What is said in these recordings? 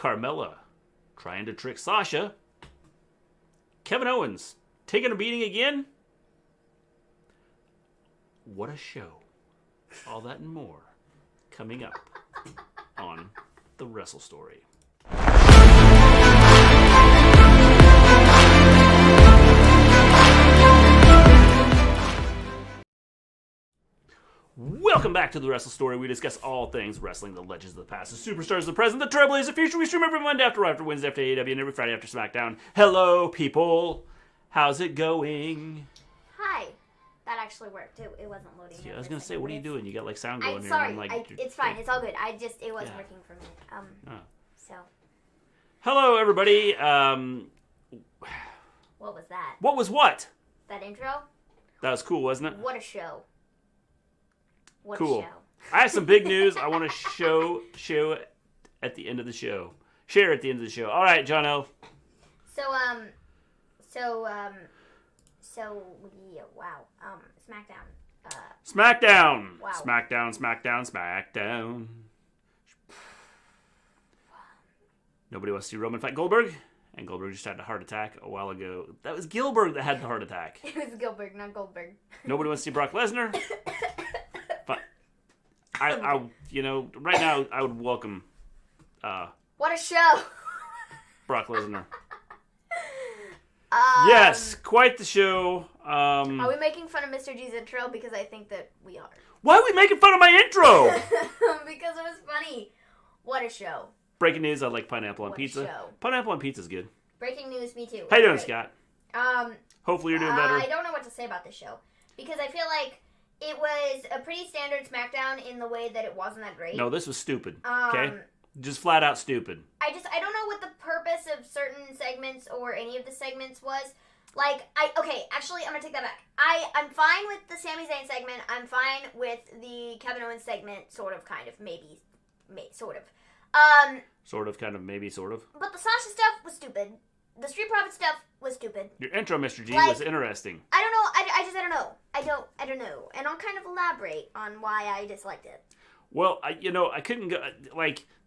Carmella trying to trick Sasha. Kevin Owens taking a beating again. What a show. All that and more coming up on the Wrestle Story. Welcome back to the Wrestle Story. We discuss all things wrestling, the legends of the past, the superstars of the present, the trailblazers of the future. We stream every Monday after Raw, after Wednesday after AEW, and every Friday after Smackdown. Hello, people. How's it going? Hi. That actually worked. It wasn't loading. Yeah, I was going to say, what are you doing? You got like sound going I'm here. sorry. And I'm like, it's fine. It's all good. It wasn't working for me. So. Hello, everybody. What was that? What was what? That intro? That was cool, wasn't it? What a show. What cool. a show. I have some big news I want to show at the end of the show. Share at the end of the show. All right, John L. Wow. SmackDown. Smackdown. Wow. Smackdown. Nobody wants to see Roman fight Goldberg, and Goldberg just had a heart attack a while ago. That was Gilbert that had the heart attack. It was Gilbert, not Goldberg. Nobody wants to see Brock Lesnar. But I right now I would welcome What a show. Brock Lesnar. Yes, quite the show. Are we making fun of Mr. G's intro? Because I think that we are. Why are we making fun of my intro? Because it was funny. What a show. Breaking news, I like pineapple on What a pizza. show. Pineapple on pizza is good. Breaking news, me too. How you doing, Great. Scott? Hopefully you're doing better. I don't know what to say about this show. Because I feel like it was a pretty standard SmackDown in the way that it wasn't that great. No, this was stupid. Okay? Just flat out stupid. I don't know what the purpose of certain segments or any of the segments was. Actually, I'm gonna take that back. I'm fine with the Sami Zayn segment. I'm fine with the Kevin Owens segment, sort of, kind of, maybe, sort of. Sort of, kind of, maybe, sort of. But the Sasha stuff was stupid. The Street Profit stuff was stupid. Your intro, Mr. G, was interesting. I don't know. I don't know. I don't know. And I'll kind of elaborate on why I disliked it. Well, I couldn't go,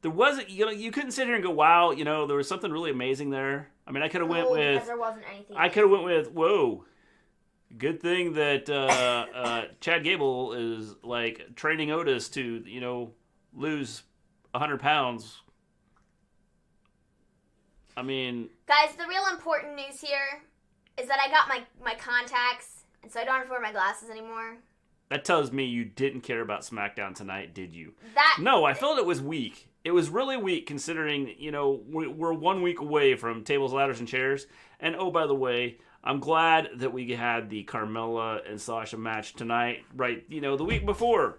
there wasn't, you couldn't sit here and go, wow, there was something really amazing there. I mean, I could have went with, because there wasn't anything. I could have went with, whoa, good thing that Chad Gable is, training Otis to, lose 100 pounds. I mean... Guys, the real important news here is that I got my contacts, and so I don't have to wear my glasses anymore. That tells me you didn't care about SmackDown tonight, did you? No, I felt it was weak. It was really weak considering, we're 1 week away from tables, ladders, and chairs. And, oh, by the way, I'm glad that we had the Carmella and Sasha match tonight, right, the week before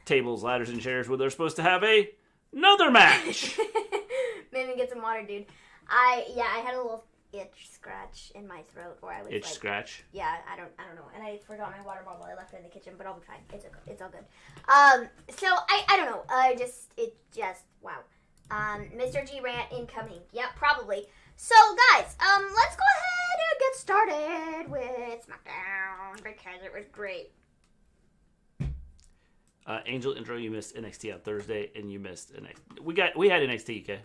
tables, ladders, and chairs, where they're supposed to have another match. Made me get some water, dude. I had a little itch scratch in my throat, or I was scratch. Yeah, I don't know, and I forgot my water bottle. I left it in the kitchen, but I'll be fine. It's all good. So I don't know. Wow. Mr. G rant incoming. Yep, probably. So guys, let's go ahead and get started with SmackDown because it was great. Angel intro, you missed NXT on Thursday, and you missed NXT. We had NXT, okay?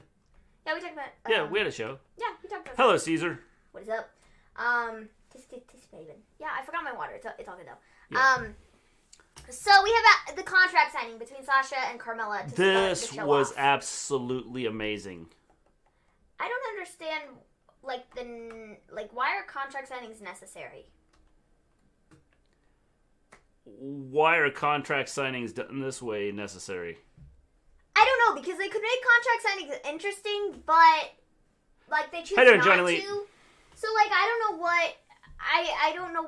Yeah, we talked about. Yeah, we had a show. Yeah, we talked about. Hello, Caesar. What is up? Baby. Yeah, I forgot my water. It's all good though. Yeah. So we have the contract signing between Sasha and Carmella. This was absolutely amazing. I don't understand, why are contract signings necessary? Why are contract signings done this way necessary? I don't know, because they could make contract signings interesting, but they choose not to. So I don't know what I don't know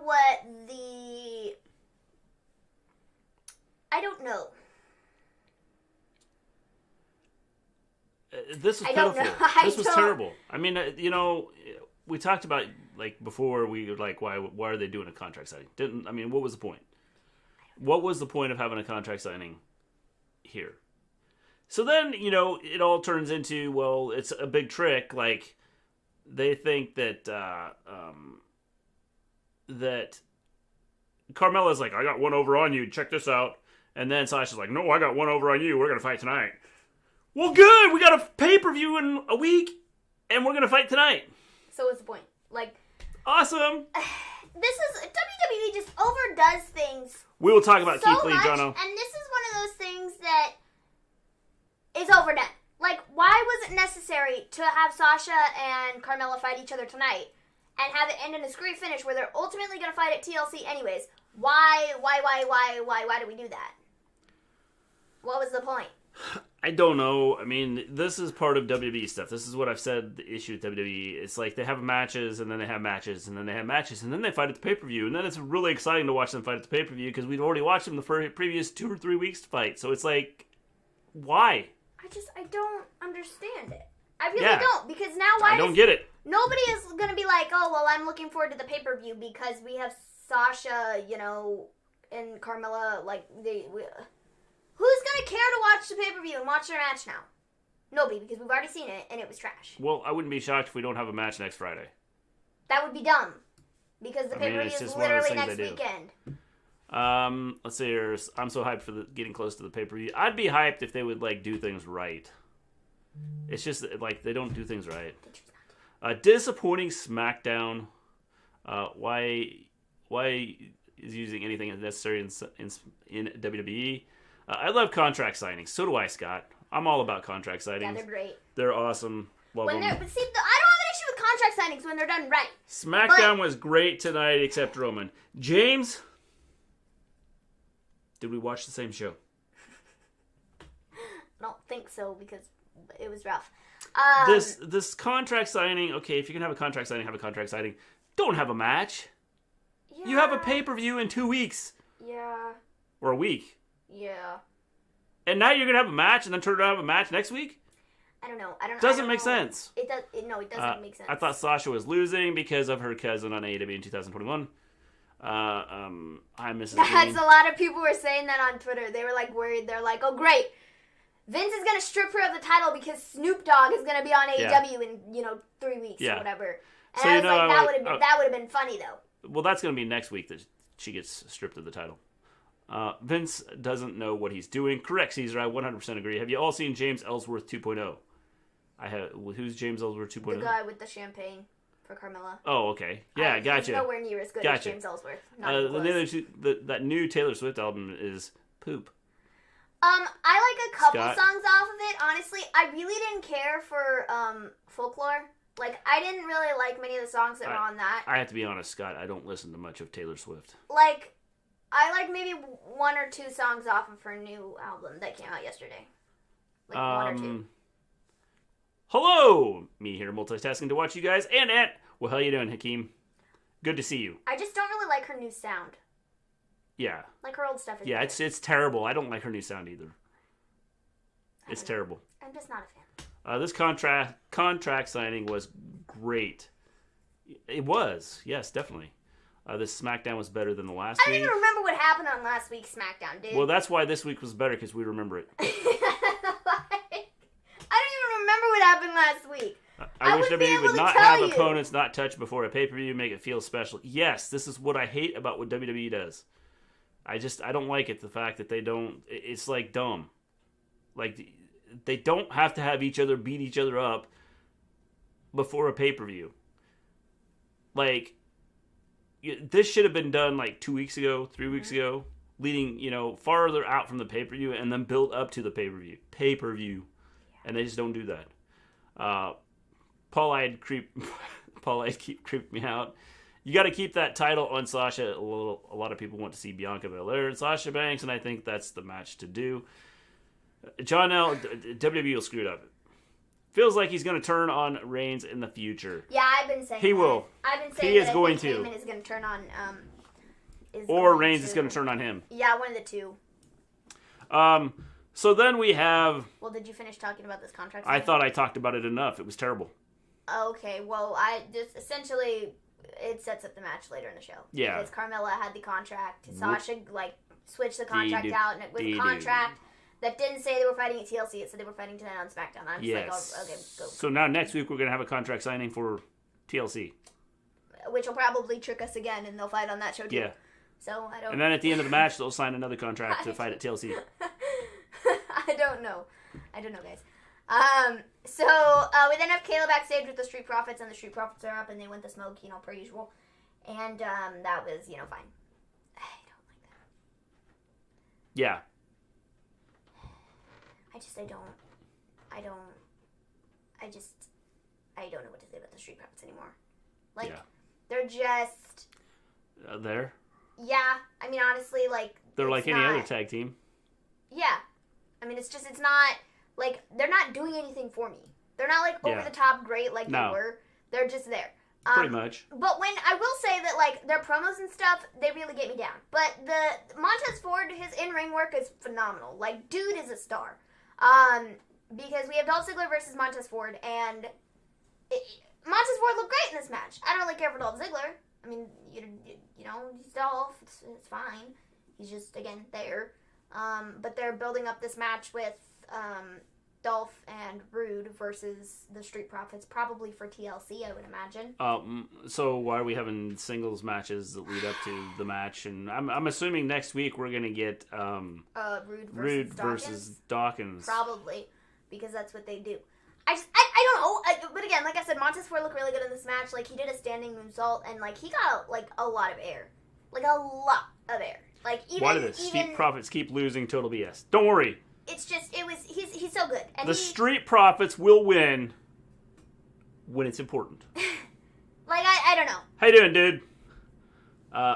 this was pitiful. This was terrible. I mean, we talked about before. We were like, why are they doing a contract signing? What was the point? What was the point of having a contract signing here? So then, it all turns into, well, it's a big trick. They think that that Carmella's like, I got one over on you. Check this out. And then Sasha's like, no, I got one over on you. We're going to fight tonight. Well, good. We got a pay-per-view in a week, and we're going to fight tonight. So what's the point? Like... Awesome. This is... WWE just overdoes things We will talk about so Keith Lee, much, Jono. and this is one of those things that is overdone. Like, why was it necessary to have Sasha and Carmella fight each other tonight and have it end in a screwy finish where they're ultimately going to fight at TLC anyways? Why do we do that? What was the point? I don't know. I mean, this is part of WWE stuff. This is what I've said, the issue with WWE. It's like they have matches, and then they have matches, and then they have matches, and then they fight at the pay-per-view. And then it's really exciting to watch them fight at the pay-per-view because we've already watched them the previous 2 or 3 weeks to fight. So it's like, why? I don't understand it. I really don't, because now I don't get it. Nobody is going to be like, oh, well, I'm looking forward to the pay-per-view because we have Sasha, and Carmella, like, who's going to care to watch the pay-per-view and watch their match now? Nobody, because we've already seen it, and it was trash. Well, I wouldn't be shocked if we don't have a match next Friday. That would be dumb, because the pay-per-view is literally next weekend. Let's see here. I'm so hyped for getting close to the pay-per-view. I'd be hyped if they would, like, do things right. It's just, like, they don't do things right. Disappointing SmackDown. Why is using anything necessary in WWE? I love contract signings. So do I, Scott. I'm all about contract signings. Yeah, they're great. They're awesome. Love them. But see, I don't have an issue with contract signings when they're done right. SmackDown was great tonight, except Roman. James, did we watch the same show? I don't think so, because it was rough. This contract signing, okay, if you're going to have a contract signing, have a contract signing. Don't have a match. Yeah. You have a pay-per-view in 2 weeks. Yeah. Or a week. Yeah. And now you're going to have a match and then turn around and have a match next week? I don't know. Doesn't make sense. It doesn't make sense. I thought Sasha was losing because of her cousin on AEW in 2021. I'm Mrs. Gleen. A lot of people were saying that on Twitter. They were like worried. They're like, oh great, Vince is gonna strip her of the title because Snoop Dogg is gonna be on AEW in 3 weeks or whatever. And so, I was like, that would have been funny though. Well, that's gonna be next week that she gets stripped of the title. Vince doesn't know what he's doing. Correct, Caesar. I 100% agree. Have you all seen James Ellsworth 2.0? I have. Who's James Ellsworth 2.0? The guy with the champagne for Carmella. Oh, okay. Yeah, gotcha. He's nowhere near as good as James Ellsworth. That new Taylor Swift album is poop. I like a couple songs off of it. Honestly, I really didn't care for Folklore. Like, I didn't really like many of the songs that were on that. I have to be honest, Scott. I don't listen to much of Taylor Swift. Like, I like maybe 1 or 2 songs off of her new album that came out yesterday. Like 1 or 2. Hello! Me here multitasking to watch you guys. And Ant! Well, how you doing, Hakeem? Good to see you. I just don't really like her new sound. Yeah. Like her old stuff is better. It's terrible. I don't like her new sound either. It's terrible. I'm just not a fan. This contract signing was great. It was. Yes, definitely. This SmackDown was better than the last week. I don't even remember what happened on last week's SmackDown, dude. Well, that's why this week was better, because we remember it. I don't even remember what happened last week. I wish WWE would not have opponents not touched before a pay-per-view, make it feel special. Yes, this is what I hate about what WWE does. I don't like it, the fact that they don't, it's like dumb. Like, they don't have to have each other beat each other up before a pay-per-view. Like, this should have been done like 2 weeks ago, 3 weeks ago, leading, farther out from the pay-per-view and then build up to the pay-per-view. And they just don't do that. Paul-eyed keep creeping me out. You got to keep that title on Sasha. A lot of people want to see Bianca Belair and Sasha Banks, and I think that's the match to do. John L. WWE will screw it up. Feels like he's going to turn on Reigns in the future. Yeah, I've been saying he will. I've been saying he is going to. Heyman is going to turn on. Or Reigns is going to turn on him. Yeah, one of the two. So then we have. Well, did you finish talking about this contract? I thought I talked about it enough. It was terrible. Okay, well, I just essentially it sets up the match later in the show. Yeah. Because Carmella had the contract. Sasha switched the contract out, and it was a contract that didn't say they were fighting at TLC. It said they were fighting tonight on SmackDown. I'm just like, oh, okay, go. So now next week we're going to have a contract signing for TLC. Which will probably trick us again, and they'll fight on that show too. Yeah. So I don't. And then at the end of the match, they'll sign another contract to fight at TLC. I don't know, guys. So we then have Kayla backstage with the Street Profits, and the Street Profits are up, and they went to smoke, per usual. And that was, fine. I don't like that. Yeah. I don't know what to say about the Street Profits anymore. They're just... There? Yeah. I mean, honestly, they're like any other tag team. Yeah. I mean, it's not, they're not doing anything for me. They're not, over the top great they were. They're just there. Pretty much. But when, I will say that, their promos and stuff, they really get me down. But the Montez Ford, his in-ring work is phenomenal. Dude is a star. Because we have Dolph Ziggler versus Montez Ford, and Montez Ford looked great in this match. I don't really care for Dolph Ziggler. I mean, he's Dolph. It's fine. He's just, again, there. But they're building up this match with Dolph and Rude versus the Street Profits, probably for TLC, I would imagine. So why are we having singles matches that lead up to the match? And I'm assuming next week we're gonna get Rude versus Dawkins. Probably, because that's what they do. I don't know. But again, like I said, Montez Ford looked really good in this match. He did a standing moonsault, and he got a lot of air, a lot of air. Why do the Street Profits keep losing? Total BS. Don't worry. It's just, he's so good. And the Street Profits will win when it's important. I don't know. How you doing, dude?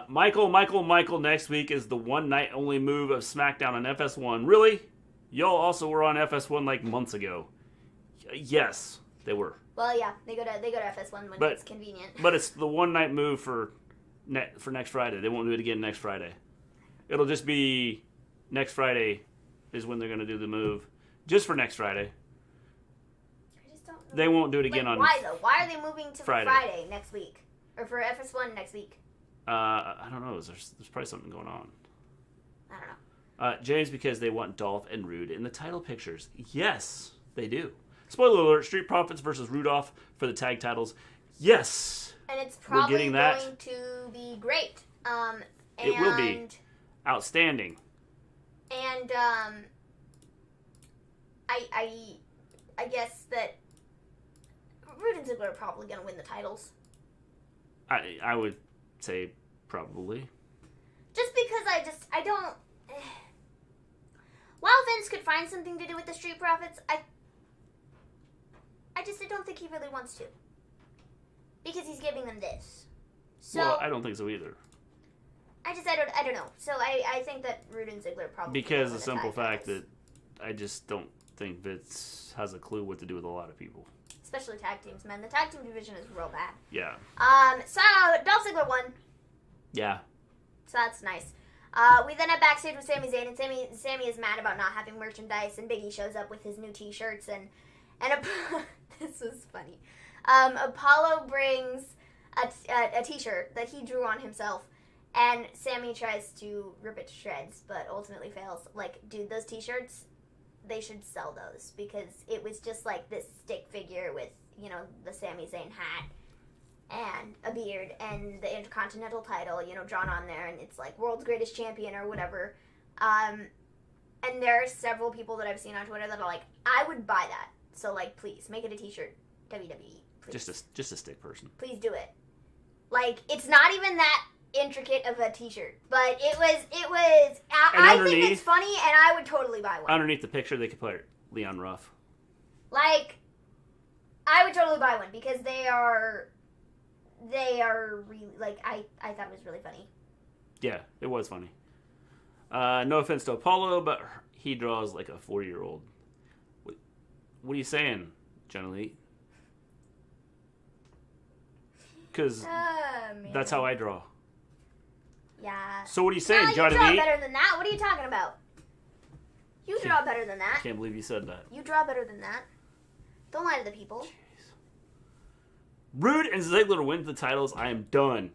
Michael next week is the one night only move of Smackdown on FS1. Really? Y'all also were on FS1 months ago. Yes, they were. Well, yeah, they go to FS1 when it's convenient. But it's the one night move for next Friday. They won't do it again next Friday. It'll just be next Friday is when they're going to do the move. Just for next Friday. I just don't know. They won't do it again on Why, though? Why are they moving to Friday next week? Or for FS1 next week? I don't know. There's probably something going on. I don't know. James, because they want Dolph and Rude in the title pictures. Yes, they do. Spoiler alert, Street Profits versus Rudolph for the tag titles. Yes. And it's probably going to be great. It will be. Outstanding. And I guess that Rude and Ziggler are probably going to win the titles. I would say probably. Just because I don't... While Vince could find something to do with the Street Profits, I don't think he really wants to. Because he's giving them this. So, well, I don't think so either. I don't know. So I think that Rude and Ziggler probably... Because the simple fact that I just don't think Vince has a clue what to do with a lot of people. Especially tag teams, man. The tag team division is real bad. Yeah. So Dolph Ziggler won. Yeah. So that's nice. We then have backstage with Sami Zayn, and Sami is mad about not having merchandise, and Biggie shows up with his new t-shirts, and this was funny. Apollo brings a t-shirt that he drew on himself, and Sami tries to rip it to shreds, but ultimately fails. Dude, those t-shirts, they should sell those, because it was just this stick figure with, the Sami Zayn hat, and a beard, and the Intercontinental title, drawn on there, and it's World's Greatest Champion or whatever. And there are several people that I've seen on Twitter that are I would buy that. So, please, make it a t-shirt, WWE, please. Just a stick person. Please do it. It's not even that intricate of a t-shirt, but it was, I think it's funny, and I would totally buy one. Underneath the picture, they could put Leon Ruff. I would totally buy one, because they are really, I thought it was really funny. Yeah, it was funny. No offense to Apollo, but he draws like a 4-year-old. What are you saying, Jenna Lee? Because that's how I draw. Yeah. So what are you saying, Johnny Lee? You Lee? draw better than that. What are you talking about? You draw better than that. I can't believe you said that. You draw better than that. Don't lie to the people. Jeez. Rude and Ziggler win the titles. I am done.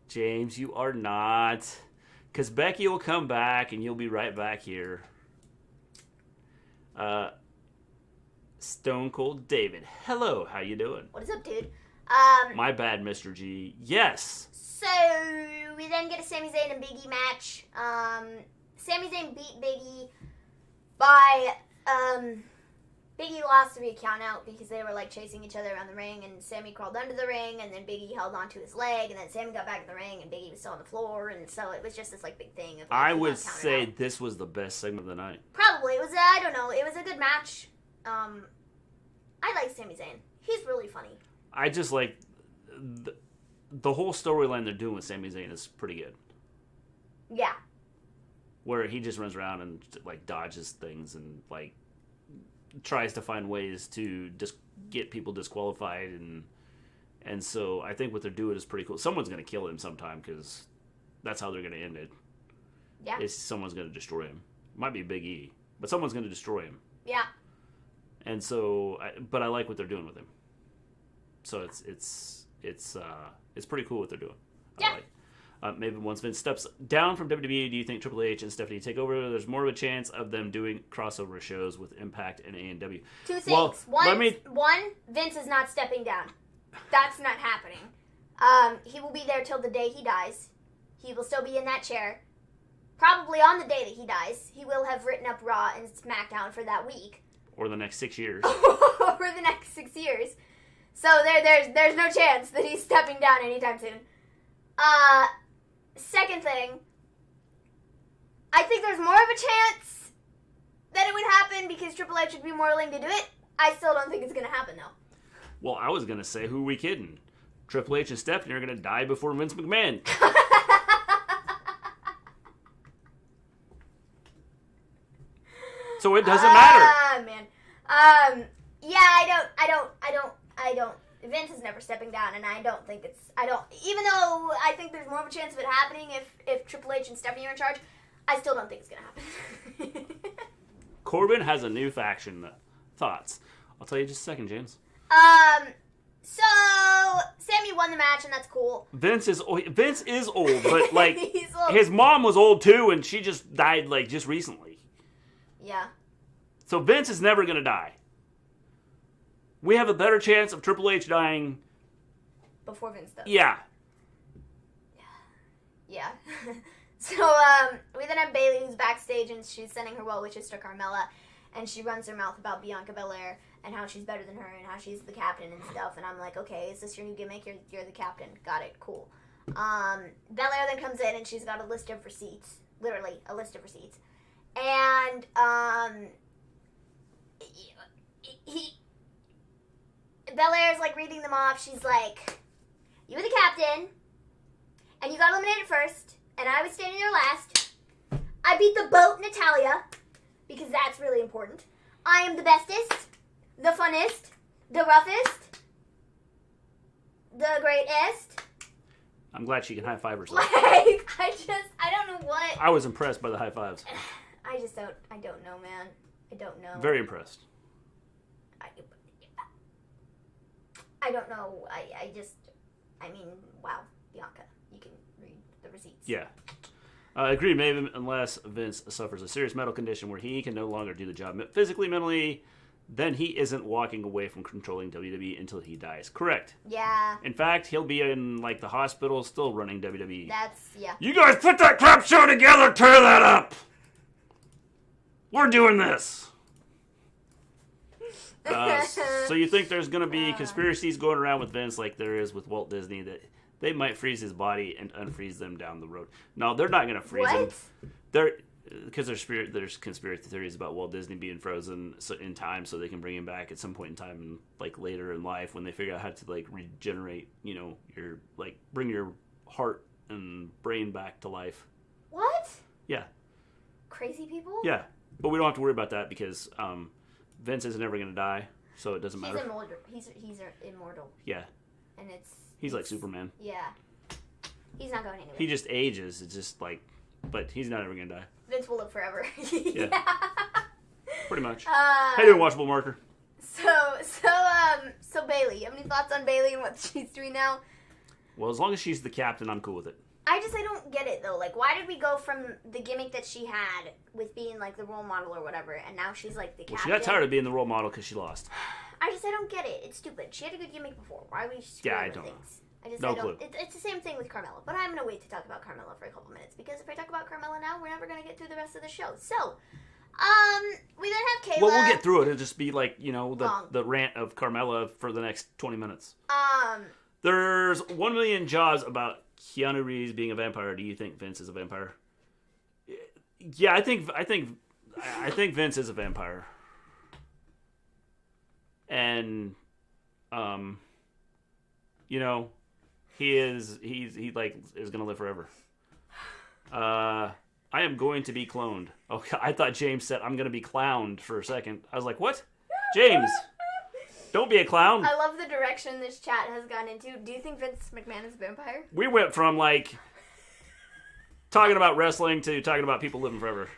James, you are not. Because Becky will come back and you'll be right back here. Stone Cold David. Hello, how you doing? What is up, dude? My bad, Mr. G. Yes. So, we then get a Sami Zayn and Biggie match. Sami Zayn beat Biggie by Biggie lost the count out because they were like chasing each other around the ring, and Sami crawled under the ring, and then Biggie held onto his leg, and then Sami got back in the ring, and Biggie was still on the floor, and so it was just this like big thing. Of, like, I would say this was the best segment of the night. Probably. It was, I don't know, it was a good match. I like Sami Zayn. He's really funny. I just like the whole storyline they're doing with Sami Zayn is pretty good. Yeah. Where he just runs around and like dodges things and like tries to find ways to just get people disqualified, and so I think what they're doing is pretty cool. Someone's going to kill him sometime because that's how they're going to end it. Yeah. Someone's going to destroy him. Might be Big E, but someone's going to destroy him. Yeah. And so, but I like what they're doing with him. So it's pretty cool what they're doing. Yeah. I like. Maybe once Vince steps down from WWE, do you think Triple H and Stephanie take over? There's more of a chance of them doing crossover shows with Impact and AEW. Two things. Well, one, Vince is not stepping down. That's not happening. He will be there till the day he dies. He will still be in that chair. Probably on the day that he dies. He will have written up Raw and Smackdown for that week. Or the next 6 years. Or the next 6 years. So there's no chance that he's stepping down anytime soon. Second thing, I think there's more of a chance that it would happen because Triple H would be more willing to do it. I still don't think it's going to happen, though. Well, I was going to say, who are we kidding? Triple H and Stephanie are going to die before Vince McMahon. So it doesn't matter. Ah, man. Yeah, I don't. Vince is never stepping down, and I don't think even though I think there's more of a chance of it happening if Triple H and Stephanie are in charge, I still don't think it's going to happen. Corbin has a new faction. Thoughts? I'll tell you just a second, James. So Sami won the match, and that's cool. Vince is old, but like He's old. His mom was old too, and she just died like just recently. Yeah. So Vince is never going to die. We have a better chance of Triple H dying before Vince does. Yeah. Yeah. So, we then have Bayley, who's backstage, and she's sending her well wishes to Carmella, and she runs her mouth about Bianca Belair and how she's better than her and how she's the captain and stuff, and I'm like, okay, is this your new gimmick? You're the captain. Got it. Cool. Belair then comes in, and she's got a list of receipts. Literally, a list of receipts. And, Belair's, like, reading them off. She's like, you were the captain, and you got eliminated first, and I was standing there last. I beat the boat, Natalya, because that's really important. I am the bestest, the funnest, the roughest, the greatest. I'm glad she can high five herself. Like, I don't know what. I was impressed by the high fives. I don't know, man. I don't know. Very impressed. I don't know. I mean, wow, Bianca, you can read the receipts. Yeah. I agree, Maven, unless Vince suffers a serious medical condition where he can no longer do the job physically, mentally, then he isn't walking away from controlling WWE until he dies. Correct. Yeah. In fact, he'll be in, like, the hospital still running WWE. Yeah. You guys put that crap show together, tear that up! We're doing this! So you think there's going to be conspiracies going around with Vince like there is with Walt Disney that they might freeze his body and unfreeze them down the road? No, they're not going to freeze him. Because there's conspiracy theories about Walt Disney being frozen in time so they can bring him back at some point in time, like later in life when they figure out how to like regenerate, your like bring your heart and brain back to life. What? Yeah. Crazy people? Yeah, but we don't have to worry about that because Vince isn't ever going to die, so it doesn't matter. He's immortal. Yeah. And he's like Superman. Yeah. He's not going anywhere. He just ages. It's just like, but he's not ever going to die. Vince will live forever. Yeah. Pretty much. Hey, doing watchable marker. So Bayley. You have any thoughts on Bayley and what she's doing now? Well, as long as she's the captain, I'm cool with it. I don't get it, though. Like, why did we go from the gimmick that she had with being, like, the role model or whatever, and now she's, like, the captain? Well, she got tired of being the role model because she lost. I don't get it. It's stupid. She had a good gimmick before. Why are we screwing with things? No clue. It's the same thing with Carmella. But I'm going to wait to talk about Carmella for a couple minutes, because if I talk about Carmella now, we're never going to get through the rest of the show. So, We then have Kayla. Well, we'll get through it. It'll just be like, the rant of Carmella for the next 20 minutes. There's 1 million jobs about Keanu Reeves being a vampire. Do you think Vince is a vampire? Yeah, I think Vince is a vampire. And he is gonna live forever. I am going to be cloned. Okay, I thought James said I'm gonna be clowned for a second. I was like, what? James, don't be a clown. I love the direction this chat has gone into. Do you think Vince McMahon is a vampire? We went from talking about wrestling to talking about people living forever.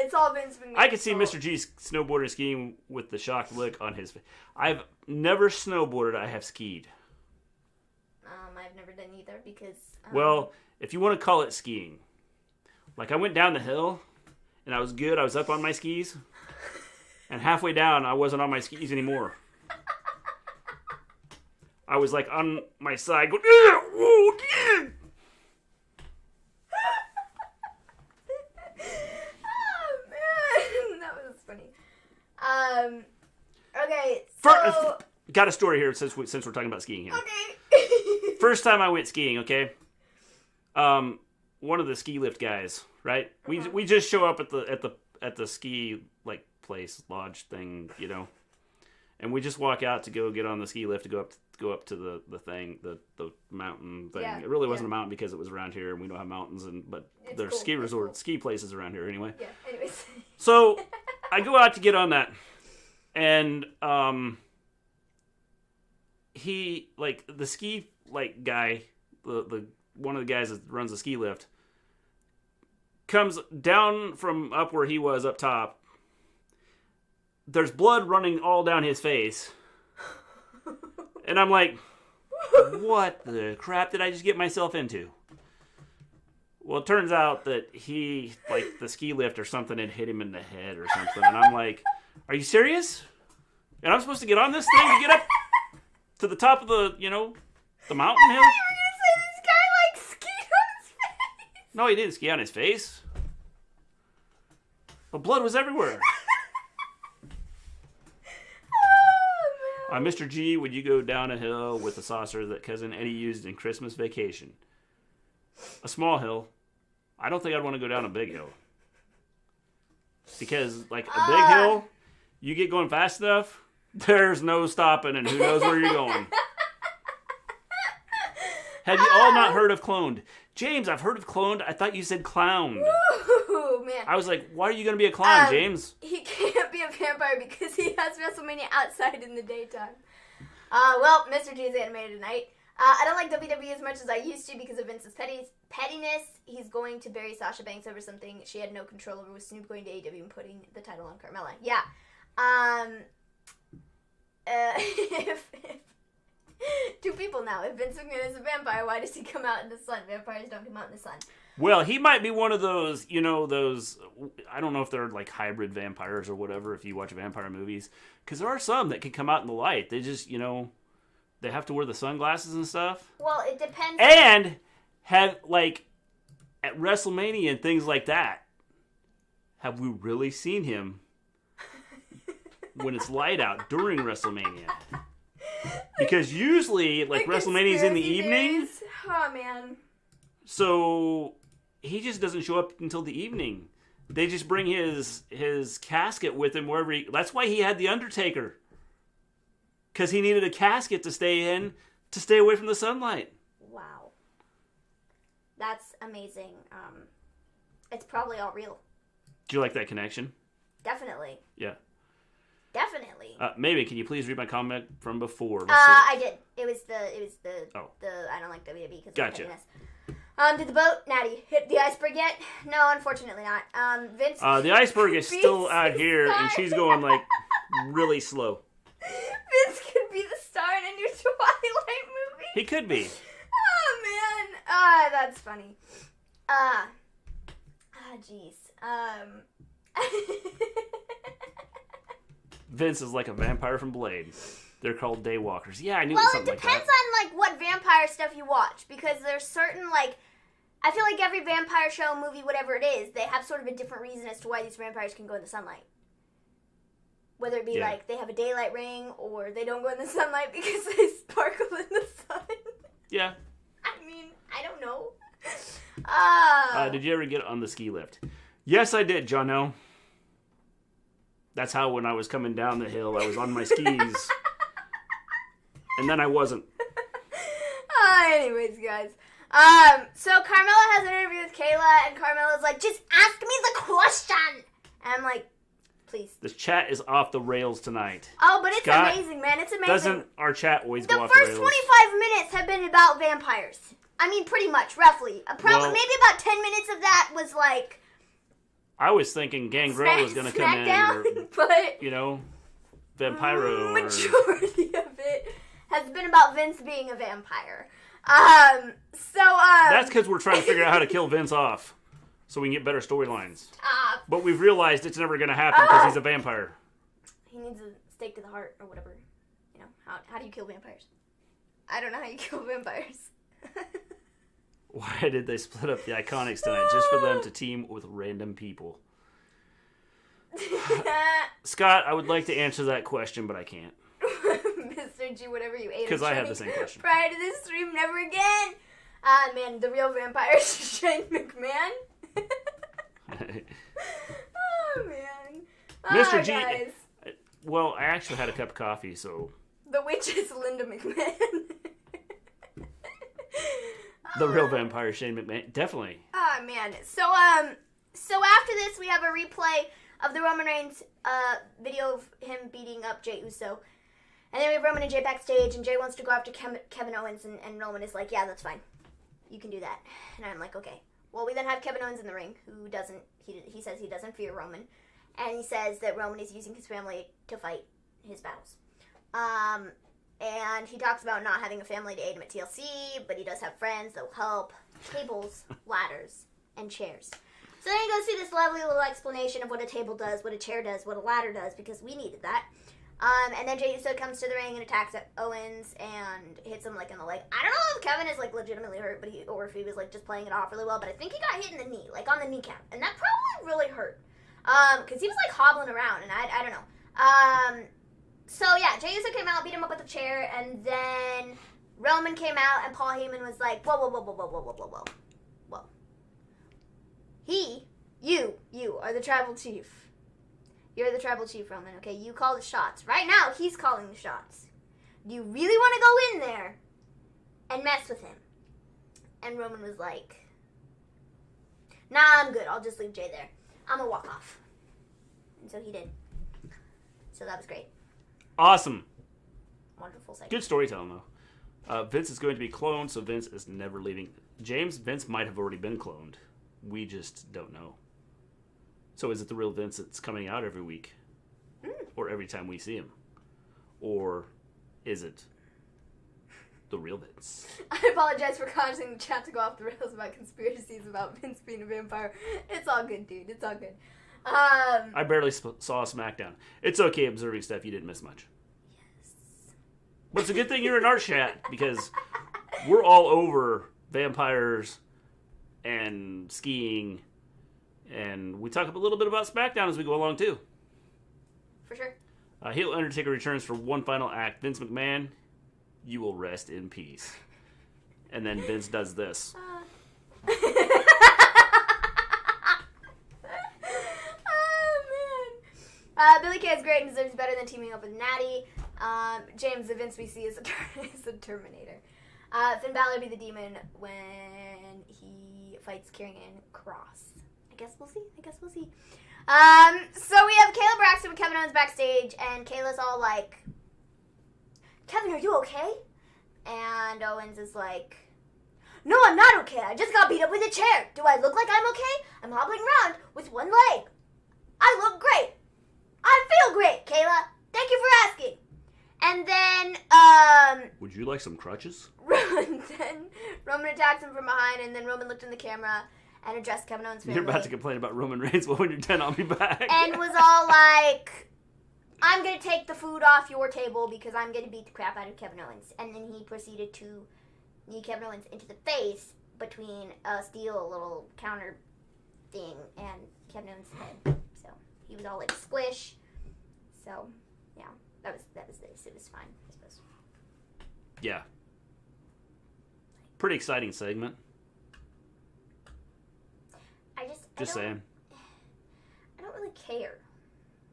It's all Vince McMahon. I could see Mr. G snowboarding skiing with the shocked look on his face. I've never snowboarded. I have skied. I've never done either because... Well, if you want to call it skiing. I went down the hill, and I was good. I was up on my skis. And halfway down, I wasn't on my skis anymore. I was, on my side going... Oh, man. That was funny. Okay, so... Got a story here since we're talking about skiing here. Okay. First time I went skiing, okay? One of the ski lift guys, right? Uh-huh. We just show up at the ski place lodge thing, and we just walk out to go get on the ski lift to go up to the thing, the mountain thing. Yeah, it really wasn't a mountain because it was around here and we don't have mountains, but there's cool. Ski resort, cool. Ski places around here anyway. Yeah. Anyways. So I go out to get on that, and he the ski guy, the one of the guys that runs the ski lift, comes down from up where he was up top. There's blood running all down his face. And I'm like, what the crap did I just get myself into? Well, it turns out that he, the ski lift or something had hit him in the head or something. And I'm like, are you serious? And I'm supposed to get on this thing to get up to the top of the, the mountain hill? No, he didn't ski on his face. But blood was everywhere. Mr. G, would you go down a hill with a saucer that Cousin Eddie used in Christmas Vacation? A small hill. I don't think I'd want to go down a big hill. Because, a big hill, you get going fast enough, there's no stopping and who knows where you're going. Have you all not heard of cloned? James, I've heard of cloned. I thought you said clowned. Ooh, man. I was like, why are you going to be a clown, James? He can't be a vampire because he has WrestleMania outside in the daytime. Well, Mr. G is animated tonight. I don't like WWE as much as I used to because of Vince's pettiness. He's going to bury Sasha Banks over something she had no control over with Snoop going to AEW and putting the title on Carmella. Yeah. If two people now. If Vince McMahon is a vampire, why does he come out in the sun? Vampires don't come out in the sun. Well, he might be one of those, those, I don't know if they're hybrid vampires or whatever if you watch vampire movies. Because there are some that can come out in the light. They just, they have to wear the sunglasses and stuff. Well, it depends. And have, at WrestleMania and things like that, have we really seen him when it's light out during WrestleMania? Because usually, WrestleMania's in the evening. Oh, man. So, he just doesn't show up until the evening. They just bring his casket with him wherever he... That's why he had The Undertaker. Because he needed a casket to stay in, to stay away from the sunlight. Wow. That's amazing. It's probably all real. Do you like that connection? Definitely. Yeah. Definitely. Maybe can you please read my comment from before? I did. It was the I don't like WWE because gotcha. Of pettiness. Did the boat, Natty, hit the iceberg yet? No, unfortunately not. Vince. The iceberg is still out here, and she's going really slow. Vince could be the star in a new Twilight movie. He could be. Oh man. That's funny. Jeez. Vince is like a vampire from Blade. They're called daywalkers. Yeah, I knew it was something like that. Well, it depends on what vampire stuff you watch because there's certain I feel like every vampire show, movie, whatever it is, they have sort of a different reason as to why these vampires can go in the sunlight. Whether it be like they have a daylight ring or they don't go in the sunlight because they sparkle in the sun. Yeah. I mean, I don't know. Did you ever get on the ski lift? Yes, I did, Jono. That's how when I was coming down the hill, I was on my skis. And then I wasn't. Anyways, guys. So Carmella has an interview with Kayla, and Carmella's like, just ask me the question! And I'm like, please. The chat is off the rails tonight. Oh, but it's Scott, amazing, man. It's amazing. Doesn't our chat always go off the rails? The first 25 minutes have been about vampires. I mean, pretty much, roughly. Probably, maybe about 10 minutes of that was like... I was thinking Gangrel was going to come in, or, but you know, Vampiro. Majority of it has been about Vince being a vampire. That's because we're trying to figure out how to kill Vince off, so we can get better storylines. But we've realized it's never going to happen because he's a vampire. He needs a stake to the heart or whatever. You know, how do you kill vampires? I don't know how you kill vampires. Why did they split up the Iconics tonight? Just for them to team with random people. Scott, I would like to answer that question, but I can't. Mr. G, whatever you ate. Because I have the same question. Prior to this stream, never again. Man, the real vampire is Shane McMahon. Oh, man. Mr. G. Guys. Well, I actually had a cup of coffee, so... The witch is Linda McMahon. The real vampire, Shane McMahon. Definitely. Oh, man. So after this, we have a replay of the Roman Reigns video of him beating up Jey Uso. And then we have Roman and Jey backstage, and Jey wants to go after Kevin Owens, and Roman is like, yeah, that's fine. You can do that. And I'm like, okay. Well, we then have Kevin Owens in the ring, who doesn't, he says he doesn't fear Roman. And he says that Roman is using his family to fight his battles. And he talks about not having a family to aid him at TLC, but he does have friends that will help. Tables, ladders, and chairs. So then he goes through this lovely little explanation of what a table does, what a chair does, what a ladder does, because we needed that. And then Jey Uso comes to the ring and attacks Owens and hits him like in the leg. I don't know if Kevin is like legitimately hurt, or if he was like just playing it off really well, but I think he got hit in the knee, like on the kneecap, and that probably really hurt. Because he was like hobbling around, and I don't know. So yeah, Jey Uso came out, beat him up with a chair, and then Roman came out, and Paul Heyman was like, whoa. You are the tribal chief. You're the tribal chief, Roman, okay? You call the shots. Right now, he's calling the shots. Do you really want to go in there and mess with him? And Roman was like, nah, I'm good. I'll just leave Jey there. I'm going to walk off. And so he did. So that was great. Awesome. Wonderful segment. Good storytelling, though. Vince is going to be cloned, so Vince is never leaving. Vince might have already been cloned. We just don't know. So is it the real Vince that's coming out every week? Or every time we see him? Or is it the real Vince? I apologize for causing the chat to go off the rails about conspiracies about Vince being a vampire. It's all good, dude. It's all good. I barely saw SmackDown. It's okay observing stuff. You didn't miss much. Yes. But it's a good thing you're in our chat, because we're all over vampires and skiing, and we talk a little bit about SmackDown as we go along, too. For sure. Heel Undertaker returns for one final act. Vince McMahon, you will rest in peace. And then Vince does this. Billy Kay is great and deserves better than teaming up with Natty. James, the Vince we see is a Terminator. Finn Balor be the demon when he fights Karrion Kross. I guess we'll see. So we have Kayla Braxton with Kevin Owens backstage, and Kayla's all like, Kevin, are you okay? And Owens is like, no, I'm not okay. I just got beat up with a chair. Do I look like I'm okay? I'm hobbling around with one leg. I look great. I feel great, Kayla. Thank you for asking. And then, would you like some crutches? Roman attacks him from behind, and then Roman looked in the camera and addressed Kevin Owens' family. You're about to complain about Roman Reigns. Well, when you're done, I'll be back. And was all like, I'm going to take the food off your table because I'm going to beat the crap out of Kevin Owens. And then he proceeded to knee Kevin Owens into the face between a steel little counter thing and Kevin Owens' head. So he was all like squish. So yeah, that was this. It was fine, I suppose. Yeah. Pretty exciting segment. Just saying. I don't really care.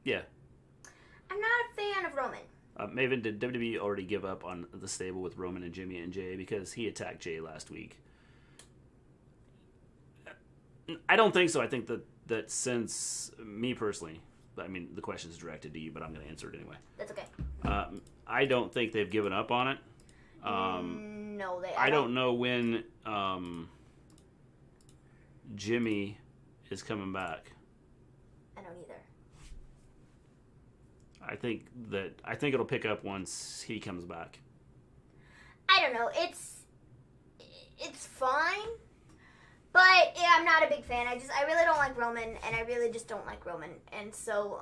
Yeah. I'm not a fan of Roman. Maven, did WWE already give up on the stable with Roman and Jimmy and Jay because he attacked Jay last week? I don't think so. I think that since me personally, I mean, the question is directed to you, but I'm going to answer it anyway. That's okay. I don't think they've given up on it. No, I don't know when Jimmy is coming back. I don't either. I think it'll pick up once he comes back. I don't know. It's fine, but yeah, I'm not a big fan. I really don't like Roman, and I really just don't like Roman, and so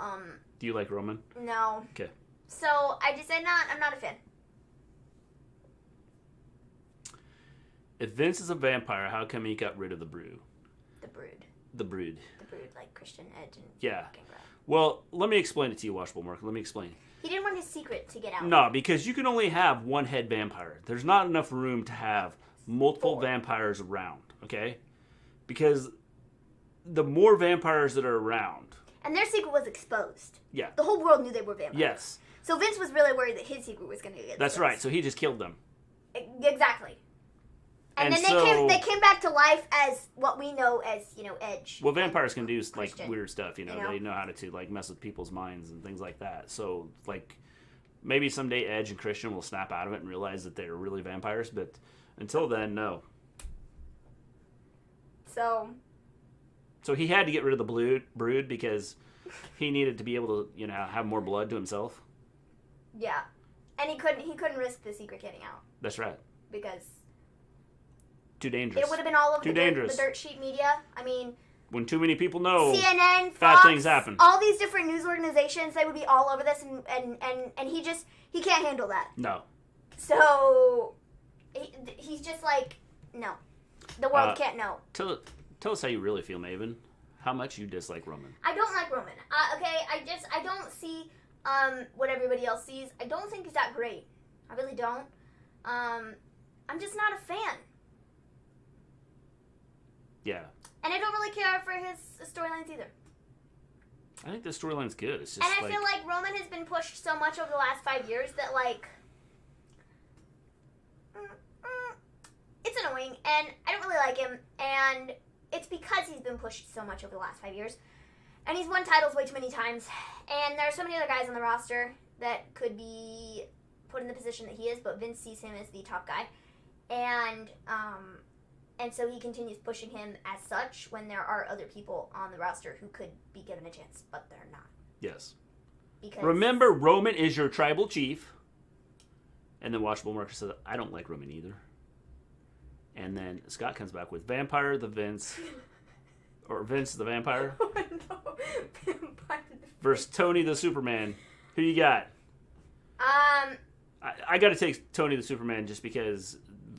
Do you like Roman? No. Okay. So I'm not a fan. If Vince is a vampire, how come he got rid of the Brood? The Brood. The Brood. The Brood, like Christian Edge and yeah. Gangrel. Well, let me explain it to you, Washable Mark. Let me explain. He didn't want his secret to get out. No, because you can only have one head vampire. There's not enough room to have multiple vampires around, okay? Because the more vampires that are around... And their secret was exposed. Yeah. The whole world knew they were vampires. Yes. So Vince was really worried that his secret was going to get exposed. That's right. So he just killed them. Exactly. And then they came back to life as what we know as, Edge. Well, vampires can do like Christian, weird stuff, They know how to like mess with people's minds and things like that. So like maybe someday Edge and Christian will snap out of it and realize that they're really vampires, but until then, no. So he had to get rid of the Brood because he needed to be able to, have more blood to himself. Yeah. And he couldn't risk the secret getting out. That's right. Because too dangerous. It would have been all over the dirt sheet media. I mean, when too many people know, CNN, Fox, bad things happen. All these different news organizations, they would be all over this, and he can't handle that. No. So he's just like, no, the world can't know. Tell us how you really feel, Maven. How much you dislike Roman? I don't like Roman. Okay, I don't see what everybody else sees. I don't think he's that great. I really don't. I'm just not a fan. Yeah. And I don't really care for his storylines either. I think the storyline's good. It's just and I feel like Roman has been pushed so much over the last 5 years that, like, it's annoying, and I don't really like him, and it's because he's been pushed so much over the last 5 years, and he's won titles way too many times, and there are so many other guys on the roster that could be put in the position that he is, but Vince sees him as the top guy, and so he continues pushing him as such when there are other people on the roster who could be given a chance, but they're not. Yes. Because remember, Roman is your tribal chief. And then Watchable Marker says, I don't like Roman either. And then Scott comes back with Vampire the Vince. Or Vince the Vampire. Oh, no. Vampire the versus Tony the Superman. Who you got? I got to take Tony the Superman just because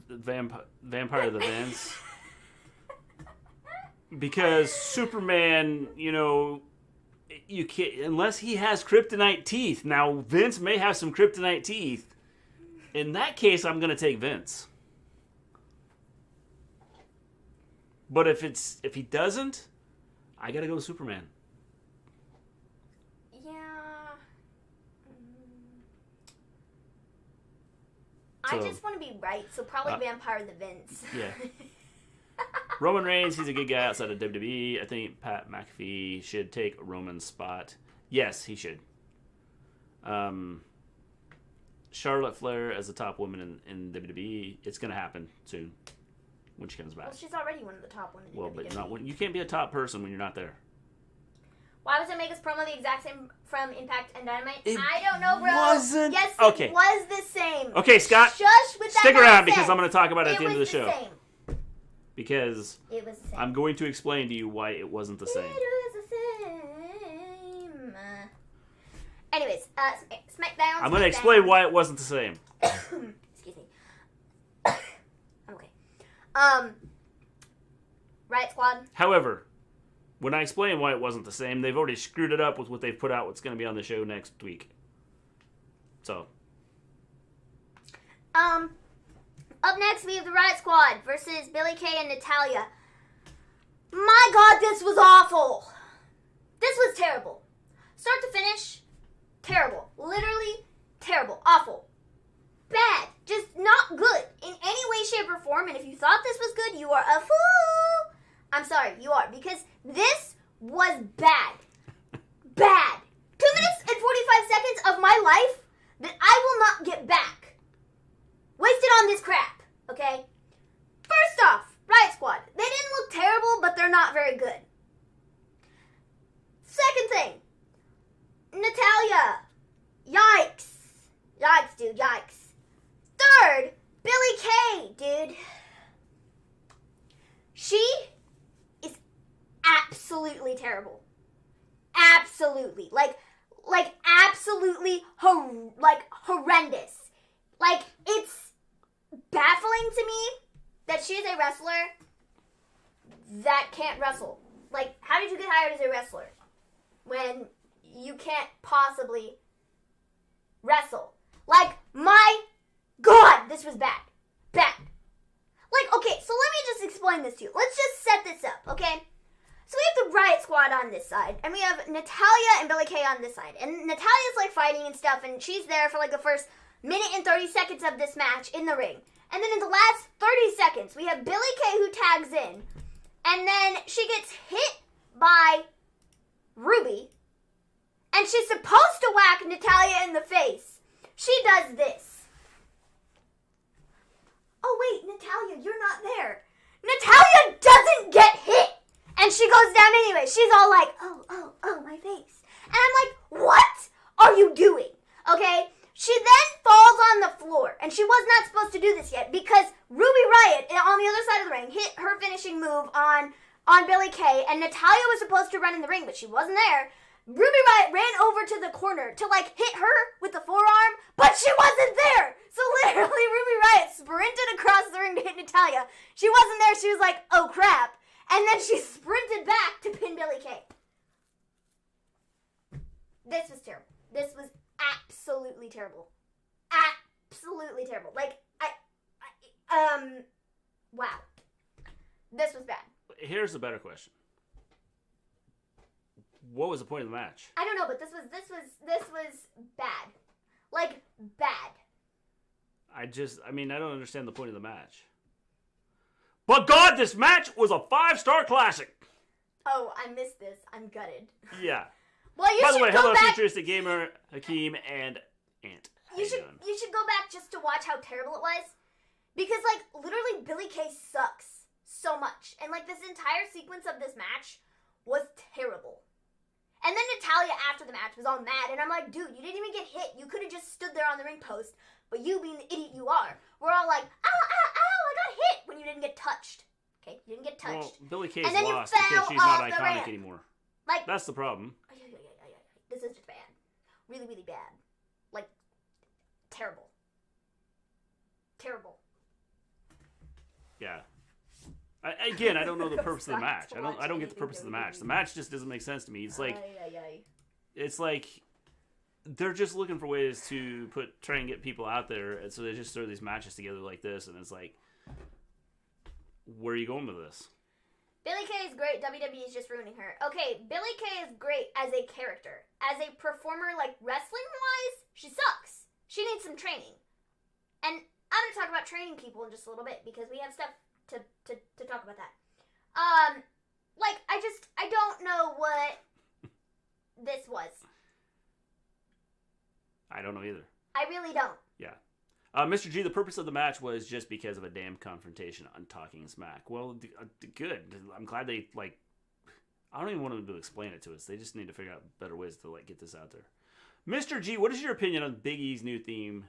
Vampire the Vince. Because Superman, you can't unless he has kryptonite teeth. Now Vince may have some kryptonite teeth. In that case, I'm going to take Vince. But if he doesn't, I got to go with Superman. Yeah. So, I just want to be right, so probably Vampire the Vince. Yeah. Roman Reigns, he's a good guy outside of WWE. I think Pat McAfee should take Roman's spot. Yes, he should. Charlotte Flair as the top woman in WWE, it's going to happen soon when she comes back. Well, she's already one of the top women in WWE. But not when, you can't be a top person when you're not there. Why was Omega's promo the exact same from Impact and Dynamite? I don't know, bro. Wasn't. Yes, okay. It was the same. Okay, Scott. Shush with that stick around nonsense. because I'm going to talk about it at the end of the show. Same. Because it was the same. I'm going to explain to you why it wasn't the same. It was the same. Anyways, Smackdown. I'm going to explain why it wasn't the same. Excuse me. I'm okay. Riot Squad. However, when I explain why it wasn't the same, they've already screwed it up with what they've put out, what's going to be on the show next week. So. Up next, we have the Riot Squad versus Billie Kay and Natalya. My God, this was awful. This was terrible. Start to finish, terrible. Literally terrible. Awful. Bad. Just not good in any way, shape, or form. And if you thought this was good, you are a fool. I'm sorry, you are. Because this was bad. Bad. 2 minutes and 45 seconds of my life that I will not get back. Wasted on this crap, okay? First off, Riot Squad. They didn't look terrible, but they're not very good. Second thing, Natalya. Yikes. Yikes, dude, yikes. Third, Billie Kay, dude. She is absolutely terrible. Absolutely. Like absolutely horrendous. Like, it's baffling to me that she's a wrestler that can't wrestle. Like, how did you get hired as a wrestler when you can't possibly wrestle? Like, my God, this was bad. Bad. Like, okay, so let me just explain this to you. Let's just set this up, okay? So we have the Riot Squad on this side, and we have Natalya and Billie Kay on this side. And Natalya's, like, fighting and stuff, and she's there for, like, the first minute and 30 seconds of this match in the ring. And then in the last 30 seconds, we have Billie Kay who tags in, and then she gets hit by Ruby, and she's supposed to whack Natalya in the face. She does this. Oh, wait, Natalya, you're not there. Natalya doesn't get hit, and she goes down anyway. She's all like, oh, my face. And I'm like, what are you doing? Okay? She then falls on the floor, and she was not supposed to do this yet because Ruby Riot, on the other side of the ring, hit her finishing move on Billie Kay, and Natalya was supposed to run in the ring, but she wasn't there. Ruby Riot ran over to the corner to, like, hit her with the forearm, but she wasn't there! So literally, Ruby Riot sprinted across the ring to hit Natalya. She wasn't there, she was like, oh crap. And then she sprinted back to pin Billie Kay. This was terrible. This was absolutely terrible. Absolutely terrible. Like, wow. This was bad. Here's a better question. What was the point of the match? I don't know, but this was bad. Like, bad. I don't understand the point of the match. But God, this match was a 5-star classic. Oh, I missed this. I'm gutted. Yeah. Well, By the way, hello, futuristic gamer, Hakeem, and Ant. You should go back just to watch how terrible it was. Because, like, literally, Billie Kay sucks so much. And, like, this entire sequence of this match was terrible. And then Natalya, after the match, was all mad. And I'm like, dude, you didn't even get hit. You could have just stood there on the ring post. But you, being the idiot you are, we're all like, ow, I got hit. When you didn't get touched. Okay, you didn't get touched. Well, Billie Kay's lost because she's not iconic anymore. Like, that's the problem. This is just bad. Really, really bad. Like, terrible. Terrible. Yeah. I don't know the purpose of the match. I don't get the purpose of the match. The match just doesn't make sense to me. It's like, it's like they're just looking for ways to try and get people out there, and so they just throw these matches together like this, and it's like, where are you going with this? Billie Kay is great. WWE is just ruining her. Okay, Billie Kay is great as a character. As a performer, like, wrestling-wise, she sucks. She needs some training. And I'm going to talk about training people in just a little bit, because we have stuff to talk about that. Like, I don't know what this was. I don't know either. I really don't. Yeah. Mr. G, the purpose of the match was just because of a damn confrontation on Talking Smack. Well, good. I'm glad they, like, I don't even want them to explain it to us. They just need to figure out better ways to, like, get this out there. Mr. G, what is your opinion on Biggie's new theme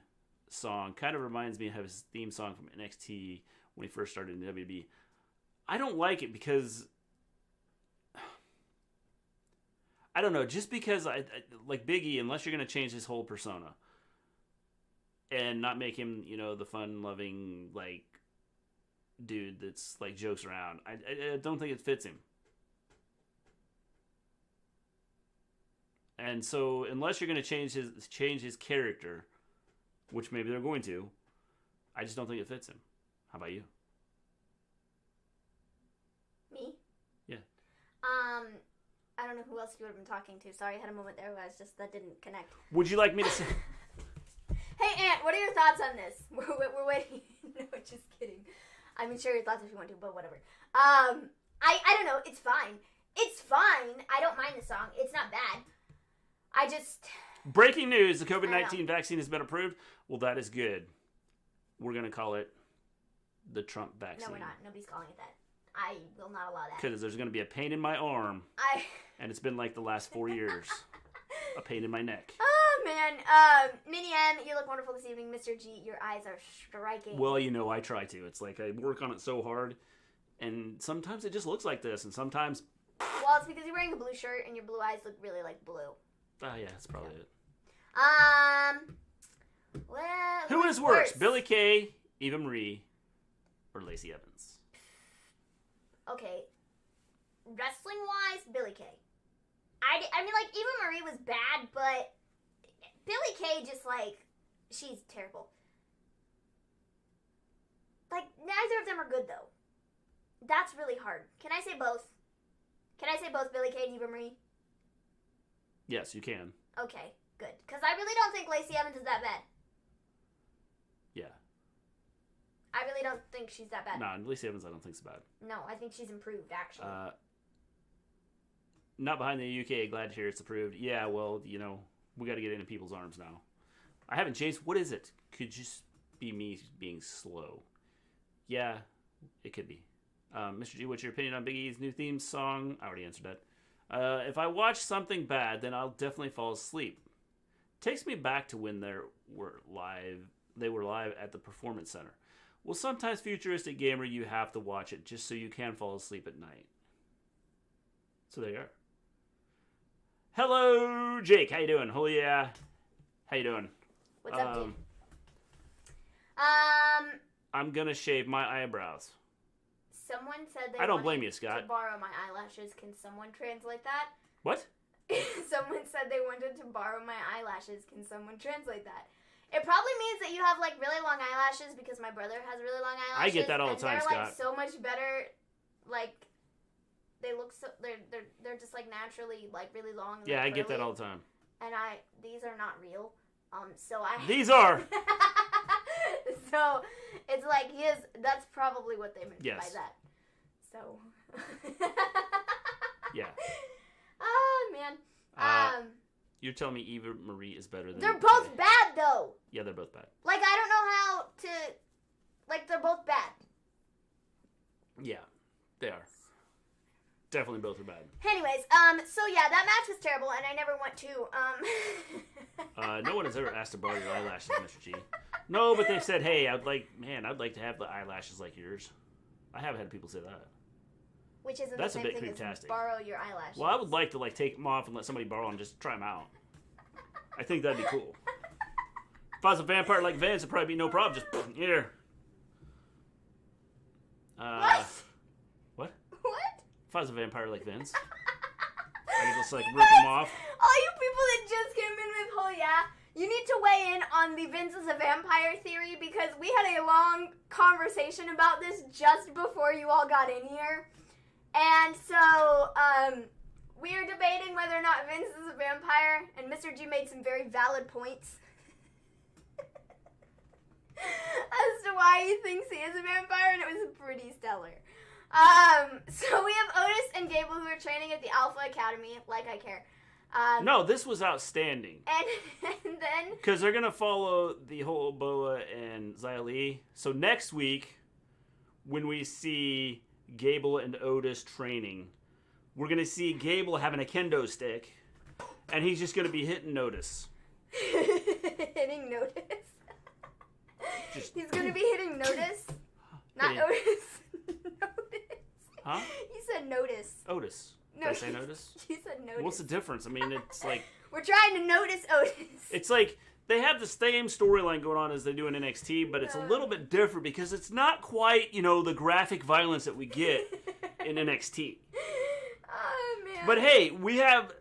song? Kind of reminds me of his theme song from NXT when he first started in WWE. I don't like it because, I don't know, just because I like Biggie, unless you're going to change his whole persona and not make him, the fun-loving, like, dude that's like jokes around. I don't think it fits him. And so, unless you're going to change his character, which maybe they're going to, I just don't think it fits him. How about you? Me? Yeah. I don't know who else you would have been talking to. Sorry, I had a moment there where that didn't connect. Would you like me to say... Hey, Aunt, what are your thoughts on this? We're waiting. No, just kidding. I mean, share your thoughts if you want to, but whatever. I don't know. It's fine. It's fine. I don't mind the song. It's not bad. I just... Breaking news. The COVID-19 vaccine has been approved. Well, that is good. We're going to call it the Trump vaccine. No, we're not. Nobody's calling it that. I will not allow that. Because there's going to be a pain in my arm. And it's been like the last 4 years. A pain in my neck. Oh, man. Minnie M, you look wonderful this evening. Mr. G, your eyes are striking. Well, you know, I try to. It's like I work on it so hard. And sometimes it just looks like this. And sometimes... Well, it's because you're wearing a blue shirt and your blue eyes look really like blue. Oh, yeah, that's probably it. Well... Who is worse? Billie Kay, Eva Marie, or Lacey Evans? Okay. Wrestling-wise, Billie Kay. I mean, like, Eva Marie was bad, but Billie Kay just, like, she's terrible. Like, neither of them are good, though. That's really hard. Can I say both? Can I say both Billie Kay and Eva Marie? Yes, you can. Okay, good. Because I really don't think Lacey Evans is that bad. Yeah. I really don't think she's that bad. No, Lacey Evans I don't think is bad. No, I think she's improved, actually. Not behind the UK. Glad to hear it's approved. Yeah, well, you know, we got to get into people's arms now. I haven't changed. What is it? Could just be me being slow. Yeah, it could be. Mr. G, what's your opinion on Biggie's new theme song? I already answered that. If I watch something bad, then I'll definitely fall asleep. Takes me back to when they were live at the Performance Center. Well, sometimes, futuristic gamer, you have to watch it just so you can fall asleep at night. So there you are. Hello, Jake. How you doing? Oh yeah. How you doing? What's up, dude? I'm gonna shave my eyebrows. Someone said they I don't blame you, Scott. to borrow my eyelashes. Can someone translate that? What? Someone said they wanted to borrow my eyelashes. Can someone translate that? It probably means that you have, like, really long eyelashes because my brother has really long eyelashes. I get that all the time, Scott. They're, like, so much better, like, they look so, they're just, like, naturally, like, really long. And yeah, I curly. get that all the time. And these are not real. These are! So, it's like, that's probably what they meant by that. So. Yeah. Oh, man. You're telling me Eva Marie is better than... They're both bad, though. Yeah, they're both bad. Like, I don't know how to... Like, they're both bad. Yeah, they are. Definitely both are bad. Anyways, so yeah, that match was terrible, and I never want to, No one has ever asked to borrow your eyelashes, Mr. G. No, but they've said, hey, I'd like to have the eyelashes like yours. I have had people say that. Which isn't That's the a same bit thing creeptastic. as borrow your eyelashes. Well, I would like to, like, take them off and let somebody borrow them, just try them out. I think that'd be cool. If I was a vampire like Vince, it'd probably be no problem. Just, here. What? What? What? If I was a vampire like Vince, I could just, like, rip them off. All you people that just came in with, oh yeah, you need to weigh in on the Vince is a vampire theory because we had a long conversation about this just before you all got in here. And so, we are debating whether or not Vince is a vampire, and Mr. G made some very valid points as to why he thinks he is a vampire, and it was pretty stellar. So we have Otis and Gable who are training at the Alpha Academy, like I care. No, this was outstanding. And then... Because they're going to follow the whole Boa and Xia Li. So next week, when we see Gable and Otis training, we're going to see Gable having a kendo stick, and he's just going to be hitting Otis. Hitting Notice? He's going to be hitting Notice? Not Otis. Notice. Huh? You said Notice. Otis. No, Did I say Otis? You said Notice. What's the difference? I mean, it's like... We're trying to notice Otis. It's like they have the same storyline going on as they do in NXT, but it's a little bit different because it's not quite, the graphic violence that we get in NXT. Oh, man. But hey, we have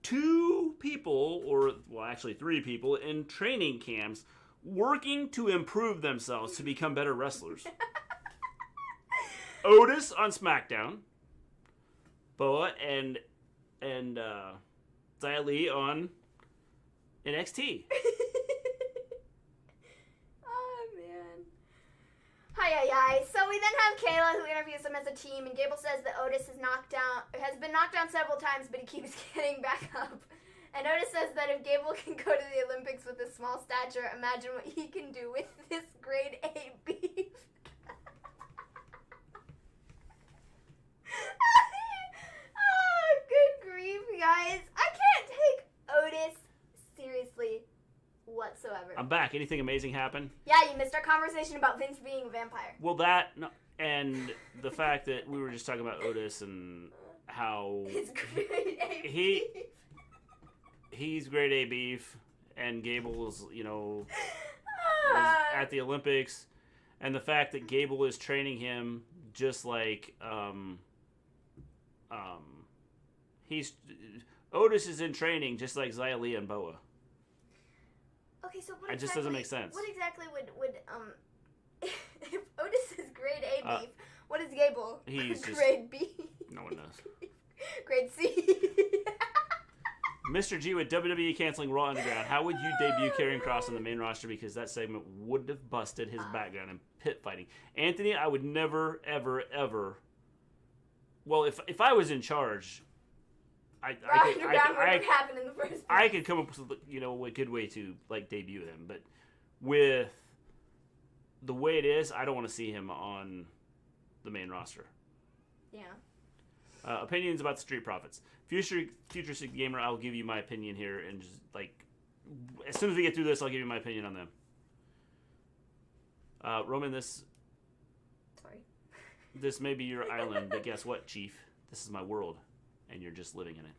2 people, actually 3 people, in training camps working to improve themselves to become better wrestlers. Otis on Smackdown, Boa and Xia Li on NXT. Oh, man. Hi. So we then have Kayla, who interviews them as a team, and Gable says that Otis has been knocked down several times, but he keeps getting back up. And Otis says that if Gable can go to the Olympics with his small stature, imagine what he can do with this grade A beef. Oh, good grief, guys. I can't take Otis seriously whatsoever. I'm back. Anything amazing happen? Yeah, you missed our conversation about Vince being a vampire. Well, and the fact that we were just talking about Otis and how His grade A beef. He's grade A beef, and Gable's, at the Olympics, and the fact that Gable is training him just like Otis is in training just like Xia Li and Boa. Okay, so it just doesn't make sense. What exactly would if Otis is grade A beef, what is Gable? He's grade B. No one knows. Grade C. Mr. G with WWE canceling Raw Underground. How would you debut Karrion Kross on the main roster? Because that segment would have busted his background in pit fighting. Anthony, I would never, ever, ever. Well, if I was in charge, I could come up with a good way to debut him. But with the way it is, I don't want to see him on the main roster. Yeah. Opinions about the Street Profits. Futuristic Gamer, I'll give you my opinion here, and just as soon as we get through this, I'll give you my opinion on them. Roman, this may be your island, but guess what, Chief? This is my world, and you're just living in it.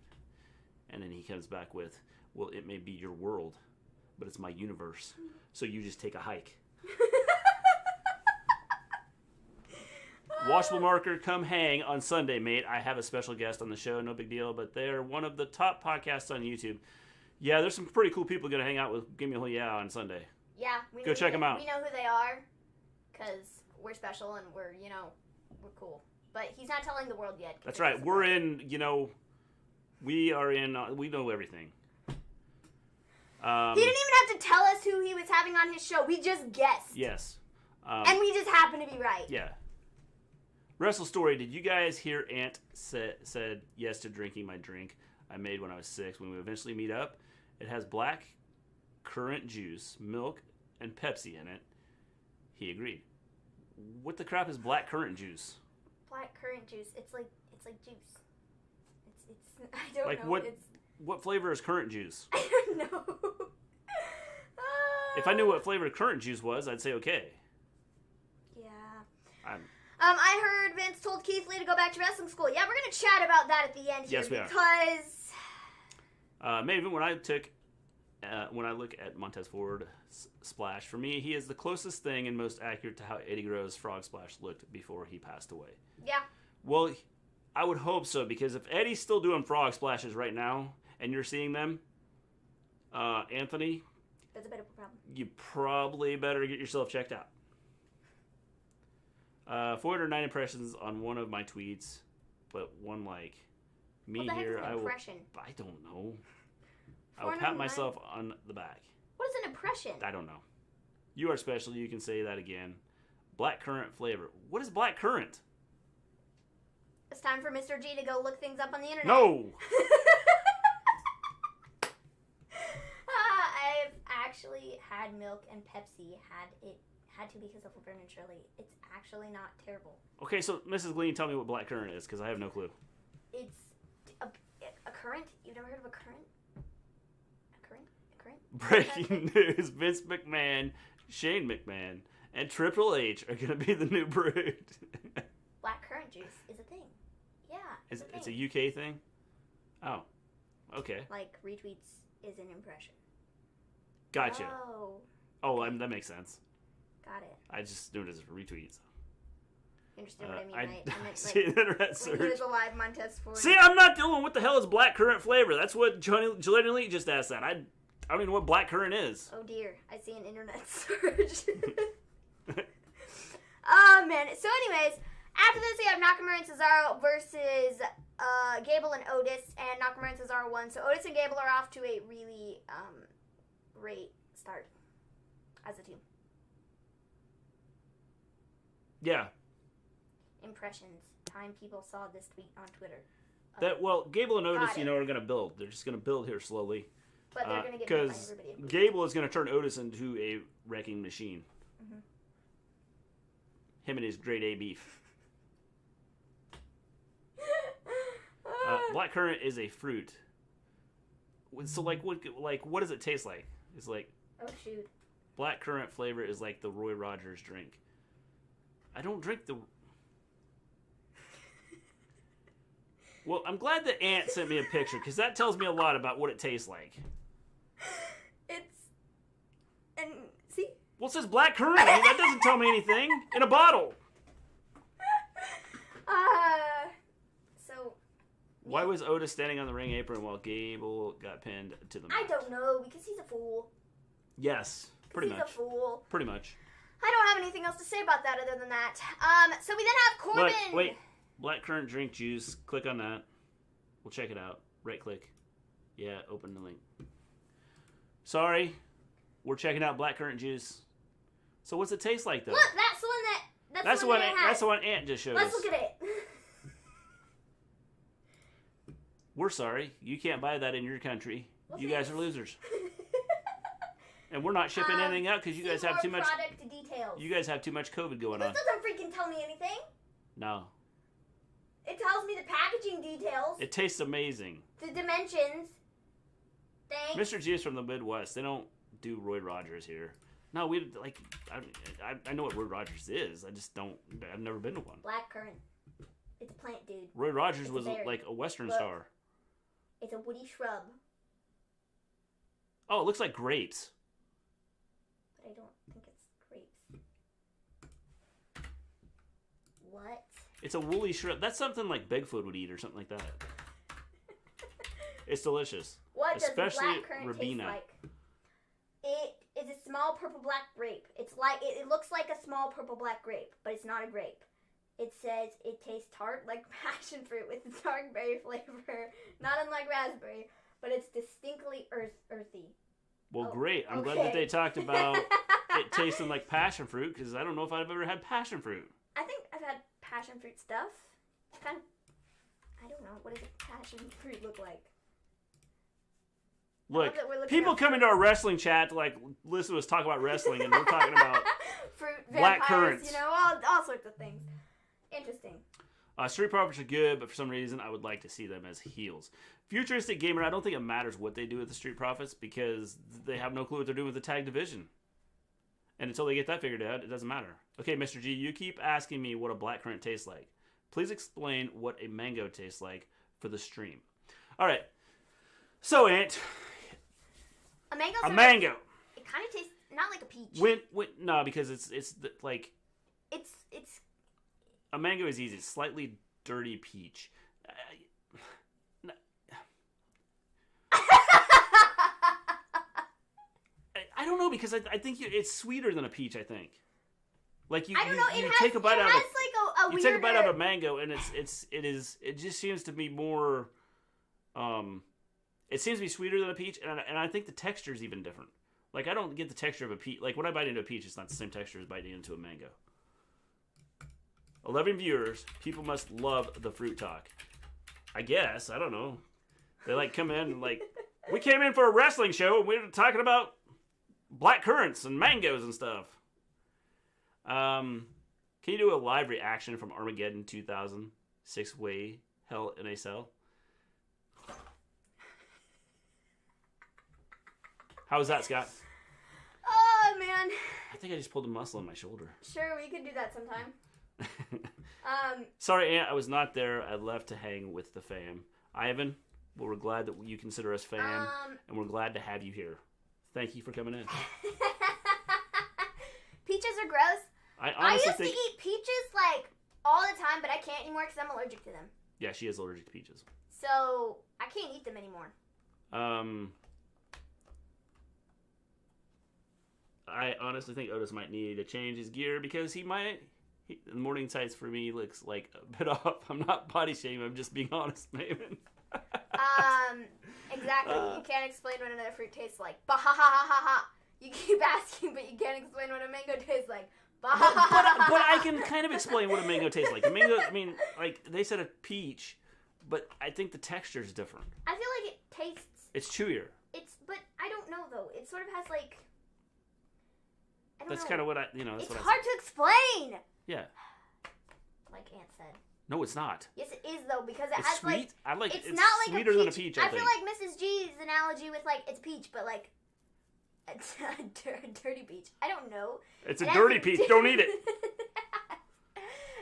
And then he comes back with, well, it may be your world, but it's my universe, so you just take a hike. Washable Marker, come hang on Sunday, mate. I have a special guest on the show, no big deal, but they're one of the top podcasts on YouTube. Yeah, there's some pretty cool people going to hang out with Gimme a Whole Yeah on Sunday. Yeah. Go check them out. We know who they are, because we're special and we're cool. But he's not telling the world yet. That's right. We're in, we know everything. He didn't even have to tell us who he was having on his show. We just guessed. Yes. And we just happen to be right. Yeah. Wrestle Story, did you guys hear Ant said yes to drinking my drink I made when I was 6? When we eventually meet up, it has black currant juice, milk, and Pepsi in it. He agreed. What the crap is black currant juice? Black currant juice. It's like juice. It's I don't know. What flavor is currant juice? I don't know. If I knew what flavor currant juice was, I'd say okay. Yeah. I heard Vince told Keith Lee to go back to wrestling school. Yeah, we're going to chat about that at the end here. Yes, we are. Because... Maven, when I look at Montez Ford Splash, for me, he is the closest thing and most accurate to how Eddie Guerrero's Frog Splash looked before he passed away. Yeah. Well, I would hope so, because if Eddie's still doing Frog Splashes right now, and you're seeing them, Anthony... That's a bit of a problem. You probably better get yourself checked out. 409 impressions on one of my tweets, but one like. Me what the here, heck is an impression? I don't know. I will pat myself on the back. What is an impression? I don't know. You are special. You can say that again. Black currant flavor. What is black currant? It's time for Mr. G to go look things up on the internet. No! I've actually had milk and Pepsi. Had to because of Laverne and Shirley. It's actually not terrible. Okay, so Mrs. Gleen, tell me what black currant is, because I have no clue. It's a currant? You've never heard of a currant? A currant? Breaking news. Vince McMahon, Shane McMahon, and Triple H are going to be the new Brood. Black currant juice is a thing. Yeah, it's a UK thing? Oh, okay. Like, retweets is an impression. Gotcha. Oh. Oh, that makes sense. Got it. I just knew it as a retweet. You understand what I mean, right? I meant, see an internet search. When he was alive, Montez Ford. See, I'm not doing what the hell is blackcurrant flavor. That's what Gillette Elite just asked that. I don't even know what blackcurrant is. Oh dear, I see an internet search. Oh man. So anyways, after this we have Nakamura and Cesaro versus Gable and Otis, and Nakamura and Cesaro won. So Otis and Gable are off to a really great start as a team. Yeah. Impressions. Time people saw this tweet on Twitter. Gable and Otis, are going to build. They're just going to build here slowly. But they're going to get beat by everybody. Because Gable is going to turn Otis into a wrecking machine. Mm-hmm. Him and his grade A beef. Blackcurrant is a fruit. So, what does it taste like? It's like... Oh, shoot. Blackcurrant flavor is like the Roy Rogers drink. I don't drink the... Well, I'm glad that Ant sent me a picture, because that tells me a lot about what it tastes like. See? Well, it says blackcurrant. I mean, that doesn't tell me anything. In a bottle. So... Why was Otis standing on the ring apron while Gable got pinned to the mat? I don't know, because he's a fool. Yes, pretty much. He's a fool. Pretty much. I don't have anything else to say about that other than that. So we then have Corbin. Look, wait. Blackcurrant drink juice. Click on that. We'll check it out. Right click. Yeah, open the link. Sorry. We're checking out blackcurrant juice. So what's it taste like, though? Look, that's the one that's the one that's the one Ant just showed us. Let's look at it. We're sorry. You can't buy that in your country. You guys are losers. And we're not shipping anything out because you guys have too much product details. You guys have too much COVID going on. This doesn't freaking tell me anything. No. It tells me the packaging details. It tastes amazing. The dimensions. Thanks. Mr. G is from the Midwest. They don't do Roy Rogers here. No, we like. I know what Roy Rogers is. I just don't. I've never been to one. Blackcurrant. It's a plant, dude. Roy Rogers was like a Western star. It's a woody shrub. Oh, it looks like grapes. But I don't think it's grapes. What? It's a woolly shrub. That's something like Bigfoot would eat or something like that. It's delicious. What especially does blackcurrant taste like? It is a small purple-black grape. It's like it looks like a small purple-black grape, but it's not a grape. It says it tastes tart like passion fruit with a dark berry flavor, not unlike raspberry, but it's distinctly earthy. Well, great. I'm glad that they talked about it tasting like passion fruit, because I don't know if I've ever had passion fruit. I think I've had passion fruit stuff. I don't know. What does a passion fruit look like? Look, people come into our wrestling chat to listen to us talk about wrestling, and we're talking about fruit, black vampires, currants. All sorts of things. Interesting. Street Profits are good, but for some reason I would like to see them as heels. Futuristic Gamer, I don't think it matters what they do with the Street Profits because they have no clue what they're doing with the tag division. And until they get that figured out, it doesn't matter. Okay, Mr. G, you keep asking me what a blackcurrant tastes like. Please explain what a mango tastes like for the stream. All right. So, Ant. A mango. It kind of tastes not like a peach. No, because it's a mango is easy. It's slightly dirty peach. I don't know because I think it's sweeter than a peach. I think. Like you, I don't know. You take a bite out of you take a bite out of a mango, and it just seems to be more. It seems to be sweeter than a peach, and I think the texture is even different. Like I don't get the texture of a peach. Like when I bite into a peach, it's not the same texture as biting into a mango. 11 viewers. People must love the fruit talk. I guess. I don't know. They come in and we came in for a wrestling show and we were talking about black currants and mangoes and stuff. Can you do a live reaction from Armageddon 2000? 6-way Hell in a Cell? How was that, Scott? Oh, man. I think I just pulled a muscle in my shoulder. Sure, we could do that sometime. Sorry, Aunt, I was not there. I left to hang with the fam. Ivan, well, we're glad that you consider us fam, and we're glad to have you here. Thank you for coming in. Peaches are gross. I used to eat peaches like all the time, but I can't anymore because I'm allergic to them. Yeah, she is allergic to peaches. So I can't eat them anymore. I honestly think Otis might need to change his gear because the morning tights for me looks like a bit off. I'm not body shaming. I'm just being honest, Maven. Exactly. You can't explain what another fruit tastes like. Bah ha ha ha ha ha. You keep asking, but you can't explain what a mango tastes like. Bah ha ha ha. But I can kind of explain what a mango tastes like. A mango, I mean, like they said a peach, but I think the texture is different. I feel like it tastes. It's chewier. But I don't know though. It sort of has like. That's kind of what I. It's hard to explain. Yeah. Like Aunt said. No, it's not. Yes, it is though because it it's has sweet. It's not like sweeter a peach. than a peach. I think. feel like Mrs. G's analogy with like it's peach, but like it's a dirty peach. I don't know. It's a dirty peach. Don't eat it. It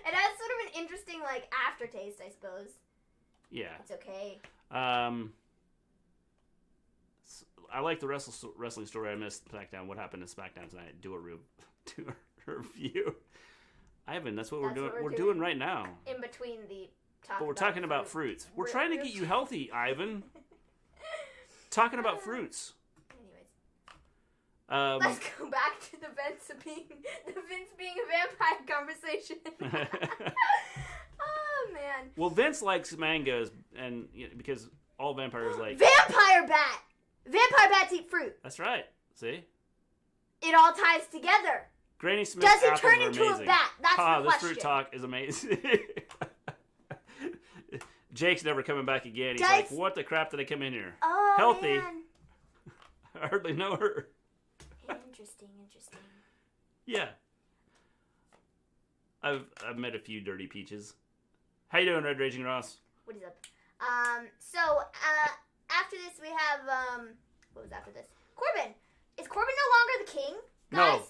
has sort of an interesting like aftertaste, I suppose. Yeah. It's okay. I like the wrestling story. I missed Smackdown. What happened in Smackdown tonight? Do a review. Ivan, that's what we're doing. We're doing right now. In between the talk. But we're talking about fruits. We're trying to get you healthy, Ivan. Talking about fruits. Anyways. Let's go back to the Vince being a vampire conversation. Oh man. Well, Vince likes mangoes, and because all vampires like vampire bat. Vampire bats eat fruit. That's right. See? It all ties together. Granny Smith Does he apples turn are into amazing. a bat? That's the this question. fruit talk is amazing. Jake's never coming back again. He's like, what the crap did I come in here? Oh, healthy. Man. I hardly know her. Interesting. Yeah. I've met a few dirty peaches. How you doing, Red Raging Ross? What is up? After this we have what was after this? Corbin. Is Corbin no longer the king, guys? No.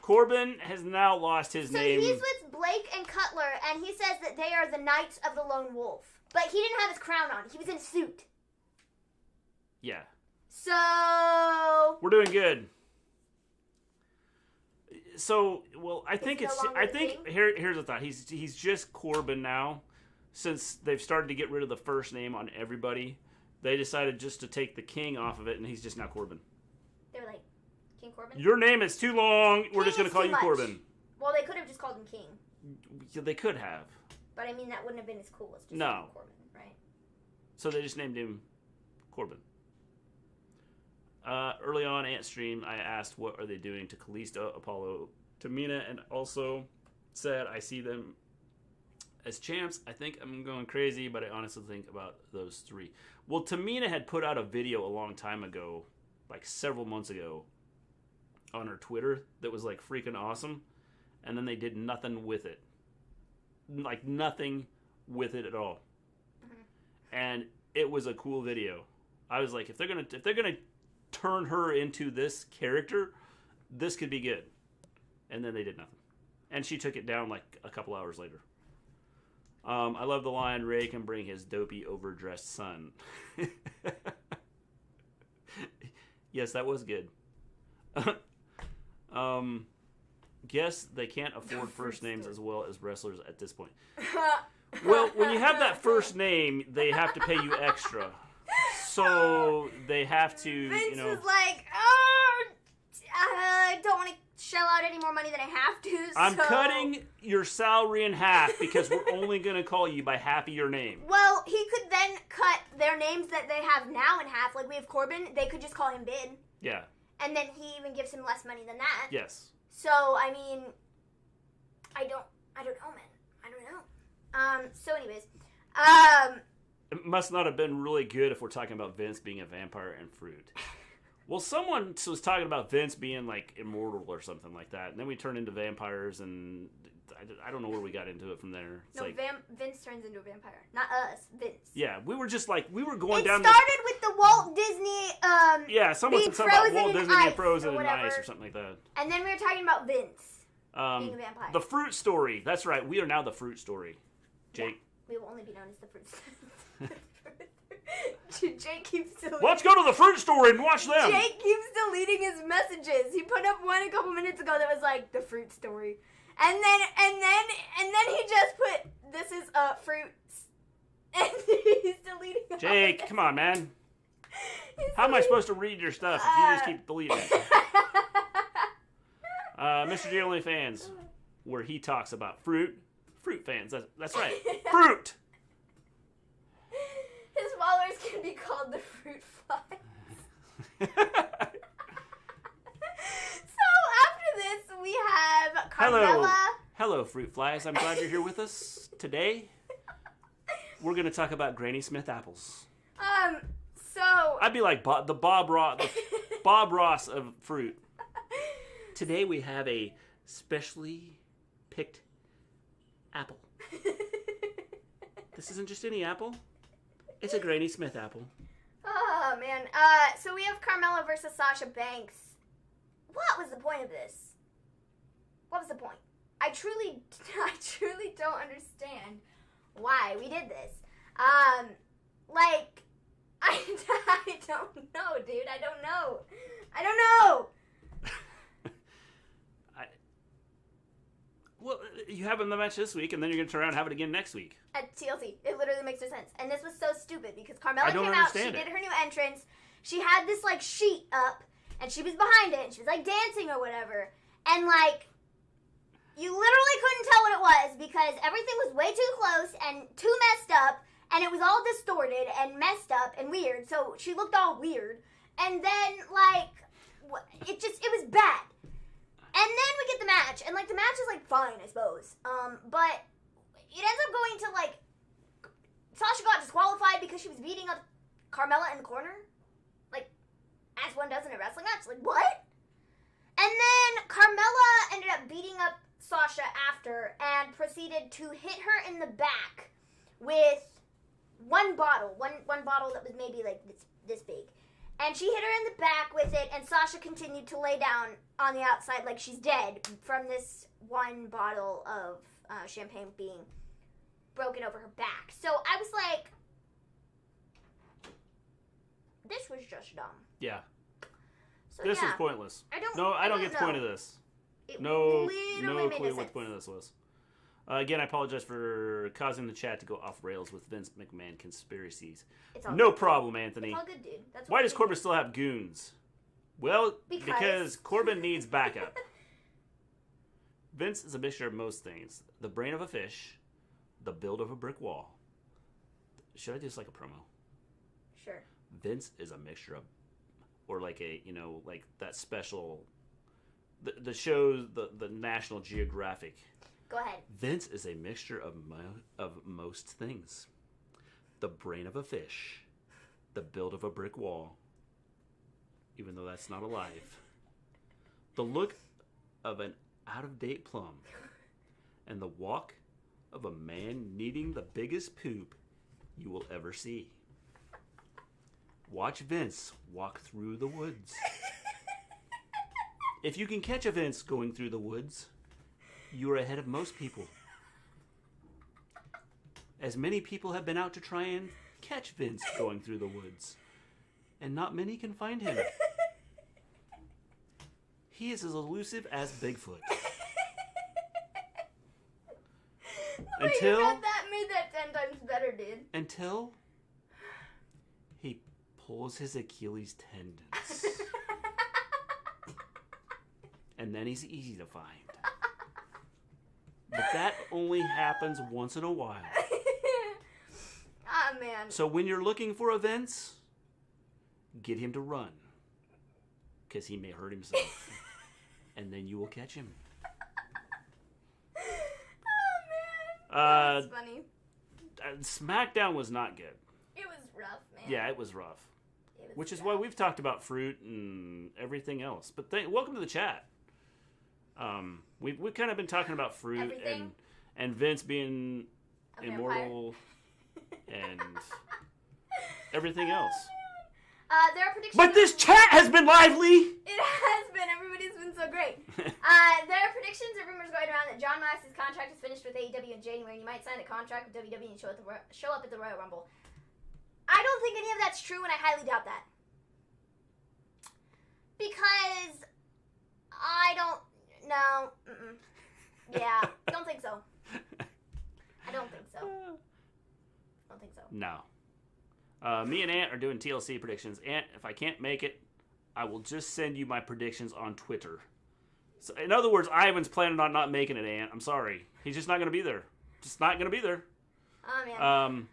Corbin has now lost his name. So he's with Blake and Cutler, and he says that they are the Knights of the Lone Wolf. But he didn't have his crown on. He was in a suit. Yeah. So we're doing good. So, well, I think here's the thought. He's just Corbin now. Since they've started to get rid of the first name on everybody, they decided just to take the king off of it, and he's just now Corbin. They were like, King Corbin? Your name is too long. We're just going to call you Corbin. Well, they could have just called him King. Yeah, they could have. But I mean, that wouldn't have been as cool as just no. Corbin, right? So they just named him Corbin. Early on, Ant Stream, I asked what are they doing to Kalisto, Apollo, Tamina, and also said I see them as champs. I think I'm going crazy, but I honestly think about those three. Well, Tamina had put out a video a long time ago, like several months ago, on her Twitter that was like freaking awesome, and then they did nothing with it. Like nothing with it at all. Mm-hmm. And it was a cool video. I was like, if they're gonna turn her into this character, this could be good. And then they did nothing. And she took it down like a couple hours later. I love the line, Ray can bring his dopey, overdressed son. Yes, that was good. Guess they can't afford first names as well as wrestlers at this point. Well, when you have that first name, they have to pay you extra. So they have to, Vince is like, oh, I don't want to shell out any more money than I have to. I'm cutting your salary in half because we're only going to call you by half of your name. Well, he could then cut their names that they have now in half. Like we have Corbin, they could just call him Bin. Yeah. And then he even gives him less money than that. Yes. So, I mean, I don't know, man. I don't know. So anyways, it must not have been really good if we're talking about Vince being a vampire and fruit. Well, someone was talking about Vince being like immortal or something like that, and then we turned into vampires, and I don't know where we got into it from there. It's Vince turns into a vampire, not us. Vince. Yeah, we were just like going down. It started with the Walt Disney. Yeah, someone said something about Walt Disney being frozen in ice or something like that. And then we were talking about Vince being a vampire. The Fruit Story. That's right. We are now the Fruit Story. Jake. Yeah, we will only be known as the Fruit Story. Jake keeps deleting. Let's go to the fruit store and watch them. Jake keeps deleting his messages. He put up one a couple minutes ago that was like the fruit story, and then he just put this is fruits, and he's deleting. Jake, come on, man. How am I supposed to read your stuff if you just keep deleting it? Mr. G Only Fans, where he talks about fruit fans. That's right, fruit. His followers can be called the fruit flies. So after this, we have Carmella. Hello, fruit flies. I'm glad you're here with us today. We're gonna talk about Granny Smith apples. So I'd be like the Bob Ross of fruit. Today we have a specially picked apple. This isn't just any apple. It's a Granny Smith apple. Oh, man. So we have Carmella versus Sasha Banks. What was the point of this? What was the point? I truly don't understand why we did this. I don't know, dude. I don't know. Well, you have the match this week, and then you're going to turn around and have it again next week. At TLC. It literally makes no sense. And this was so stupid because Carmella came out, she did her new entrance, she had this, sheet up, and she was behind it, and she was, dancing or whatever. And, you literally couldn't tell what it was because everything was way too close and too messed up, and it was all distorted and messed up and weird, so she looked all weird. And then, it was bad. And then we get the match, and, the match is, fine, I suppose. But it ends up going to, Sasha got disqualified because she was beating up Carmella in the corner. As one does in a wrestling match. What? And then Carmella ended up beating up Sasha after and proceeded to hit her in the back with one bottle. One bottle that was maybe, this big. And she hit her in the back with it, and Sasha continued to lay down on the outside like she's dead from this one bottle of champagne being broken over her back. So I was like, this was just dumb. Yeah. So this was pointless. I don't get the point of this. No clue what the point of this was. Again, I apologize for causing the chat to go off rails with Vince McMahon conspiracies. No problem, Anthony. It's all good, dude. Why does Corbin still have goons? Well, because Corbin needs backup. Vince is a mixture of most things. The brain of a fish, the build of a brick wall. Should I do this like a promo? Sure. Vince is a mixture of, or that special, the show, the National Geographic. Go ahead. Vince is a mixture of most things. The brain of a fish, the build of a brick wall, even though that's not alive, the look of an out-of-date plum, and the walk of a man needing the biggest poop you will ever see. Watch Vince walk through the woods. If you can catch a Vince going through the woods, you are ahead of most people. As many people have been out to try and catch Vince going through the woods, and not many can find him. He is as elusive as Bigfoot. That made that 10 times better, dude. Until he pulls his Achilles tendons. And then he's easy to find. But that only happens once in a while. Ah, man. So when you're looking for events, get him to run. Because he may hurt himself. And then you will catch him. Oh, man. That's funny. Smackdown was not good. It was rough, man. Yeah, it was rough. Which is why we've talked about fruit and everything else. But welcome to the chat. We've kind of been talking about fruit and Vince being immortal and everything else. There are predictions. But this chat has been lively! It has been. Everybody's been so great. There are predictions and rumors going around that John Moxley's contract is finished with AEW in January and he might sign a contract with WWE and show up at the Royal Rumble. I don't think any of that's true, and I highly doubt that. Because I don't know. Yeah, don't think so. I don't think so. Don't think so. No. Me and Ant are doing TLC predictions. Ant, if I can't make it, I will just send you my predictions on Twitter. So, in other words, Ivan's planning on not making it, Ant. I'm sorry. He's just not going to be there. Just not going to be there. Oh, man.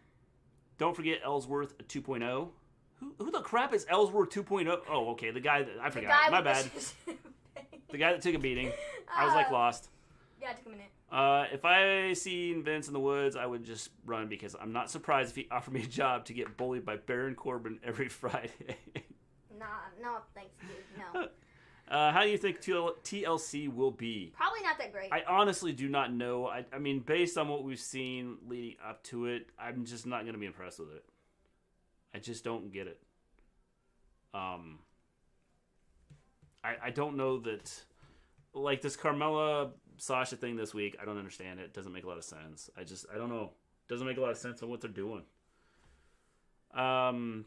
Don't forget Ellsworth 2.0. Who the crap is Ellsworth 2.0? Oh, okay. The guy that... I forgot. My bad. The guy that took a beating. I was, lost. Yeah, it took a minute. If I seen Vince in the woods, I would just run because I'm not surprised if he offered me a job to get bullied by Baron Corbin every Friday. No, thanks, dude. No. How do you think TLC will be? Probably not that great. I honestly do not know. I mean, based on what we've seen leading up to it, I'm just not going to be impressed with it. I just don't get it. I don't know that... Like this Carmella Sasha thing this week, I don't understand it. It doesn't make a lot of sense. I don't know. It doesn't make a lot of sense on what they're doing. Mrs.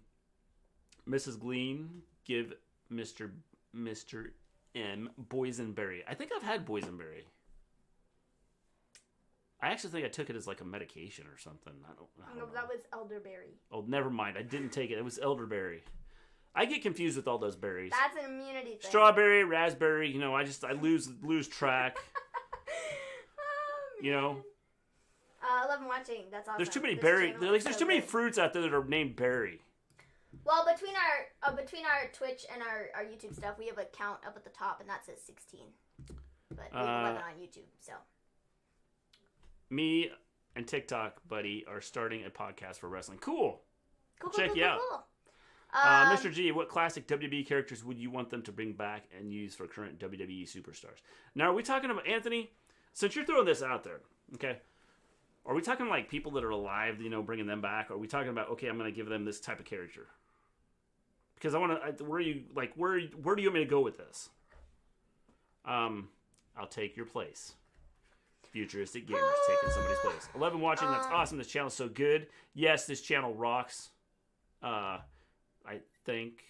Gleen, give Mr. M boysenberry. I think I've had boysenberry. I actually think I took it as like a medication or something. I don't know. That was elderberry. Oh, never mind. I didn't take it. It was elderberry. I get confused with all those berries. That's an immunity thing. Strawberry, raspberry, I lose track. Oh, I love watching. That's awesome. There's too many berries. There's too many fruits out there that are named berry. Well, between our Twitch and our YouTube stuff, we have a count up at the top, and that says 16. But we have 11 on YouTube, so. Me and TikTok buddy are starting a podcast for wrestling. Cool. Check you out. Cool. Mr. G, what classic WWE characters would you want them to bring back and use for current WWE superstars? Now, are we talking about, Anthony, since you're throwing this out there, okay, are we talking like people that are alive, bringing them back? Or are we talking about, okay, I'm going to give them this type of character? Because I want to, where do you want me to go with this? I'll take your place. Futuristic Gamers taking somebody's place. 11 watching, that's awesome. This channel's so good. Yes, this channel rocks. I think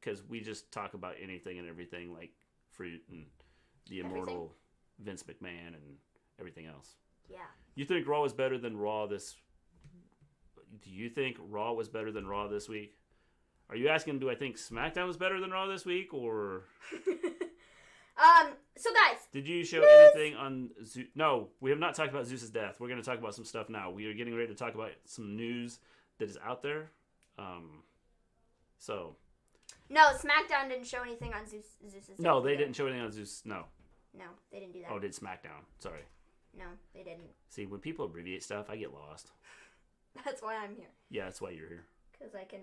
because we just talk about anything and everything, like fruit and the immortal Vince McMahon and everything else. Yeah. You think Raw was better than Raw this? Do you think Raw was better than Raw this week? Are you asking, do I think SmackDown was better than Raw this week, or? So guys, did you show anything on Zeus? No, we have not talked about Zeus's death. We're going to talk about some stuff now. We are getting ready to talk about some news that is out there. No, SmackDown didn't show anything on Zeus's death. No, they didn't show anything on Zeus. No, they didn't do that. Oh, did SmackDown? Sorry. No, they didn't. See, when people abbreviate stuff, I get lost. That's why I'm here. Yeah, that's why you're here. Because I can,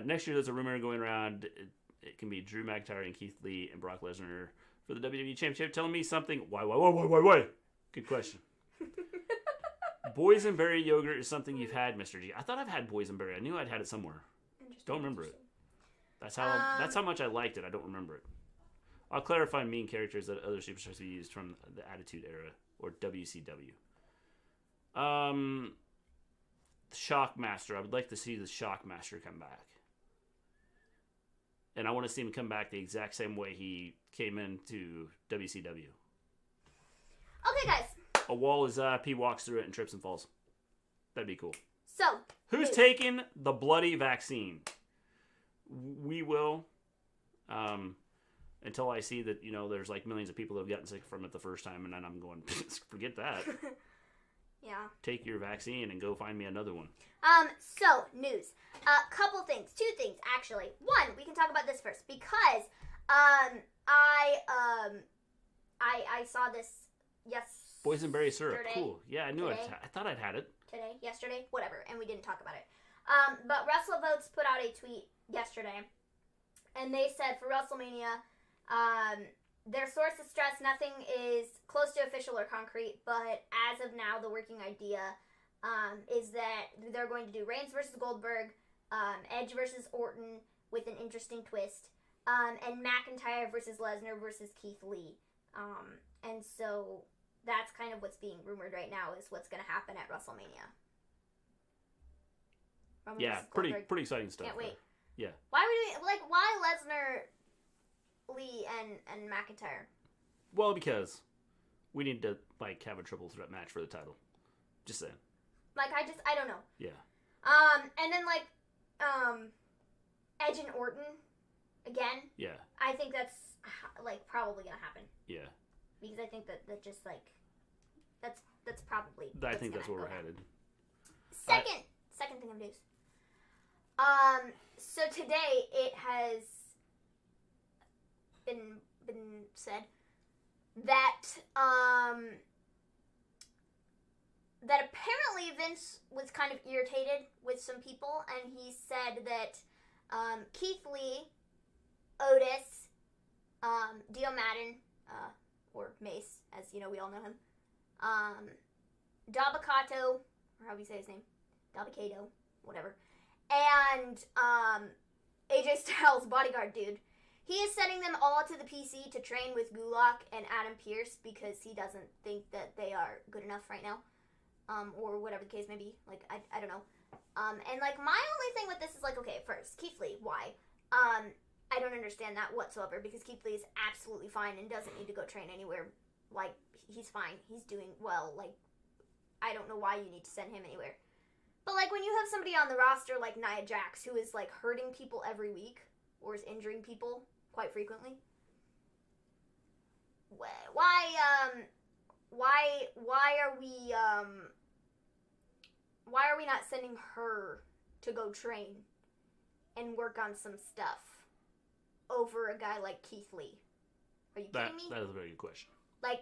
next year, there's a rumor going around. It can be Drew McIntyre and Keith Lee and Brock Lesnar for the WWE Championship. Telling me something. Why? Good question. Boysenberry yogurt is something you've had, Mr. G. I thought I've had boysenberry. I knew I'd had it somewhere. Don't remember it. That's how much I liked it. I don't remember it. I'll clarify mean characters that other superstars have used from the Attitude Era or WCW. Shockmaster. I would like to see the Shockmaster come back. And I want to see him come back the exact same way he came into WCW. Okay, guys. A wall is up, he walks through it and trips and falls. That'd be cool. So, who's taking the bloody vaccine? We will. Until I see that, there's like millions of people that have gotten sick from it the first time, and then I'm going, forget that. Yeah. Take your vaccine and go find me another one. So, news. Couple things. Two things, actually. One, we can talk about this first, because, I saw this, Boysenberry syrup. Cool. Yeah, I knew it. I thought I'd had it. Yesterday, whatever, and we didn't talk about it. But WrestleVotes put out a tweet yesterday, and they said for WrestleMania, their sources stress nothing is close to official or concrete, but as of now, the working idea is that they're going to do Reigns versus Goldberg, Edge versus Orton with an interesting twist, and McIntyre versus Lesnar versus Keith Lee. And so that's kind of what's being rumored right now is what's going to happen at WrestleMania. Yeah, pretty exciting stuff. Can't wait. Yeah. Why are we doing why Lesnar, Lee, and McIntyre? Well, because we need to have a triple threat match for the title. Just saying. I don't know. Yeah. And then Edge and Orton again. Yeah. I think that's probably gonna happen. Yeah. Because I think that just that's probably. I think that's where we're headed. Second thing of news. So today it has been said that that apparently Vince was kind of irritated with some people, and he said that Keith Lee, Otis, Dio Madden, or Mace, as we all know him, Dabba-Kato, or how do you say his name? Dabba-Kato, whatever, and AJ Styles, bodyguard dude. He is sending them all to the PC to train with Gulak and Adam Pearce because he doesn't think that they are good enough right now. Or whatever the case may be. I don't know. And my only thing with this is okay, first, Keith Lee, why? I don't understand that whatsoever because Keith Lee is absolutely fine and doesn't need to go train anywhere. He's fine. He's doing well. I don't know why you need to send him anywhere. But when you have somebody on the roster like Nia Jax who is hurting people every week or is injuring people quite frequently, why are we not sending her to go train and work on some stuff over a guy like Keith Lee? Are you kidding me? That is a very good question. What?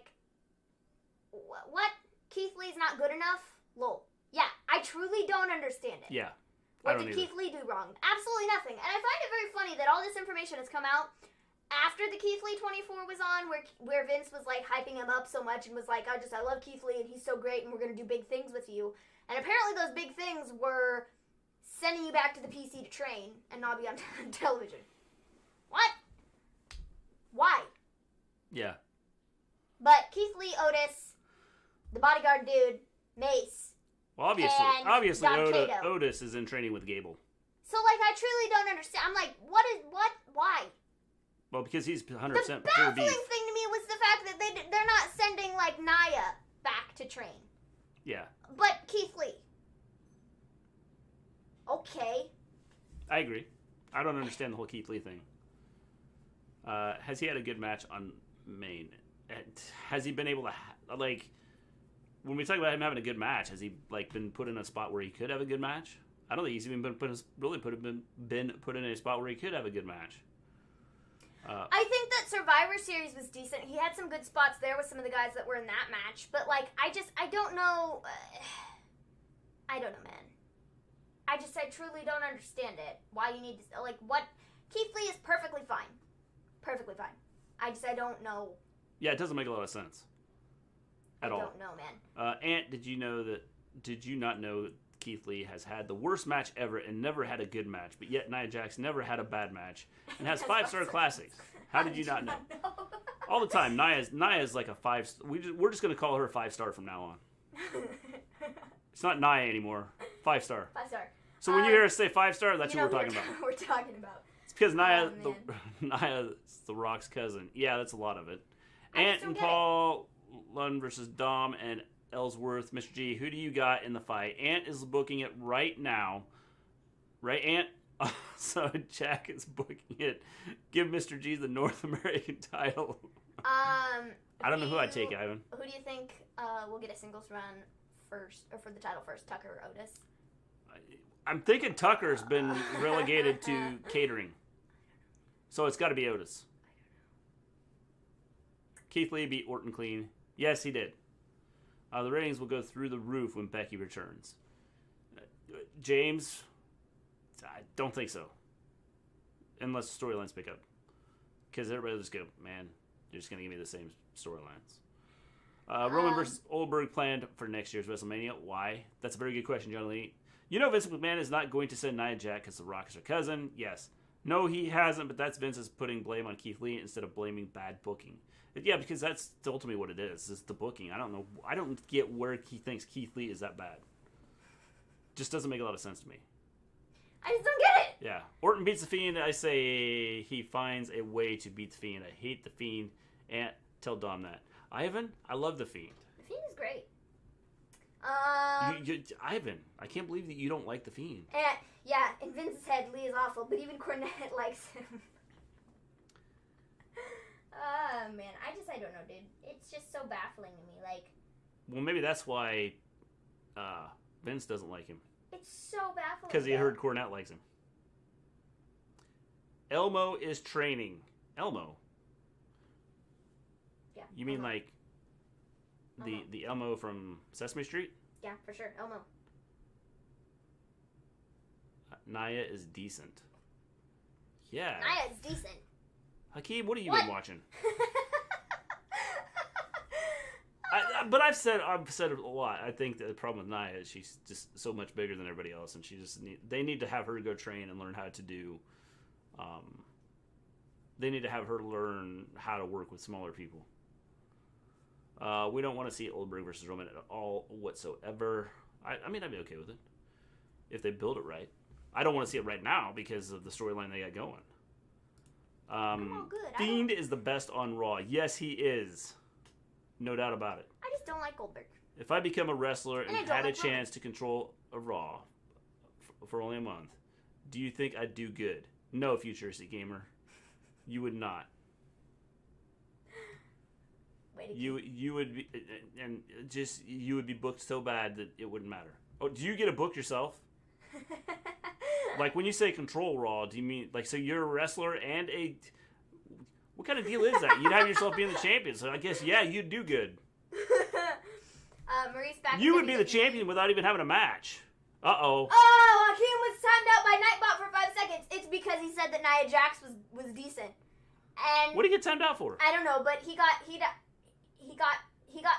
Keith Lee's not good enough? Lol. Yeah, I truly don't understand it. Yeah. What did Keith Lee do wrong? Absolutely nothing. And I find it very funny that all this information has come out after the Keith Lee 24 was on, where Vince was hyping him up so much and was I love Keith Lee and he's so great and we're going to do big things with you. And apparently those big things were sending you back to the PC to train and not be on television. What? Why? Yeah. But Keith Lee, Otis, the bodyguard dude, Mace. Well, obviously Otis is in training with Gable. So I truly don't understand. I'm what? Why? Well, because he's 100% pure beef. The baffling thing to me was the fact that they're not sending Nia back to train. Yeah. But Keith Lee. Okay. I agree. I don't understand the whole Keith Lee thing. Has he had a good match on Main? Has he been able to when we talk about him having a good match, has he been put in a spot where he could have a good match? I don't think he's even been put in a spot where he could have a good match. I think that Survivor Series was decent. He had some good spots there with some of the guys that were in that match. But, I don't know. I don't know, man. I truly don't understand it. Why you need to, what? Keith Lee is perfectly fine. Perfectly fine. I don't know. Yeah, it doesn't make a lot of sense. At all. I don't know, man. Ant, did you not know Keith Lee has had the worst match ever and never had a good match, but yet Nia Jax never had a bad match and has 5-star classics? How did you not know? All the time, Nia's like a 5. We're just going to call her 5-star from now on. It's not Nia anymore. 5-star. 5-star. So when you hear us say 5-star, that's what we're talking about. We're talking about. It's because Nia's The Rock's cousin. Yeah, that's a lot of it. Ant and Paul, Lund versus Dom and Ellsworth. Mr. G, who do you got in the fight? Ant is booking it right now. Right, Ant? So Jack is booking it. Give Mr. G the North American title. I don't know who I'd take, Ivan. Who do you think will get a singles run first, or for the title first, Tucker or Otis? I'm thinking Tucker's been relegated to catering. So it's got to be Otis. Keith Lee beat Orton clean. Yes, he did. The ratings will go through the roof when Becky returns. James, I don't think so. Unless the storylines pick up. Because everybody will just go, man, you're just going to give me the same storylines. Roman versus Goldberg planned for next year's WrestleMania. Why? That's a very good question, John Lee. You know Vince McMahon is not going to send Nia Jax because The Rock is her cousin. Yes. No, he hasn't, but that's Vince's putting blame on Keith Lee instead of blaming bad booking. Yeah, because that's ultimately what it is the booking. I don't know. I don't get where he thinks Keith Lee is that bad. Just doesn't make a lot of sense to me. I just don't get it. Yeah. Orton beats The Fiend. I say he finds a way to beat The Fiend. I hate The Fiend. And tell Dom that. Ivan, I love The Fiend. The Fiend is great. Ivan, I can't believe that you don't like The Fiend. And, yeah, in Vince's head, Lee is awful, but even Cornette likes him. Man, I don't know, dude. It's just so baffling to me. Like, well, maybe that's why Vince doesn't like him. It's so baffling. Because he heard Cornette likes him. Elmo is training. Elmo? Yeah. You mean like the Elmo from Sesame Street? Yeah, for sure. Elmo. Nia is decent. Yeah. Nia is decent. Hakeem, what have you been watching? But I've said it a lot. I think the problem with Nia is she's just so much bigger than everybody else, and they need to have her go train and learn how to do. They need to have her learn how to work with smaller people. We don't want to see Goldberg versus Roman at all whatsoever. I mean, I'd be okay with it if they build it right. I don't want to see it right now because of the storyline they got going. Fiend is the best on Raw. Yes, he is. No doubt about it. I just don't like Goldberg. If I become a wrestler and had a chance to control a Raw for only a month, do you think I'd do good? No, Futuristic Gamer. You would not. You would be, and just you would be booked so bad that it wouldn't matter. Oh, do you get a book yourself? Like when you say control Raw, do you mean like so you're a wrestler and a? What kind of deal is that? You'd have yourself being the champion, so I guess yeah, you'd do good. Maurice back. You would be the champion without even having a match. Oh, Hakeem was timed out by Nightbot for 5 seconds. It's because he said that Nia Jax was decent. And what did he get timed out for? I don't know, but he got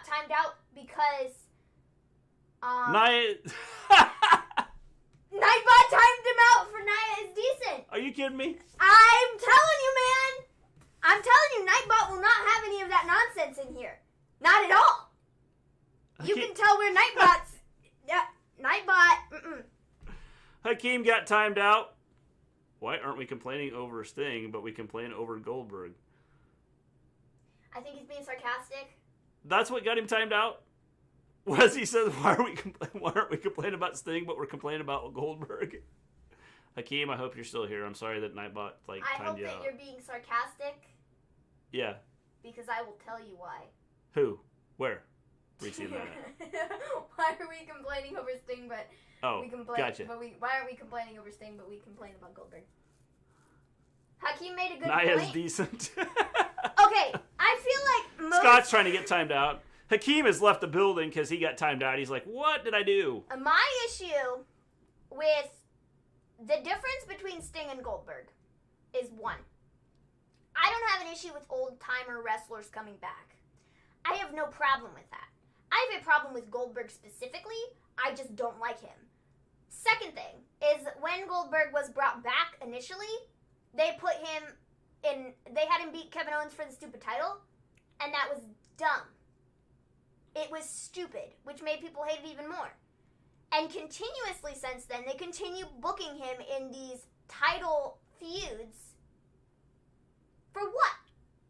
timed out because Nia. Nightbot timed him out for Nia is decent. Are you kidding me? I'm telling you, man. I'm telling you, Nightbot will not have any of that nonsense in here. Not at all. You can tell where Nightbot's. Yeah, Nightbot. Hakeem got timed out. Why aren't we complaining over Sting, but we complain over Goldberg? I think he's being sarcastic. That's what got him timed out? Was he says, why aren't we complaining about Sting, but we're complaining about Goldberg? Hakeem, I hope you're still here. I'm sorry that Nightbot timed you out. I hope that you're being sarcastic. Yeah. Because I will tell you why. Who? Where? Where you seeing that at? Why are we complaining over Sting, but we complain? Gotcha. But why aren't we complaining over Sting, but we complain about Goldberg? Hakeem made a good Nia's point. decent. Okay, I feel like Scott's trying to get timed out. Hakeem has left the building because he got timed out. He's like, what did I do? My issue with the difference between Sting and Goldberg is one. I don't have an issue with old-timer wrestlers coming back. I have no problem with that. I have a problem with Goldberg specifically. I just don't like him. Second thing is when Goldberg was brought back initially, they put him in, they had him beat Kevin Owens for the stupid title, and that was dumb. It was stupid, which made people hate it even more. And continuously since then, they continue booking him in these title feuds. For what?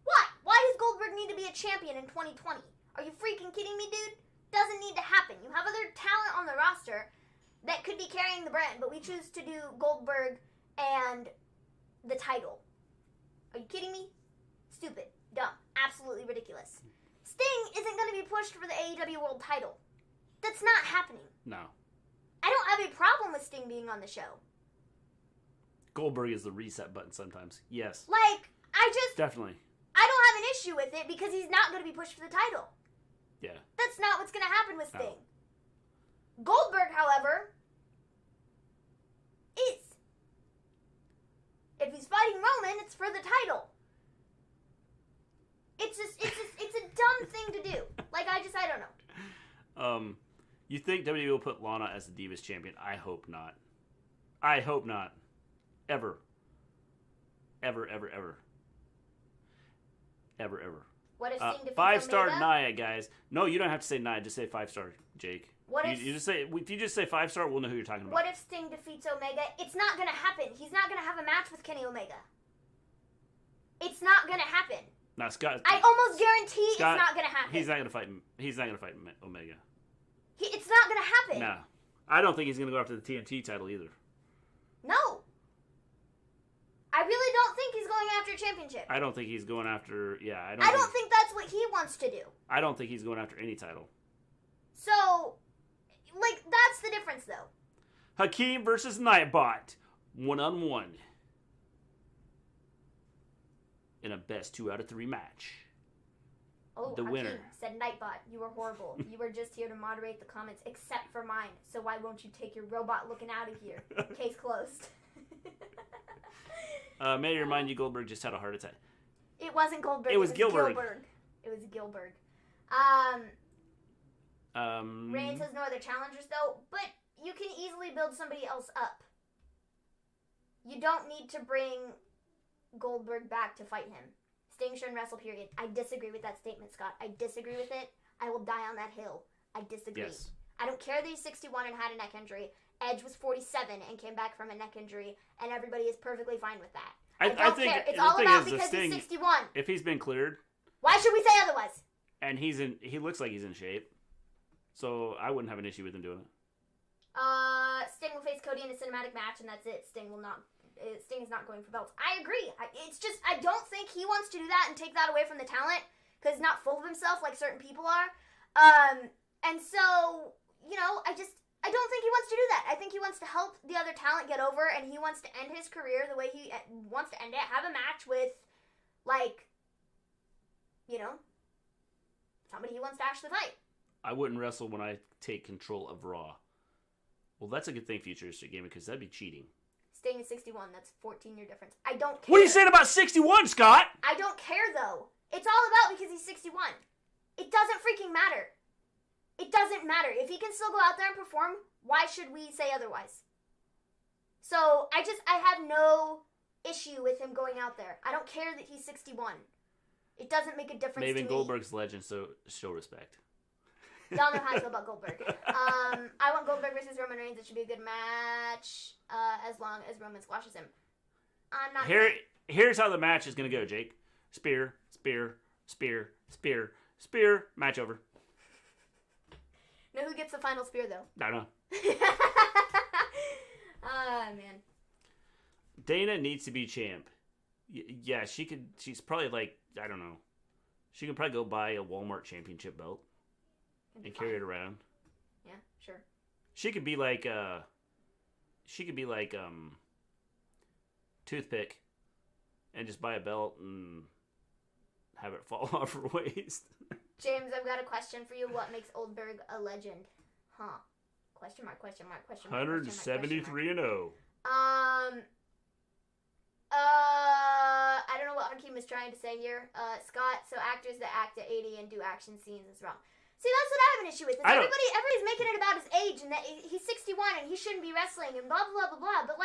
What? Why does Goldberg need to be a champion in 2020? Are you freaking kidding me, dude? Doesn't need to happen. You have other talent on the roster that could be carrying the brand, but we choose to do Goldberg and the title. Are you kidding me? Stupid. Dumb. Absolutely ridiculous. Sting isn't going to be pushed for the AEW World title. That's not happening. No. I don't have a problem with Sting being on the show. Goldberg is the reset button sometimes. Yes. Like, Definitely. I don't have an issue with it because he's not going to be pushed for the title. Yeah. That's not what's going to happen with Sting. No. Goldberg, however, is. If he's fighting Roman, it's for the title. It's a dumb thing to do. Like, I don't know. You think WWE will put Lana as the Divas champion? I hope not. I hope not. Ever. Ever, ever, ever. Ever, ever. What if Sting defeats 5-star Omega? Nia, guys. No, you don't have to say Nia. Just say 5-star, Jake. What if you just say if you just say 5-star, we'll know who you're talking about. What if Sting defeats Omega? It's not gonna happen. He's not gonna have a match with Kenny Omega. It's not gonna happen. No, Scott. I almost guarantee Scott, it's not gonna happen. He's not gonna fight. He's not gonna fight Omega. It's not gonna happen. No, I don't think he's gonna go after the TNT title either. No. I really don't think he's going after a championship. I don't think he's going after. Yeah, I don't think that's what he wants to do. I don't think he's going after any title. So, like, that's the difference, though. Hakeem versus Nightbot, 1-on-1, in a best 2 out of 3 match. Oh, the Hakeem winner said, Nightbot, you were horrible. You were just here to moderate the comments, except for mine. So why won't you take your robot looking out of here? Case closed. May I remind you, Goldberg just had a heart attack. It wasn't Goldberg. It was Gilbert. It was Gilbert. Reigns has no other challengers, though, but you can easily build somebody else up. You don't need to bring Goldberg back to fight him. Sting shouldn't wrestle, period. I disagree with that statement, Scott. I disagree with it. I will die on that hill. I disagree. Yes. I don't care that he's 61 and had a neck injury. Edge was 47 and came back from a neck injury, and everybody is perfectly fine with that. I don't care. It's all about because he's 61. If he's been cleared, why should we say otherwise? And he looks like he's in shape, so I wouldn't have an issue with him doing it. Sting will face Cody in a cinematic match, and that's it. Sting is not going for belts. I agree. It's just I don't think he wants to do that and take that away from the talent because he's not full of himself like certain people are. And so I don't think he wants to do that. I think he wants to help the other talent get over, and he wants to end his career the way he wants to end it. Have a match with, somebody he wants to actually fight. I wouldn't wrestle when I take control of Raw. Well, that's a good thing, Futuristic Gaming, because that'd be cheating. Sting is 61. That's 14-year difference. I don't care. What are you saying about 61, Scott? I don't care, though. It's all about because he's 61. It doesn't freaking matter. It doesn't matter. If he can still go out there and perform, why should we say otherwise? So, I have no issue with him going out there. I don't care that he's 61. It doesn't make a difference to me. Maybe Goldberg's legend, so show respect. Y'all know how I feel about Goldberg. I want Goldberg versus Roman Reigns. It should be a good match as long as Roman squashes him. I'm not... Here's how the match is going to go, Jake. Spear, spear, spear, spear, spear. Match over. Know who gets the final spear, though? I don't know. Man. Dana needs to be champ. Yeah, she could. She's probably like, I don't know. She could probably go buy a Walmart championship belt and carry it around. Yeah, sure. She could be like, Toothpick and just buy a belt and have it fall off her waist. James, I've got a question for you. What makes Goldberg a legend? Huh. Question mark, question mark, question mark. 173-0. I don't know what Hakeem is trying to say here. Scott, so actors that act at 80 and do action scenes is wrong. See, that's what I have an issue with. Everybody's making it about his age and that he's 61 and he shouldn't be wrestling and blah, blah, blah, blah. But,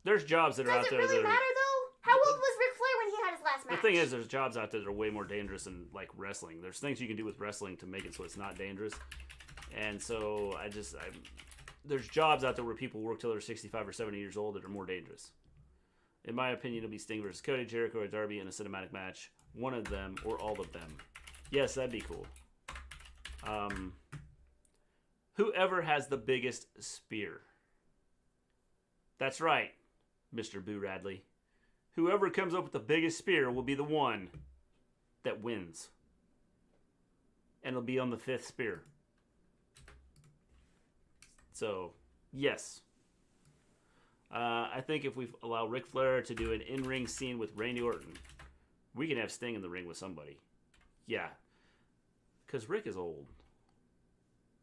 there's jobs that are out there does it really matter, though? How old was Ric Flair when he had his last match? The thing is, there's jobs out there that are way more dangerous than, wrestling. There's things you can do with wrestling to make it so it's not dangerous. And so, there's jobs out there where people work till they're 65 or 70 years old that are more dangerous. In my opinion, it'll be Sting versus Cody, Jericho, or Darby in a cinematic match. One of them or all of them. Yes, that'd be cool. Whoever has the biggest spear. That's right, Mr. Boo Radley. Whoever comes up with the biggest spear will be the one that wins. And it'll be on the 5th spear. So, yes. I think if we allow Ric Flair to do an in-ring scene with Randy Orton, we can have Sting in the ring with somebody. Yeah. Because Rick is old.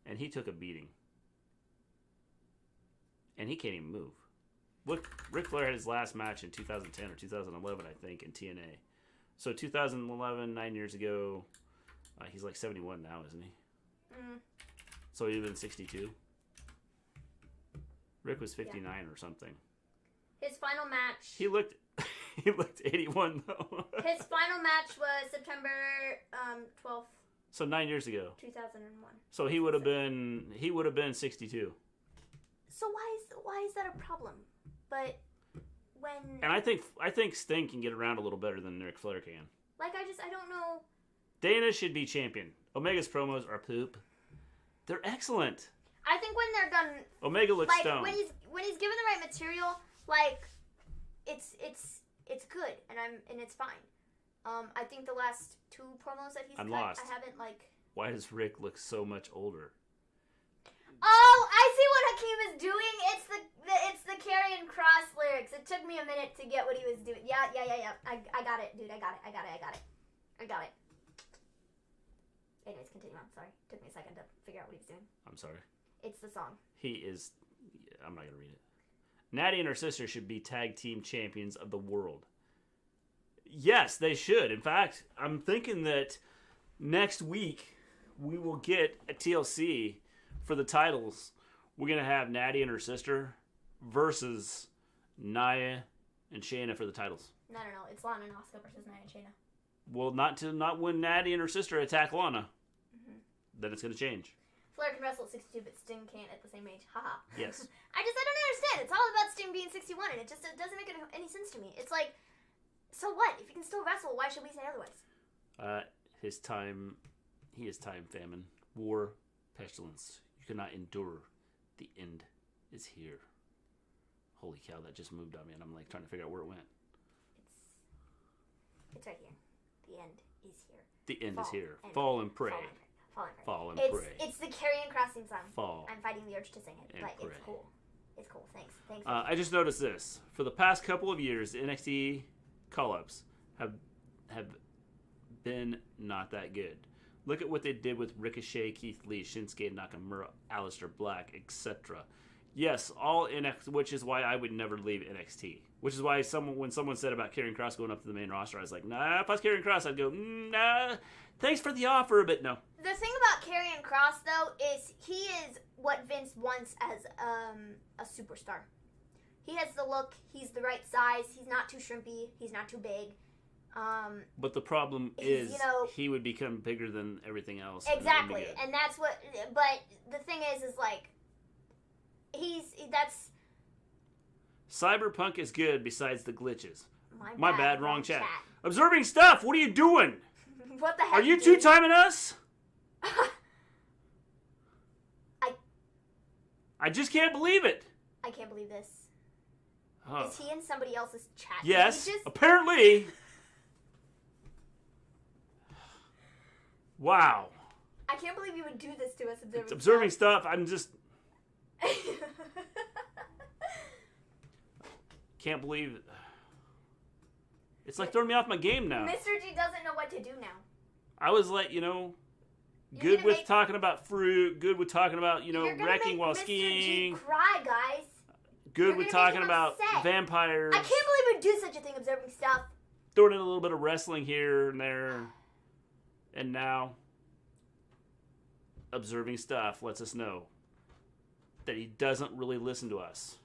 And he took a beating. And he can't even move. Look, Ric Flair had his last match in 2010 or 2011, I think, in TNA. So 2011, 9 years ago, he's like 71 now, isn't he? Mm. So he'd been 62. Rick was 59 or something. His final match... He looked 81, though. His final match was September 12th, So 9 years ago. 2001. So he would have been 62. So why is that a problem? But when and I think Sting can get around a little better than Ric Flair can. Like I don't know. Dana should be champion. Omega's promos are poop. They're excellent. I think when they're done, Omega looks like stoned. when he's given the right material, like it's good and it's fine. I think the last 2 promos that he's cut, lost. I haven't like. Why does Rick look so much older? Oh, I see what Hakeem is doing. It's the Karrion Cross lyrics. It took me a minute to get what he was doing. Yeah. I got it, dude. I got it. Anyways, continue on. Sorry. Took me a second to figure out what he was doing. I'm sorry. It's the song. I'm not going to read it. Natty and her sister should be tag team champions of the world. Yes, they should. In fact, I'm thinking that next week we will get a TLC for the titles. We're going to have Natty and her sister versus Nia and Shayna for the titles. No. It's Lana and Asuka versus Nia and Shayna. Well, not when Natty and her sister attack Lana. Mm-hmm. Then it's going to change. Flair can wrestle at 62, but Sting can't at the same age. Haha. Yes. I don't understand. It's all about Sting being 61, and it doesn't make any sense to me. It's like, so what? If he can still wrestle, why should we say otherwise? He is time famine, war, pestilence. You cannot endure. The end is here. Holy cow, that just moved on me, and I'm like trying to figure out where it went. It's right here. The end is here. The end is here. Fall and pray. Fall and pray. It's the Karrion Crossing song. Fall. I'm fighting the urge to sing it, but pray. it's cool. It's cool. Thanks. I just noticed this. For the past couple of years, the NXT call-ups have been not that good. Look at what they did with Ricochet, Keith Lee, Shinsuke Nakamura, Aleister Black, etc. Yes, all NXT, which is why I would never leave NXT. Which is why when someone said about Karrion Kross going up to the main roster, I was like, nah, if I was Karrion Kross, I'd go, nah, thanks for the offer, but no. The thing about Karrion Kross, though, is he is what Vince wants as a superstar. He has the look, he's the right size, he's not too shrimpy, he's not too big. But the problem is, he would become bigger than everything else. Exactly, and that's what, but the thing is like, that's... Cyberpunk is good besides the glitches. My bad, wrong chat. Observing stuff, what are you doing? What the heck? Are you two-timing us? I just can't believe it. I can't believe this. Oh. Is he in somebody else's chat? Yes, apparently. Wow. I can't believe you would do this to us, observing stuff. I'm just... Can't believe it. It's like throwing me off my game now. Mr. G doesn't know what to do now. I was like, good with talking about fruit, good with talking about, wrecking while skiing. Mr. G cry, guys. Good with talking about vampires. I can't believe we'd do such a thing, observing stuff. Throwing in a little bit of wrestling here and there. And now, observing stuff lets us know that he doesn't really listen to us.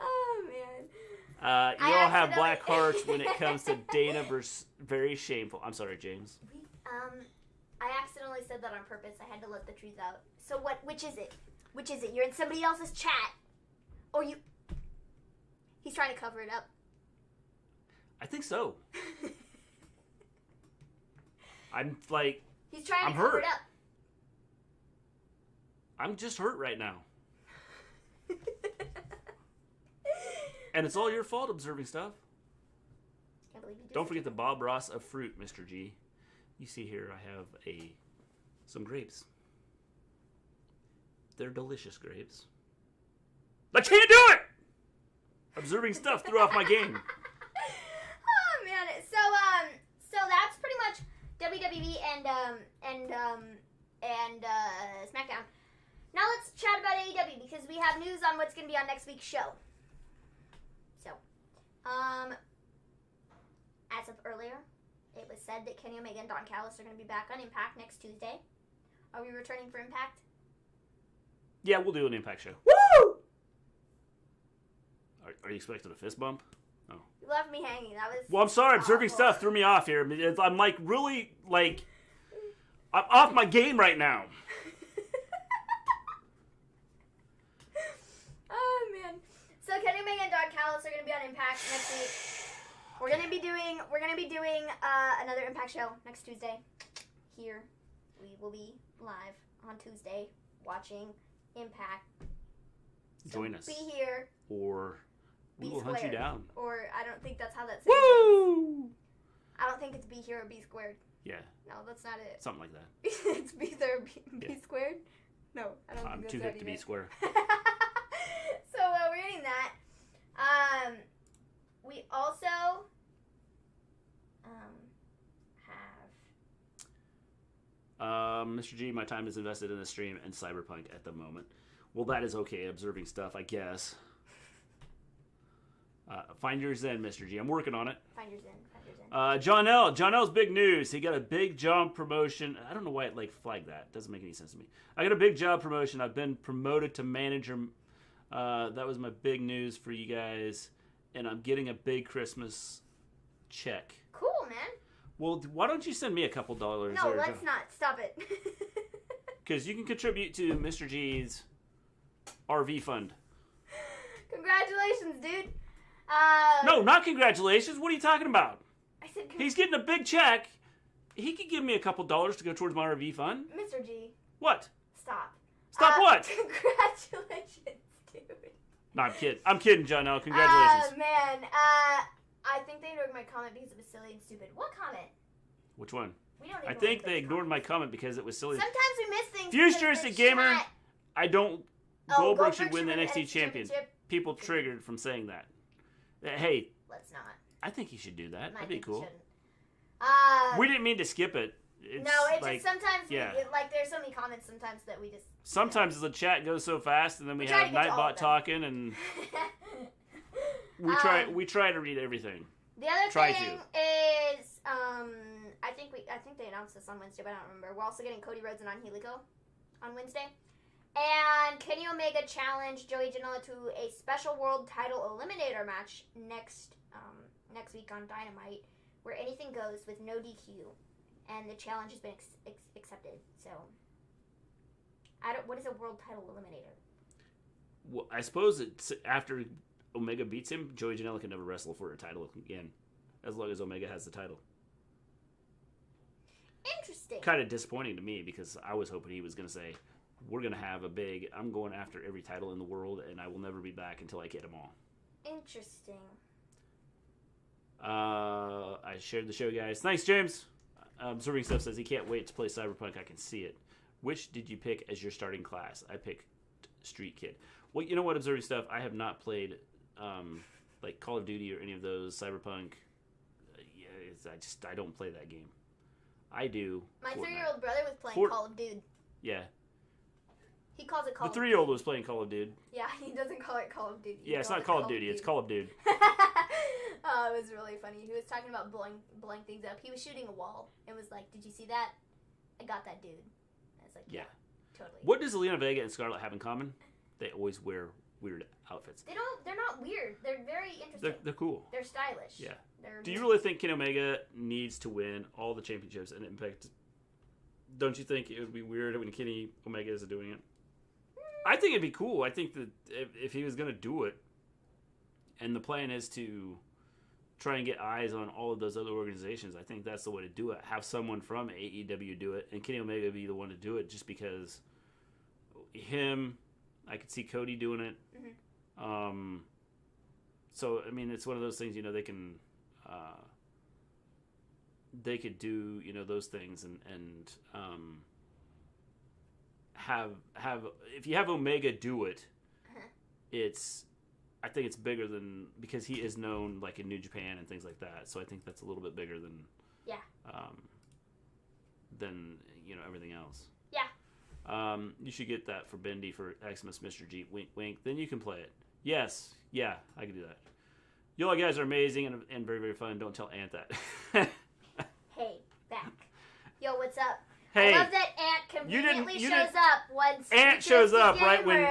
Oh, man. You all have black hearts when it comes to Dana versus very shameful. I'm sorry, James. I accidentally said that on purpose. I had to let the truth out. So which is it? Which is it? You're in somebody else's chat. Or you... He's trying to cover it up. I think so. I'm like... He's trying to cover it up. I'm just hurt right now. And it's all your fault, observing stuff. Can't believe you Don't forget the Bob Ross of fruit, Mr. G. You see here, I have some grapes. They're delicious grapes. I can't do it! Observing stuff threw off my game. Oh man! So that's pretty much WWE and Smackdown. Now let's chat about AEW because we have news on what's going to be on next week's show. So, as of earlier, it was said that Kenny Omega and Don Callis are going to be back on Impact next Tuesday. Are we returning for Impact? Yeah, we'll do an Impact show. Woo! Are you expecting a fist bump? Oh. You left me hanging. That was. Well, I'm sorry. Observing stuff threw me off here. I'm like really like I'm off my game right now. Oh man. So Kenny Omega and Don Callis are gonna be on Impact next week. We're gonna be doing another Impact show next Tuesday. Here, we will be live on Tuesday watching Impact. So join us. Be here. Or we will hunt you down. Or I don't think that's how that's. Woo! I don't think it's be here or be squared. Yeah. No, that's not it. Something like that. It's be there or be squared. No, I don't. I'm think too that's hip to be square. So we're getting that. We also have. Mr. G, my time is invested in the stream and Cyberpunk at the moment. Well, that is okay. Observing stuff, I guess. Find yours in, Mr. G. I'm working on it. Find yours in. John L. John L's big news. He got a big job promotion. I don't know why it flagged that. Doesn't make any sense to me. I got a big job promotion. I've been promoted to manager. That was my big news for you guys. And I'm getting a big Christmas check. Cool, man. Well, why don't you send me a couple dollars? No, let's not. Stop it. Because you can contribute to Mr. G's RV fund. Congratulations, dude. No, not congratulations. What are you talking about? I said he's getting a big check. He could give me a couple dollars to go towards my RV fund. Mr. G. What? Stop. Stop what? Congratulations, dude. No, I'm kidding. I'm kidding, John L. Congratulations. Oh, man. I think they ignored my comment because it was silly and stupid. What comment? Which one? We don't I think they ignored my comment because it was silly. Sometimes we miss things. Futuristic Gamer, I don't... Goldberg should win the NXT championship. People triggered from saying that. Hey. Let's not. I think he should do that. That'd be cool. We didn't mean to skip it. It's just sometimes, there's so many comments sometimes that we just... Sometimes the chat goes so fast, and then we have Nightbot talking, and we try to read everything. The other thing is, I think they announced this on Wednesday, but I don't remember. We're also getting Cody Rhodes and Angelico on Wednesday. And Kenny Omega challenged Joey Janela to a special world title eliminator match next week on Dynamite, where anything goes with no DQ, and the challenge has been accepted. So, what is a world title eliminator? Well, I suppose it's after Omega beats him, Joey Janela can never wrestle for a title again, as long as Omega has the title. Interesting. Kind of disappointing to me because I was hoping he was going to say, we're going to have a big, I'm going after every title in the world, and I will never be back until I get them all. Interesting. I shared the show, guys. Thanks, James. Observing Stuff says he can't wait to play Cyberpunk. I can see it. Which did you pick as your starting class? I picked Street Kid. Well, you know what, Observing Stuff? I have not played like Call of Duty or any of those Cyberpunk. I don't play that game. I do. My 3-year-old brother was playing Call of Duty. Yeah. He calls it Call of Duty. The 3-year-old was playing Call of Duty. Yeah, he doesn't call it Call of Duty. Yeah, it's not Call of Duty. It's Call of Duty. Oh, it was really funny. He was talking about blowing things up. He was shooting a wall and was like, "Did you see that? I got that dude." I was like, "Yeah, totally." What does Zelina Vega and Scarlett have in common? They always wear weird outfits. They're not weird. They're very interesting. They're cool. They're stylish. Yeah. Do you really think Kenny Omega needs to win all the championships and Impact? Don't you think it would be weird when Kenny Omega is doing it? I think it'd be cool. I think that if he was going to do it, and the plan is to try and get eyes on all of those other organizations, I think that's the way to do it. Have someone from AEW do it, and Kenny Omega be the one to do it, just because I could see Cody doing it. Mm-hmm. So, I mean, it's one of those things, they could do, those things and have if you have Omega do it, I think it's bigger than, because he is known like in New Japan and things like that. So I think that's a little bit bigger than everything else. Yeah. You should get that for Bendy for Xmas, Mr. G. Wink, wink. Then you can play it. Yes. Yeah, I can do that. You all guys are amazing and very, very fun. Don't tell Ant that. Hey, back. Yo, what's up? Hey, I love that Ant conveniently shows up once. Ant shows up right when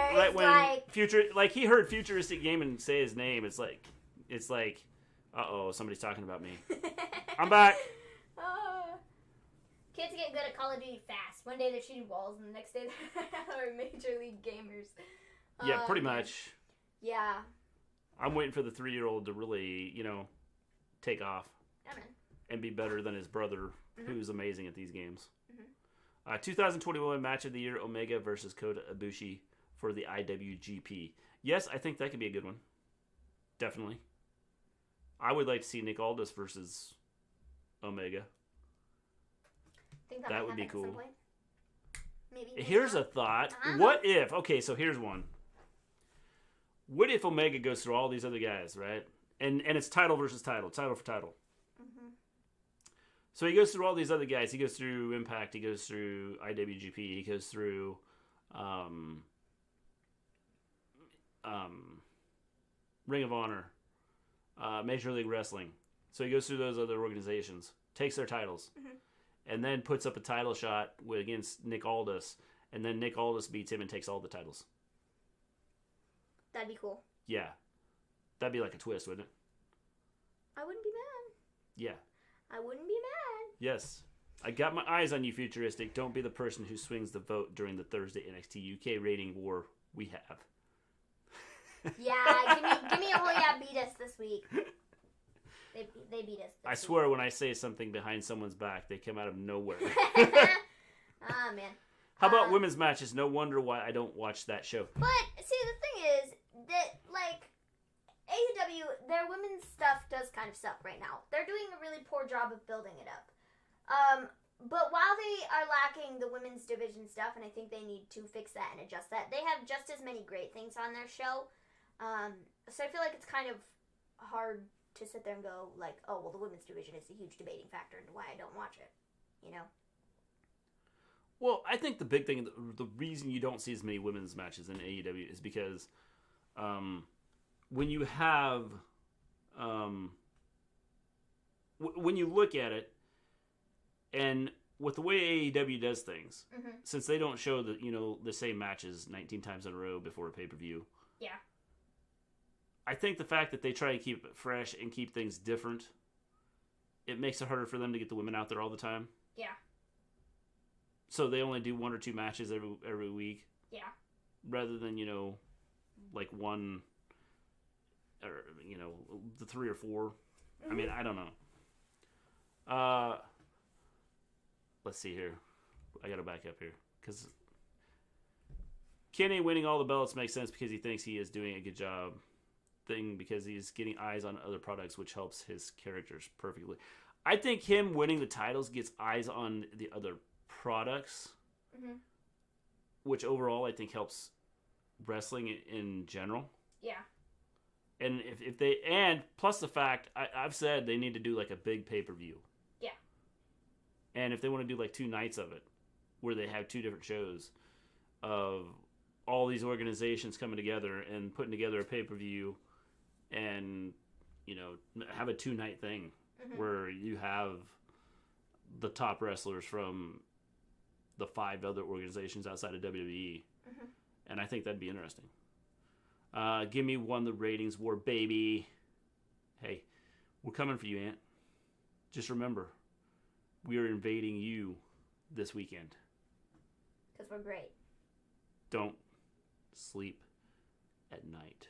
like, he heard Futuristic Gaming say his name. It's like Uh-oh, somebody's talking about me. I'm back. Kids get good at Call of Duty fast. One day they're shooting balls, and the next day they're major league gamers. Yeah, pretty much. Yeah. I'm waiting for the 3-year-old to really, take off. Yeah, man. And be better than his brother, who's amazing at these games. 2021 Match of the Year, Omega versus Kota Ibushi for the IWGP. Yes, I think that could be a good one. Definitely. I would like to see Nick Aldis versus Omega. Think that would be cool. Maybe here's a thought. What if... Okay, so here's one. What if Omega goes through all these other guys, right? And it's title versus title. Title for title. So he goes through all these other guys. He goes through Impact. He goes through IWGP. He goes through Ring of Honor, Major League Wrestling. So he goes through those other organizations, takes their titles, and then puts up a title shot against Nick Aldis, and then Nick Aldis beats him and takes all the titles. That'd be cool. Yeah. That'd be like a twist, wouldn't it? I wouldn't be mad. Yeah. I wouldn't be mad. Yes. I got my eyes on you, Futuristic. Don't be the person who swings the vote during the Thursday NXT UK rating war we have. Yeah, give me a whole beat us this week. They beat us. I swear when I say something behind someone's back, they come out of nowhere. Ah, man. How about women's matches? No wonder why I don't watch that show. But, see, the thing is that, AEW, their women's stuff does kind of suck right now. They're doing a really poor job of building it up. But while they are lacking the women's division stuff, and I think they need to fix that and adjust that, they have just as many great things on their show. So I feel like it's kind of hard to sit there and go, oh, well, the women's division is a huge debating factor into why I don't watch it, Well, I think the big thing, the reason you don't see as many women's matches in AEW is because when you have, when you look at it, and with the way AEW does things, since they don't show the same matches 19 times in a row before a pay-per-view, yeah, I think the fact that they try to keep it fresh and keep things different, it makes it harder for them to get the women out there all the time. Yeah. So they only do 1 or 2 matches every week. Yeah. Rather than, one, or, the 3 or 4. I mean, I don't know. Let's see here. I got to back up here. Because Kenny winning all the belts makes sense because he thinks he is doing a good job. Because he's getting eyes on other products, which helps his characters perfectly. I think him winning the titles gets eyes on the other products, which overall I think helps wrestling in general. Yeah. And if they, and plus the fact I've said they need to do a big pay-per-view. Yeah. And if they want to do 2 nights of it, where they have 2 different shows of all these organizations coming together and putting together a pay-per-view, and have a 2-night thing where you have the top wrestlers from the 5 other organizations outside of WWE. And I think that'd be interesting. GIMME won the ratings war, baby. Hey, we're coming for you, Ant. Just remember, we are invading you this weekend. Because we're great. Don't sleep at night.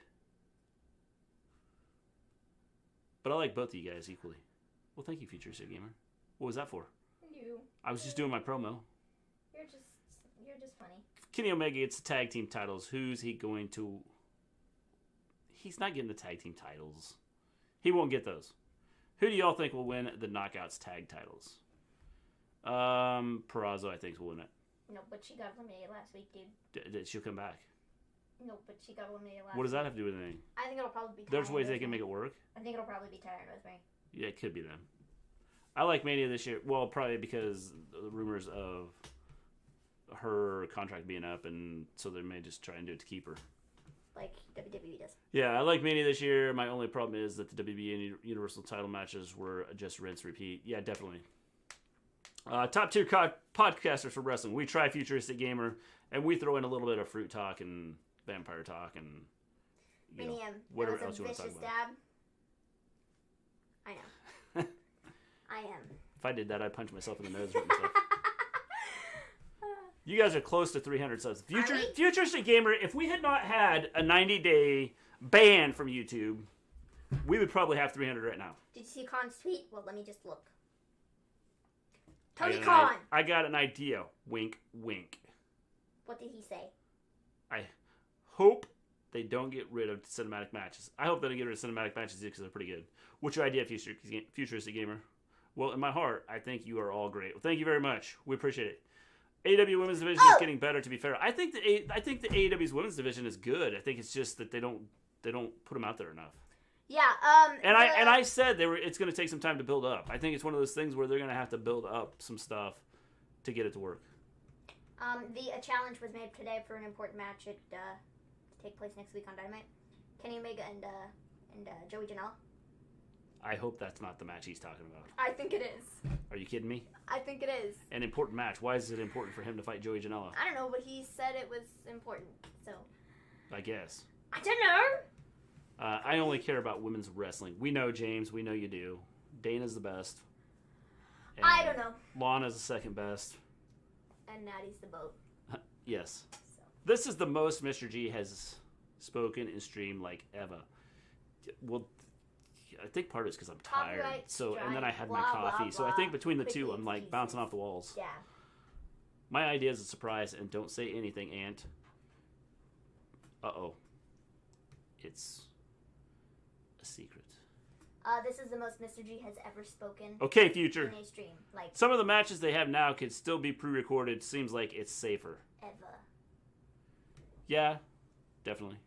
But I like both of you guys equally. Well, thank you, Futuristic Gamer. What was that for? You. I was just doing my promo. You're just funny. Kenny Omega gets the tag team titles. Who's he going to... He's not getting the tag team titles. He won't get those. Who do y'all think will win the Knockouts tag titles? Perazo, I think, will win it. No, but she got eliminated last week, dude. She'll come back. No, but she got eliminated last week. What does that have to do with anything? I think it'll probably be Tyra. There's ways they can make it work. I think it'll probably be Tyra and Rosemary. Yeah, it could be them. I like Mania this year. Well, probably because the rumors of her contract being up, and so they may just try and do it to keep her. Like WWE does. Yeah, I like Mania this year. My only problem is that the WWE and Universal title matches were just rinse repeat. Yeah, definitely. Top tier podcasters for wrestling. We try Futuristic Gamer, and we throw in a little bit of fruit talk and vampire talk and whatever else you want to talk about. I know. I am. If I did that, I'd punch myself in the nose. You guys are close to 300 subs. Futuristic Gamer, if we had not had a 90-day ban from YouTube, we would probably have 300 right now. Did you see Khan's tweet? Well, let me just look. Tony Khan! I got an idea. Wink, wink. What did he say? I hope they don't get rid of cinematic matches. I hope they don't get rid of cinematic matches because they're pretty good. What's your idea, Futuristic Gamer? Well, in my heart, I think you are all great. Well, thank you very much. We appreciate it. AEW Women's Division is getting better, to be fair. I think the AEW's Women's Division is good. I think it's just that they don't put them out there enough. Yeah. I said it's going to take some time to build up. I think it's one of those things where they're going to have to build up some stuff to get it to work. A challenge was made today for an important match to take place next week on Dynamite. Kenny Omega and Joey Janela. I hope that's not the match he's talking about. I think it is. Are you kidding me? I think it is. An important match. Why is it important for him to fight Joey Janela? I don't know, but he said it was important, so. I guess. I don't know. I only care about women's wrestling. We know, James. We know you do. Dana's the best. And I don't know. Lana's the second best. And Natty's the boat. Yes. So. This is the most Mr. G has spoken in stream like ever. Well, I think part of it's because I'm tired. And then I had my coffee. So I think between the two, I'm like bouncing off the walls. Yeah. My idea is a surprise, and don't say anything, Ant. Uh-oh. It's a secret. This is the most Mr. G has ever spoken. Okay, Future. In a stream. Like, some of the matches they have now could still be pre-recorded. Seems like it's safer. Ever. Yeah, definitely.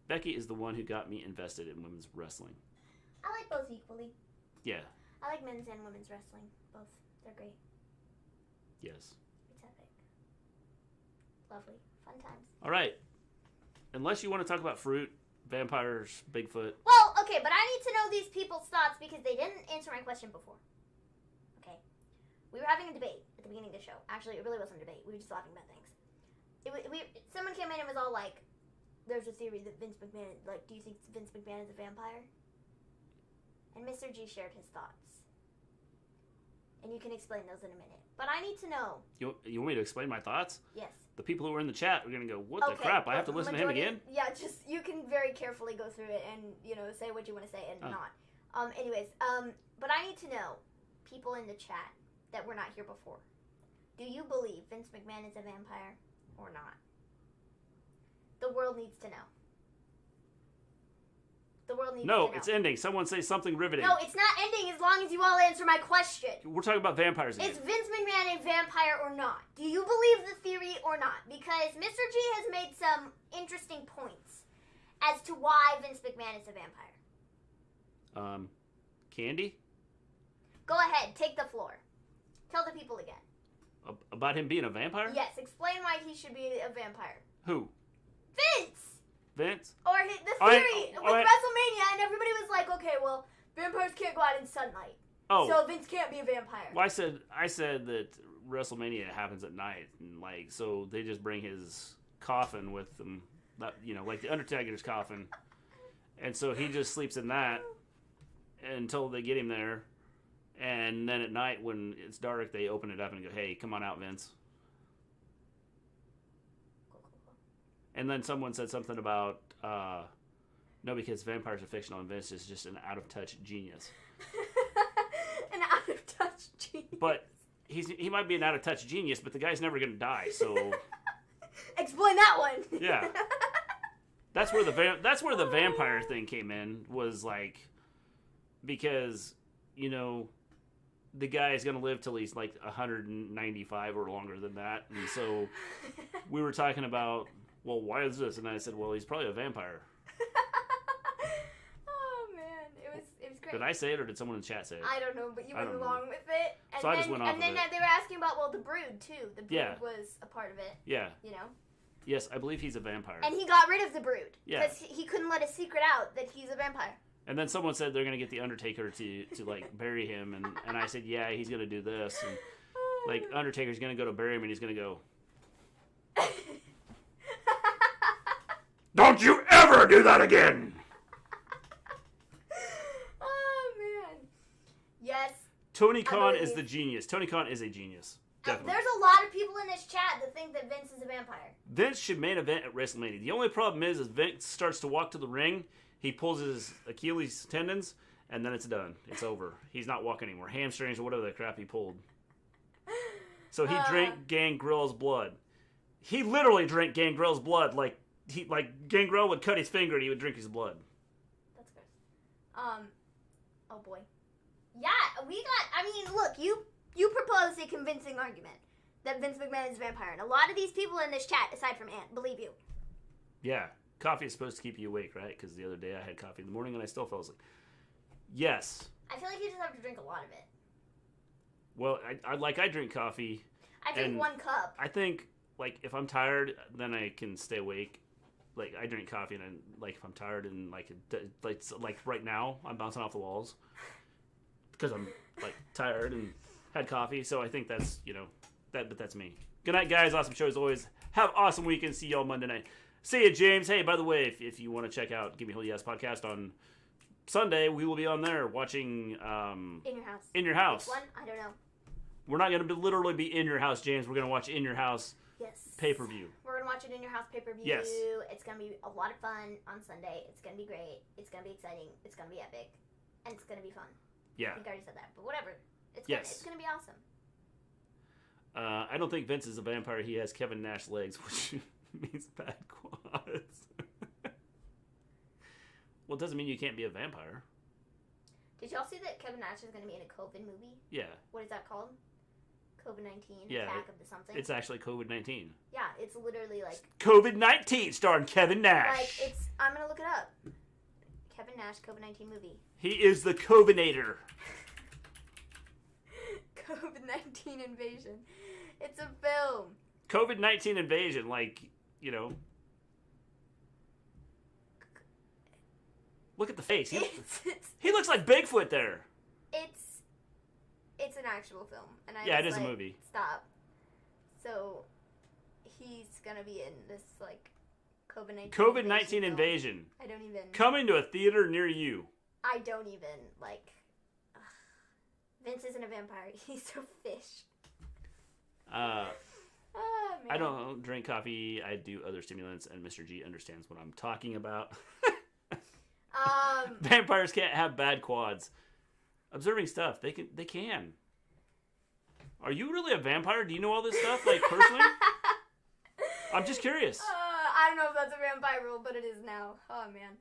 Becky is the one who got me invested in women's wrestling. I like both equally. Yeah. I like men's and women's wrestling. Both. They're great. Yes. It's epic. Lovely. Fun times. All right. Unless you want to talk about fruit, vampires, Bigfoot. Well, okay, but I need to know these people's thoughts because they didn't answer my question before. Okay. We were having a debate at the beginning of the show. Actually, it really wasn't a debate. We were just laughing about things. Someone came in and was all like, there's a theory that Vince McMahon, like, do you think Vince McMahon is a vampire? And Mr. G shared his thoughts. And you can explain those in a minute. But I need to know. You want me to explain my thoughts? Yes. The people who are in the chat are going to go, what the crap? I have to listen to him again? Yeah, just, you can very carefully go through it and, say what you want to say and not. But I need to know, people in the chat that were not here before, do you believe Vince McMahon is a vampire or not? The world needs to know. The world needs to know. No, it's ending. Someone say something riveting. No, it's not ending as long as you all answer my question. We're talking about vampires again. Is Vince McMahon a vampire or not? Do you believe the theory or not? Because Mr. G has made some interesting points as to why Vince McMahon is a vampire. Candy? Go ahead. Take the floor. Tell the people again. About him being a vampire? Yes. Explain why he should be a vampire. Who? Vince? Or the theory with WrestleMania, and everybody was like, okay, well, vampires can't go out in sunlight. Oh. So Vince can't be a vampire. Well, I said that WrestleMania happens at night, and so they just bring his coffin with them, like the Undertaker's coffin. And so he just sleeps in that until they get him there. And then at night when it's dark, they open it up and go, hey, come on out, Vince. And then someone said something about, no, because vampires are fictional and Vince is just an out-of-touch genius. An out-of-touch genius. But he might be an out-of-touch genius, but the guy's never going to die, so... Explain that one. Yeah. That's where the vampire thing came in, was because, the guy is going to live till he's 195 or longer than that. And so we were talking about... Well, why is this? And I said, well, he's probably a vampire. Oh, man. It was great. Did I say it or did someone in the chat say it? I don't know, but you went along with it. And so I just went off of it. And then they were asking about, the Brood, too. The Brood was a part of it. Yeah. Yes, I believe he's a vampire. And he got rid of the Brood. Yeah. Because he couldn't let a secret out that he's a vampire. And then someone said they're going to get the Undertaker to bury him. And I said, yeah, he's going to do this. And, Undertaker's going to go to bury him and he's going to go... Don't you ever do that again! Oh, man. Tony Khan is the genius. Tony Khan is a genius. Definitely. There's a lot of people in this chat that think that Vince is a vampire. Vince should main event at WrestleMania. The only problem is Vince starts to walk to the ring, he pulls his Achilles tendons, and then it's done. It's over. He's not walking anymore. Hamstrings or whatever the crap he pulled. So he drank Gangrel's blood. He literally drank Gangrel's blood like Gangrel would cut his finger and he would drink his blood. That's gross. Oh boy. Yeah, look, you proposed a convincing argument that Vince McMahon is a vampire. And a lot of these people in this chat, aside from Ant, believe you. Yeah. Coffee is supposed to keep you awake, right? Because the other day I had coffee in the morning and I still fell asleep. Yes. I feel like you just have to drink a lot of it. Well, I drink coffee. I drink 1 cup. I think, if I'm tired, then I can stay awake. I drink coffee and if I'm tired and right now, I'm bouncing off the walls. Because I'm, tired and had coffee. So I think that's, but that's me. Good night, guys. Awesome show as always. Have an awesome weekend. See y'all Monday night. See you, James. Hey, by the way, if you want to check out Give Me Holy Yes podcast on Sunday, we will be on there watching... In Your House. In Your House. Which one? I don't know. We're not going to literally be in your house, James. We're going to watch In Your House pay-per-view. We're going to watch it In Your House pay-per-view. Yes. It's going to be a lot of fun on Sunday. It's going to be great. It's going to be exciting. It's going to be epic. And it's going to be fun. Yeah. I think I already said that, but whatever. It's going to be awesome. I don't think Vince is a vampire. He has Kevin Nash legs, which means bad quads. Well, it doesn't mean you can't be a vampire. Did y'all see that Kevin Nash is going to be in a COVID movie? Yeah. What is that called? COVID-19? Yeah. Attack of the something? It's actually COVID-19. Yeah, it's literally COVID-19 starring Kevin Nash. I'm going to look it up. Kevin Nash, COVID-19 movie. He is the Covinator. COVID-19 invasion. It's a film. COVID-19 invasion, Look at the face. He looks like Bigfoot there. It's an actual film. And it is a movie. Stop. So, he's gonna be in this, COVID-19 COVID-19 invasion. I don't even... Coming to a theater near you. I don't even, Vince isn't a vampire. He's a fish. Man. I don't drink coffee. I do other stimulants, and Mr. G understands what I'm talking about. Vampires can't have bad quads. Observing stuff. They can. Are you really a vampire? Do you know all this stuff, personally? I'm just curious. I don't know if that's a vampire rule, but it is now. Oh, man.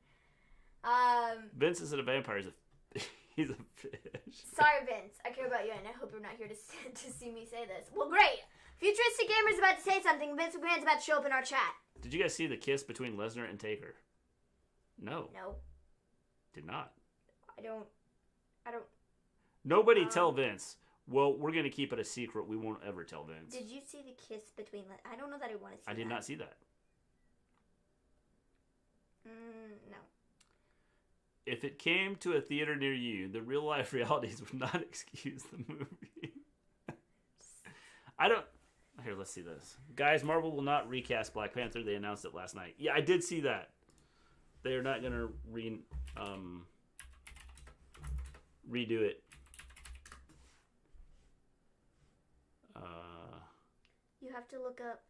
Vince isn't a vampire. He's a fish. Sorry, Vince. I care about you, and I hope you're not here to see me say this. Well, great. Futuristic Gamer's about to say something. Vince McMahon's about to show up in our chat. Did you guys see the kiss between Lesnar and Taker? No. No. Did not. I don't. Nobody tell Vince. Well, we're going to keep it a secret. We won't ever tell Vince. Did you see the kiss between... I don't know that I want to see that. I did not see that. No. If it came to a theater near you, the real-life realities would not excuse the movie. Here, let's see this. Guys, Marvel will not recast Black Panther. They announced it last night. Yeah, I did see that. They are not going to redo it. You have to look up.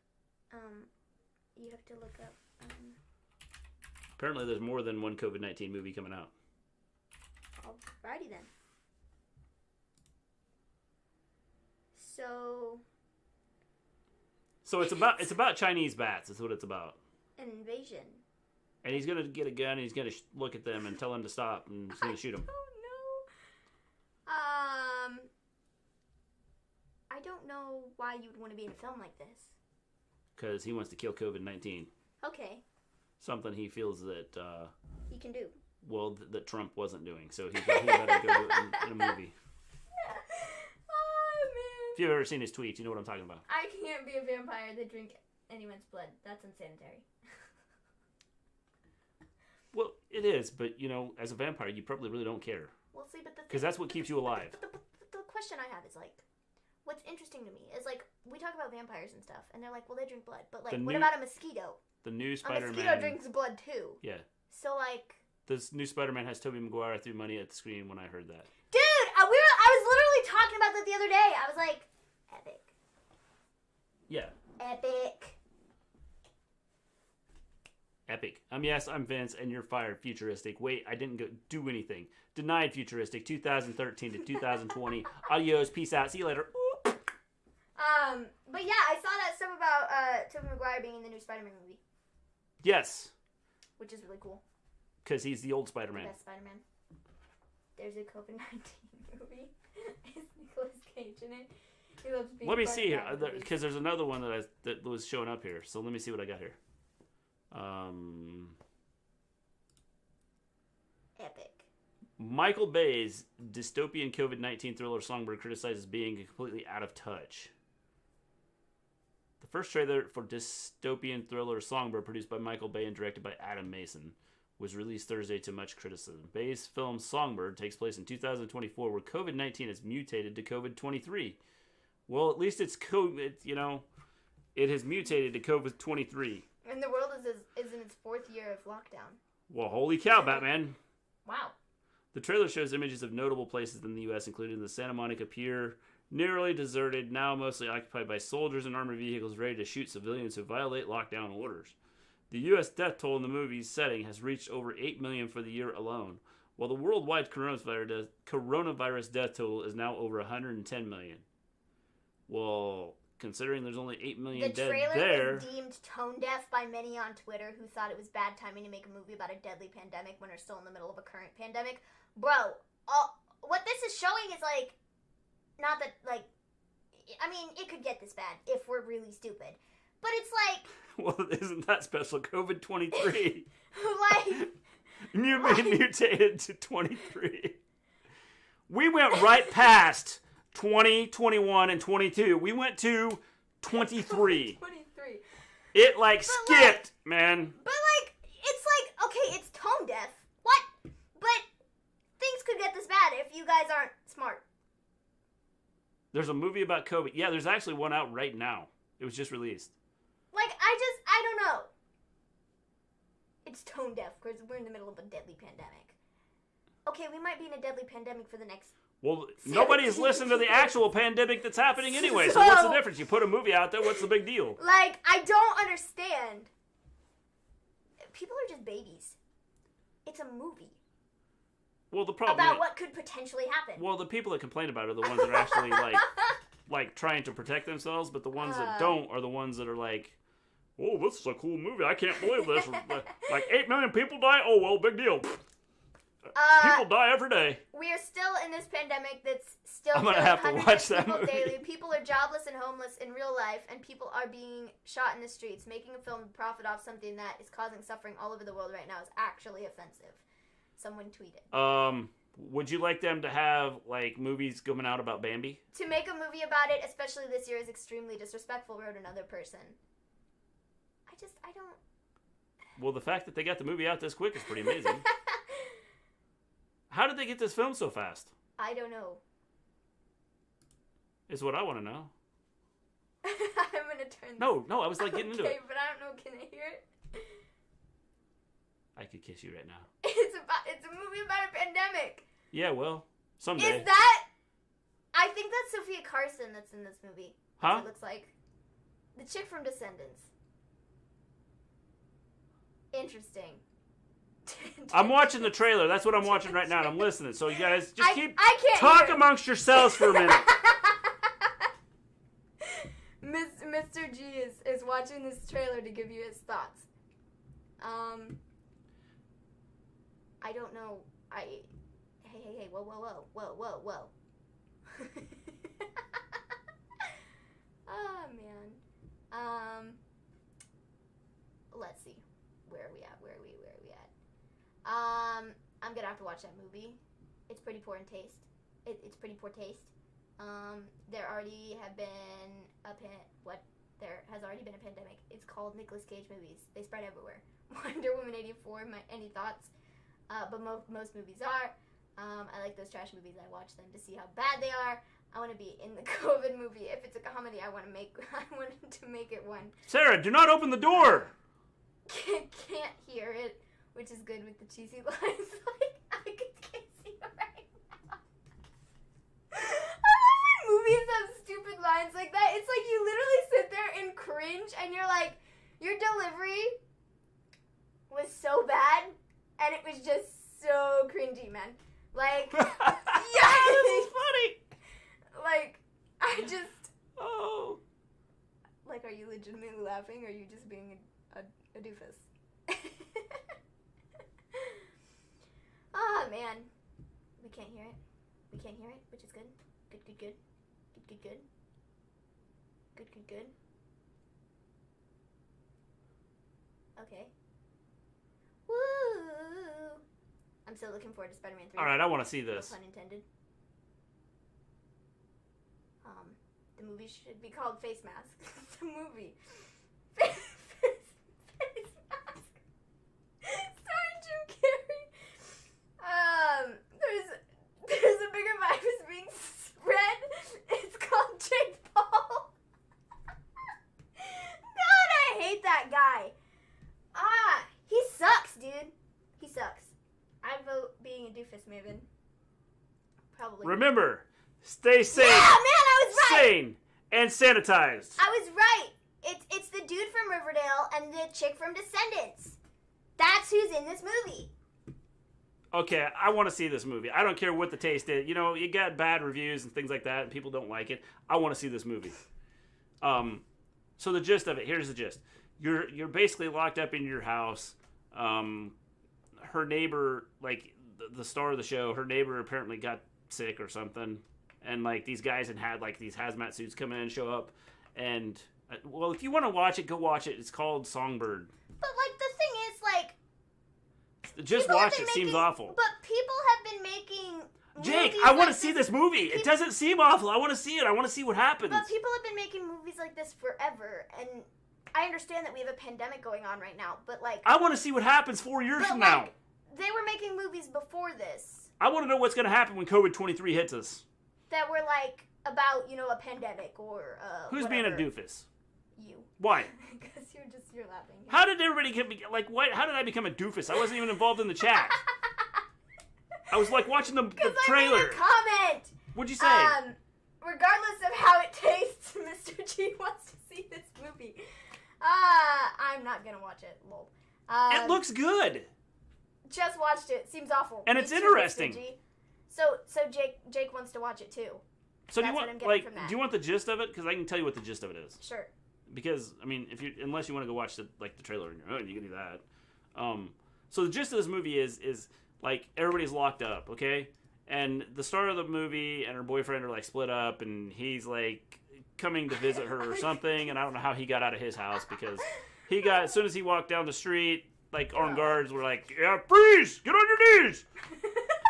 Apparently, there's more than one COVID-19 movie coming out. Alrighty then. So it's about Chinese bats. That's what it's about. An invasion. And he's gonna get a gun and he's gonna look at them and tell them to stop and he's gonna shoot them. I don't know why you would want to be in a film like this. Because he wants to kill COVID-19. Okay. Something he feels that... he can do. Well, that Trump wasn't doing. So he better go do it in a movie. Oh, man. If you've ever seen his tweets, you know what I'm talking about. I can't be a vampire that drink anyone's blood. That's unsanitary. Well, it is. But, as a vampire, you probably really don't care. Well, see, but because that's what keeps you alive. But the question I have is, what's interesting to me is, we talk about vampires and stuff, and they're like, well, they drink blood. But, what about a mosquito? The new Spider-Man... A mosquito drinks blood, too. Yeah. So, This new Spider-Man has Tobey Maguire. I threw money at the screen when I heard that. Dude, I was literally literally talking about that the other day. I was like, epic. Yeah. Epic. Epic. Yes, I'm Vince, and you're fired. Futuristic. Wait, I didn't do anything. Denied. Futuristic. 2013 to 2020. Adios. Peace out. See you later. But yeah, I saw that stuff about Tobey Maguire being in the new Spider-Man movie. Yes. Which is really cool. Because he's the old Spider-Man. The best Spider-Man. There's a COVID-19 movie. Is Nicolas Cage in it? He loves being let me see here, because there's another one that was showing up here. So let me see what I got here. Epic. Michael Bay's dystopian COVID-19 thriller Songbird criticizes being completely out of touch. The first trailer for dystopian thriller Songbird, produced by Michael Bay and directed by Adam Mason, was released Thursday to much criticism. Bay's film Songbird takes place in 2024, where COVID-19 has mutated to COVID-23. Well, at least it's COVID, it has mutated to COVID-23. And the world is in its 4th year of lockdown. Well, holy cow, Batman. Wow. The trailer shows images of notable places in the U.S., including the Santa Monica Pier, nearly deserted, now mostly occupied by soldiers and armored vehicles ready to shoot civilians who violate lockdown orders. The U.S. death toll in the movie's setting has reached over 8 million for the year alone, while the worldwide coronavirus death toll is now over 110 million. Well, considering there's only 8 million dead there... The trailer was deemed tone-deaf by many on Twitter who thought it was bad timing to make a movie about a deadly pandemic when we're still in the middle of a current pandemic. Bro, what this is showing is, not that, it could get this bad if we're really stupid. But it's like... Well, isn't that special? COVID-23. Like... mutated to 23. We went right past 20, 21, and 22. We went to 23. 23. It, skipped, man. But, it's okay, it's tone deaf. What? But things could get this bad if you guys aren't smart. There's a movie about COVID. Yeah, there's actually one out right now. It was just released. I don't know. It's tone deaf because we're in the middle of a deadly pandemic. Okay, we might be in a deadly pandemic for the next... Well, nobody has listened to the actual pandemic that's happening anyway, so what's the difference? You put a movie out there, what's the big deal? I don't understand. People are just babies. It's a movie. Well, the problem about what could potentially happen. Well, the people that complain about it are the ones that are actually, trying to protect themselves, but the ones that don't are the ones that are like, oh, this is a cool movie. I can't believe this. 8 million people die? Oh, well, big deal. People die every day. We are still in this pandemic that's still I'm going to have to watch that movie. Daily. People are jobless and homeless in real life, and people are being shot in the streets. Making a film to profit off something that is causing suffering all over the world right now is actually offensive. Someone tweeted. Would you like them to have, movies coming out about Bambi? To make a movie about it, especially this year, is extremely disrespectful, wrote another person. I don't... Well, the fact that they got the movie out this quick is pretty amazing. How did they get this film so fast? I don't know. Is what I want to know. I'm going to turn this... No, I was getting into it. Okay, but I don't know. Can I hear it? I could kiss you right now. It's a movie about a pandemic. Yeah, well, someday. Is that... I think that's Sophia Carson that's in this movie. Huh? It looks like. The chick from Descendants. Interesting. I'm watching the trailer. That's what I'm watching right now, and I'm listening. So you guys just keep can't talk amongst yourselves for a minute. Mr. G is watching this trailer to give you his thoughts. I don't know. Hey, whoa. Oh, man. Let's see. Where are we at? I'm gonna have to watch that movie. It's pretty poor in taste. It's pretty poor taste. There already have been there has already been a pandemic. It's called Nicolas Cage movies. They spread everywhere. Wonder Woman 84, any thoughts? But most movies are. I like those trash movies. I watch them to see how bad they are. I want to be in the COVID movie. If it's a comedy, I want to make it one. Sarah, do not open the door! Can't hear it, which is good with the cheesy lines. I could kiss you right now. couch, and you're like, your delivery was so bad, and it was just so cringy, man. Like, yeah, this is funny. Like, I just. Oh. Like, are you legitimately laughing, or are you just being a doofus? Oh, man. We can't hear it. We can't hear it, which is good. Good, good, good. Good, good, good. Good, good, good. Okay. Woo! I'm so looking forward to Spider-Man 3. Alright, I want to see this. No pun intended. The movie should be called Face Mask. It's a movie. Face Mask. Starring Jim Carrey. There's a bigger virus being spread. It's called Jake Paul. God, I hate that guy. He sucks, dude. He sucks. I vote being a doofus, Maven. Probably. Remember, stay safe. Yeah, man, I was right. Sane and sanitized. I was right. It's the dude from Riverdale and the chick from Descendants. That's who's in this movie. Okay, I want to see this movie. I don't care what the taste is. You know, you got bad reviews and things like that, and people don't like it. I want to see this movie. So the gist of it, here's the gist. You're basically locked up in your house. Her neighbor, like the star of the show, her neighbor apparently got sick or something, and like these guys had like these hazmat suits come in and show up, and well, if you want to watch it, go watch it. It's called Songbird. But like the thing is, like, just watch it. Seems awful. But people have been making. Jake, I want to see this movie. It doesn't seem awful. I want to see it. I want to see what happens. But people have been making movies like this forever, and I understand that we have a pandemic going on right now, but like... I want to see what happens 4 years from now. They were making movies before this. I want to know what's going to happen when COVID-23 hits us. That were like, about, you know, a pandemic or Who's whatever. being a doofus? You. Why? Because you're laughing. How did everybody get me, like, what? How did I become a doofus? I wasn't even involved in the chat. I was like watching the trailer. I made a comment. What'd you say? Regardless of how it tastes, Mr. G wants to see this movie. I'm not gonna watch it. Lol. It looks good. Just watched it. Seems awful. And it's interesting. So Jake wants to watch it too. So do you want the gist of it? Because I can tell you what the gist of it is. Sure. Because I mean, unless you want to go watch the trailer on your own, you can do that. So the gist of this movie is like everybody's locked up, okay? And the star of the movie and her boyfriend are like split up, and he's like coming to visit her or something, and I don't know how he got out of his house because as soon as he walked down the street, like armed guards were like, "Yeah, freeze! Get on your knees!"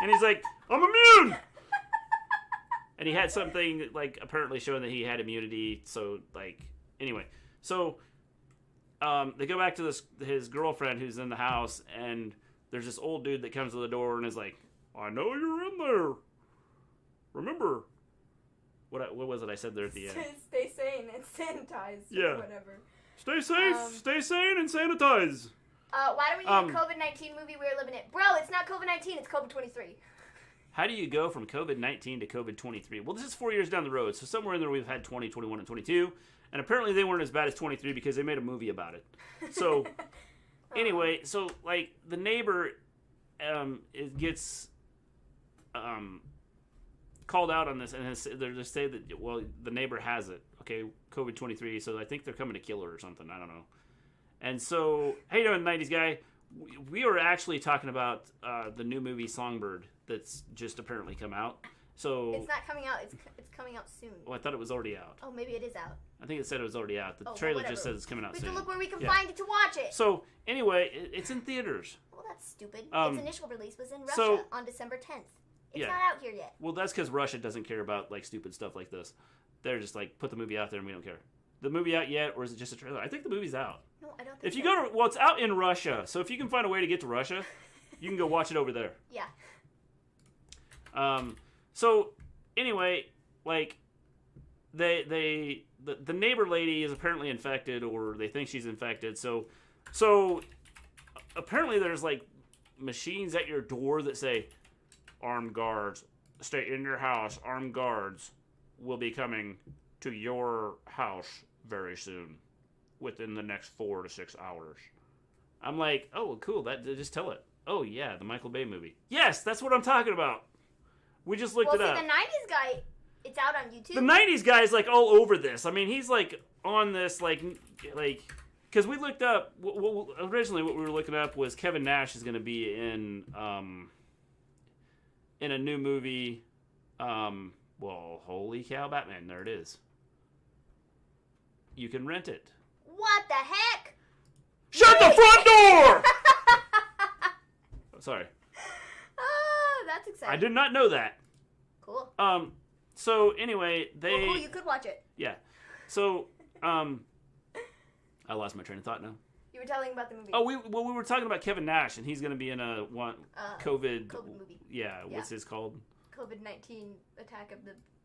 And he's like, "I'm immune!" And he had something like apparently showing that he had immunity. So like anyway, so they go back to his girlfriend who's in the house, and there's this old dude that comes to the door and is like, "I know you're in there. Remember." What was it I said there at the end? Stay sane and sanitize. Yeah. Or whatever. Stay safe, stay sane, and sanitize. Why do we need a COVID-19 movie? We're living it. Bro, it's not COVID-19, it's COVID-23. How do you go from COVID-19 to COVID-23? Well, this is 4 years down the road, so somewhere in there we've had 20, 21, and 22. And apparently they weren't as bad as 23 because they made a movie about it. So, anyway, so, like, the neighbor gets called out on this, and they just say that, well, the neighbor has it, okay, COVID-23, so I think they're coming to kill her or something, I don't know. And so, how you doing, 90s guy? We were actually talking about the new movie Songbird that's just apparently come out. So it's not coming out. It's coming out soon. Well, I thought it was already out. Oh, maybe it is out. I think it said it was already out. The trailer just says it's coming out soon. We can look where we can find it to watch it. So anyway, it's in theaters. Well, that's stupid. Its initial release was in Russia on December 10th. It's not out here yet. Well, that's because Russia doesn't care about like stupid stuff like this. They're just like, put the movie out there and we don't care. The movie out yet, or is it just a trailer? I think the movie's out. No, I don't think If you go to, well, it's out in Russia, so if you can find a way to get to Russia, you can go watch it over there. Yeah. So anyway, like the neighbor lady is apparently infected, or they think she's infected. So apparently there's like machines at your door that say, "Armed guards, stay in your house. Armed guards will be coming to your house very soon." within the next 4 to 6 hours. I'm like, oh, cool. Just tell it. Oh, yeah, the Michael Bay movie. Yes, that's what I'm talking about. We just looked it up. The 90s guy, it's out on YouTube. The 90s guy is, like, all over this. I mean, he's, like, on this, like, because we looked up, originally what we were looking up was Kevin Nash is going to be in a new movie. Well, holy cow, Batman, there it is. You can rent it. What the heck? Shut the front door! Sorry. That's exciting. I did not know that. Cool. So anyway, cool, you could watch it. Yeah. So, I lost my train of thought now. You were telling about the movie. Oh, we were talking about Kevin Nash, and he's going to be in a COVID movie. Yeah, what's his called? COVID-19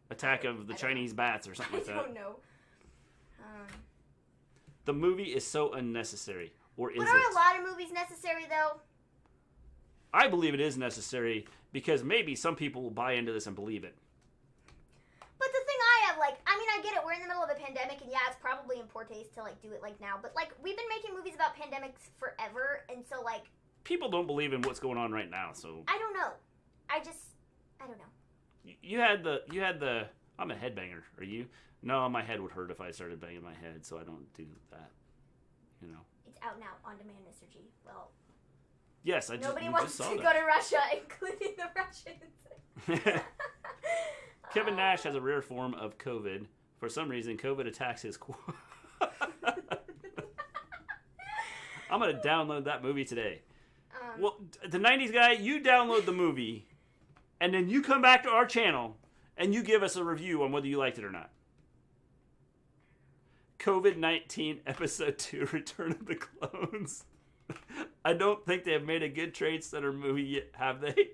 Attack of the Chinese bats or something like that. I don't know. The movie is so unnecessary, or is it? But are a lot of movies necessary, though? I believe it is necessary because maybe some people will buy into this and believe it. But the thing I have, I get it. We're in the middle of a pandemic, and yeah, it's probably in poor taste to, do it, now. But, we've been making movies about pandemics forever, and so, people don't believe in what's going on right now, so... I don't know. I don't know. You had the... I'm a headbanger. Are you? No, my head would hurt if I started banging my head, so I don't do that. You know. It's out now, on demand, Mr. G. Well... Yes, Nobody wants to go to Russia, including the Russians. Kevin Nash has a rare form of COVID. For some reason, COVID attacks his I'm going to download that movie today. Well, the 90s guy, you download the movie, and then you come back to our channel, and you give us a review on whether you liked it or not. COVID-19 Episode 2, Return of the Clones. I don't think they have made a good Trade Center movie yet, have they?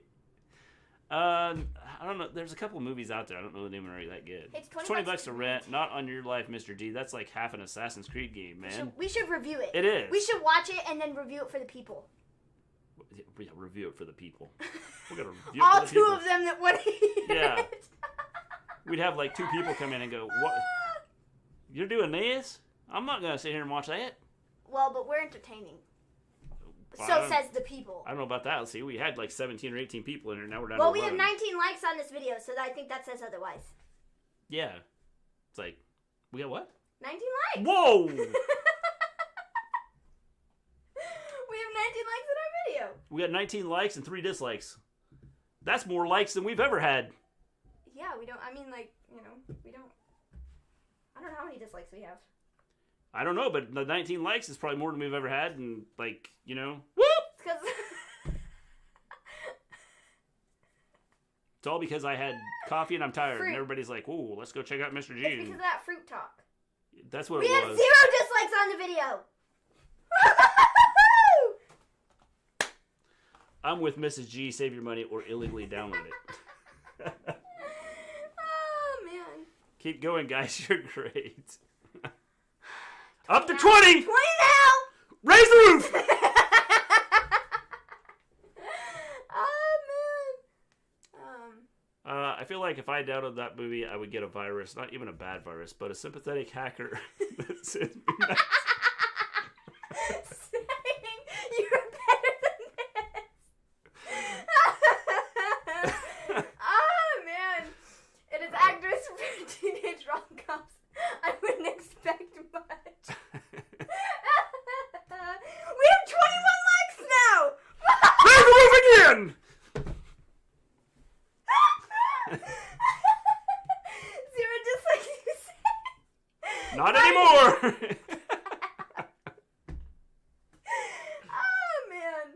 I don't know. There's a couple of movies out there. I don't know the name are that good. It's $20 to rent. Not on your life, Mr. G. That's like half an Assassin's Creed game, man. We should review it. It is. We should watch it and then review it for the people. Yeah, review it for the people. We're gonna review all it for the two of them that want to eat Yeah. it. We'd have 2 people come in and go, "What? You're doing this? I'm not gonna sit here and watch that." Well, but we're entertaining. Well, so says the people. I don't know about that. Let's see, we had 17 or 18 people in here. Now we're down to 11. Well, we have 19 likes on this video, so I think that says otherwise. Yeah. It's we got what? 19 likes. Whoa! We have 19 likes in our video. We got 19 likes and 3 dislikes. That's more likes than we've ever had. Yeah, we don't, we don't, I don't know how many dislikes we have. I don't know, but the 19 likes is probably more than we've ever had, and, whoop! It's because... It's all because I had coffee and I'm tired, and everybody's like, "Ooh, let's go check out Mr. G." It's because of that fruit talk. That's what we it was. We have 0 dislikes on the video! I'm with Mrs. G. Save your money or illegally download it. Oh, man. Keep going, guys. You're great. Up to 20! 20 now! Raise the roof! Oh, man. I feel like if I downloaded that movie, I would get a virus. Not even a bad virus, but a sympathetic hacker that sends me messages. Saying you're better than this. Oh, man. It is actress for teenage rom-coms. I wouldn't expect much. We have 21 likes now! Raise the roof again! 0 dislikes, you say? Not anymore! Oh, man.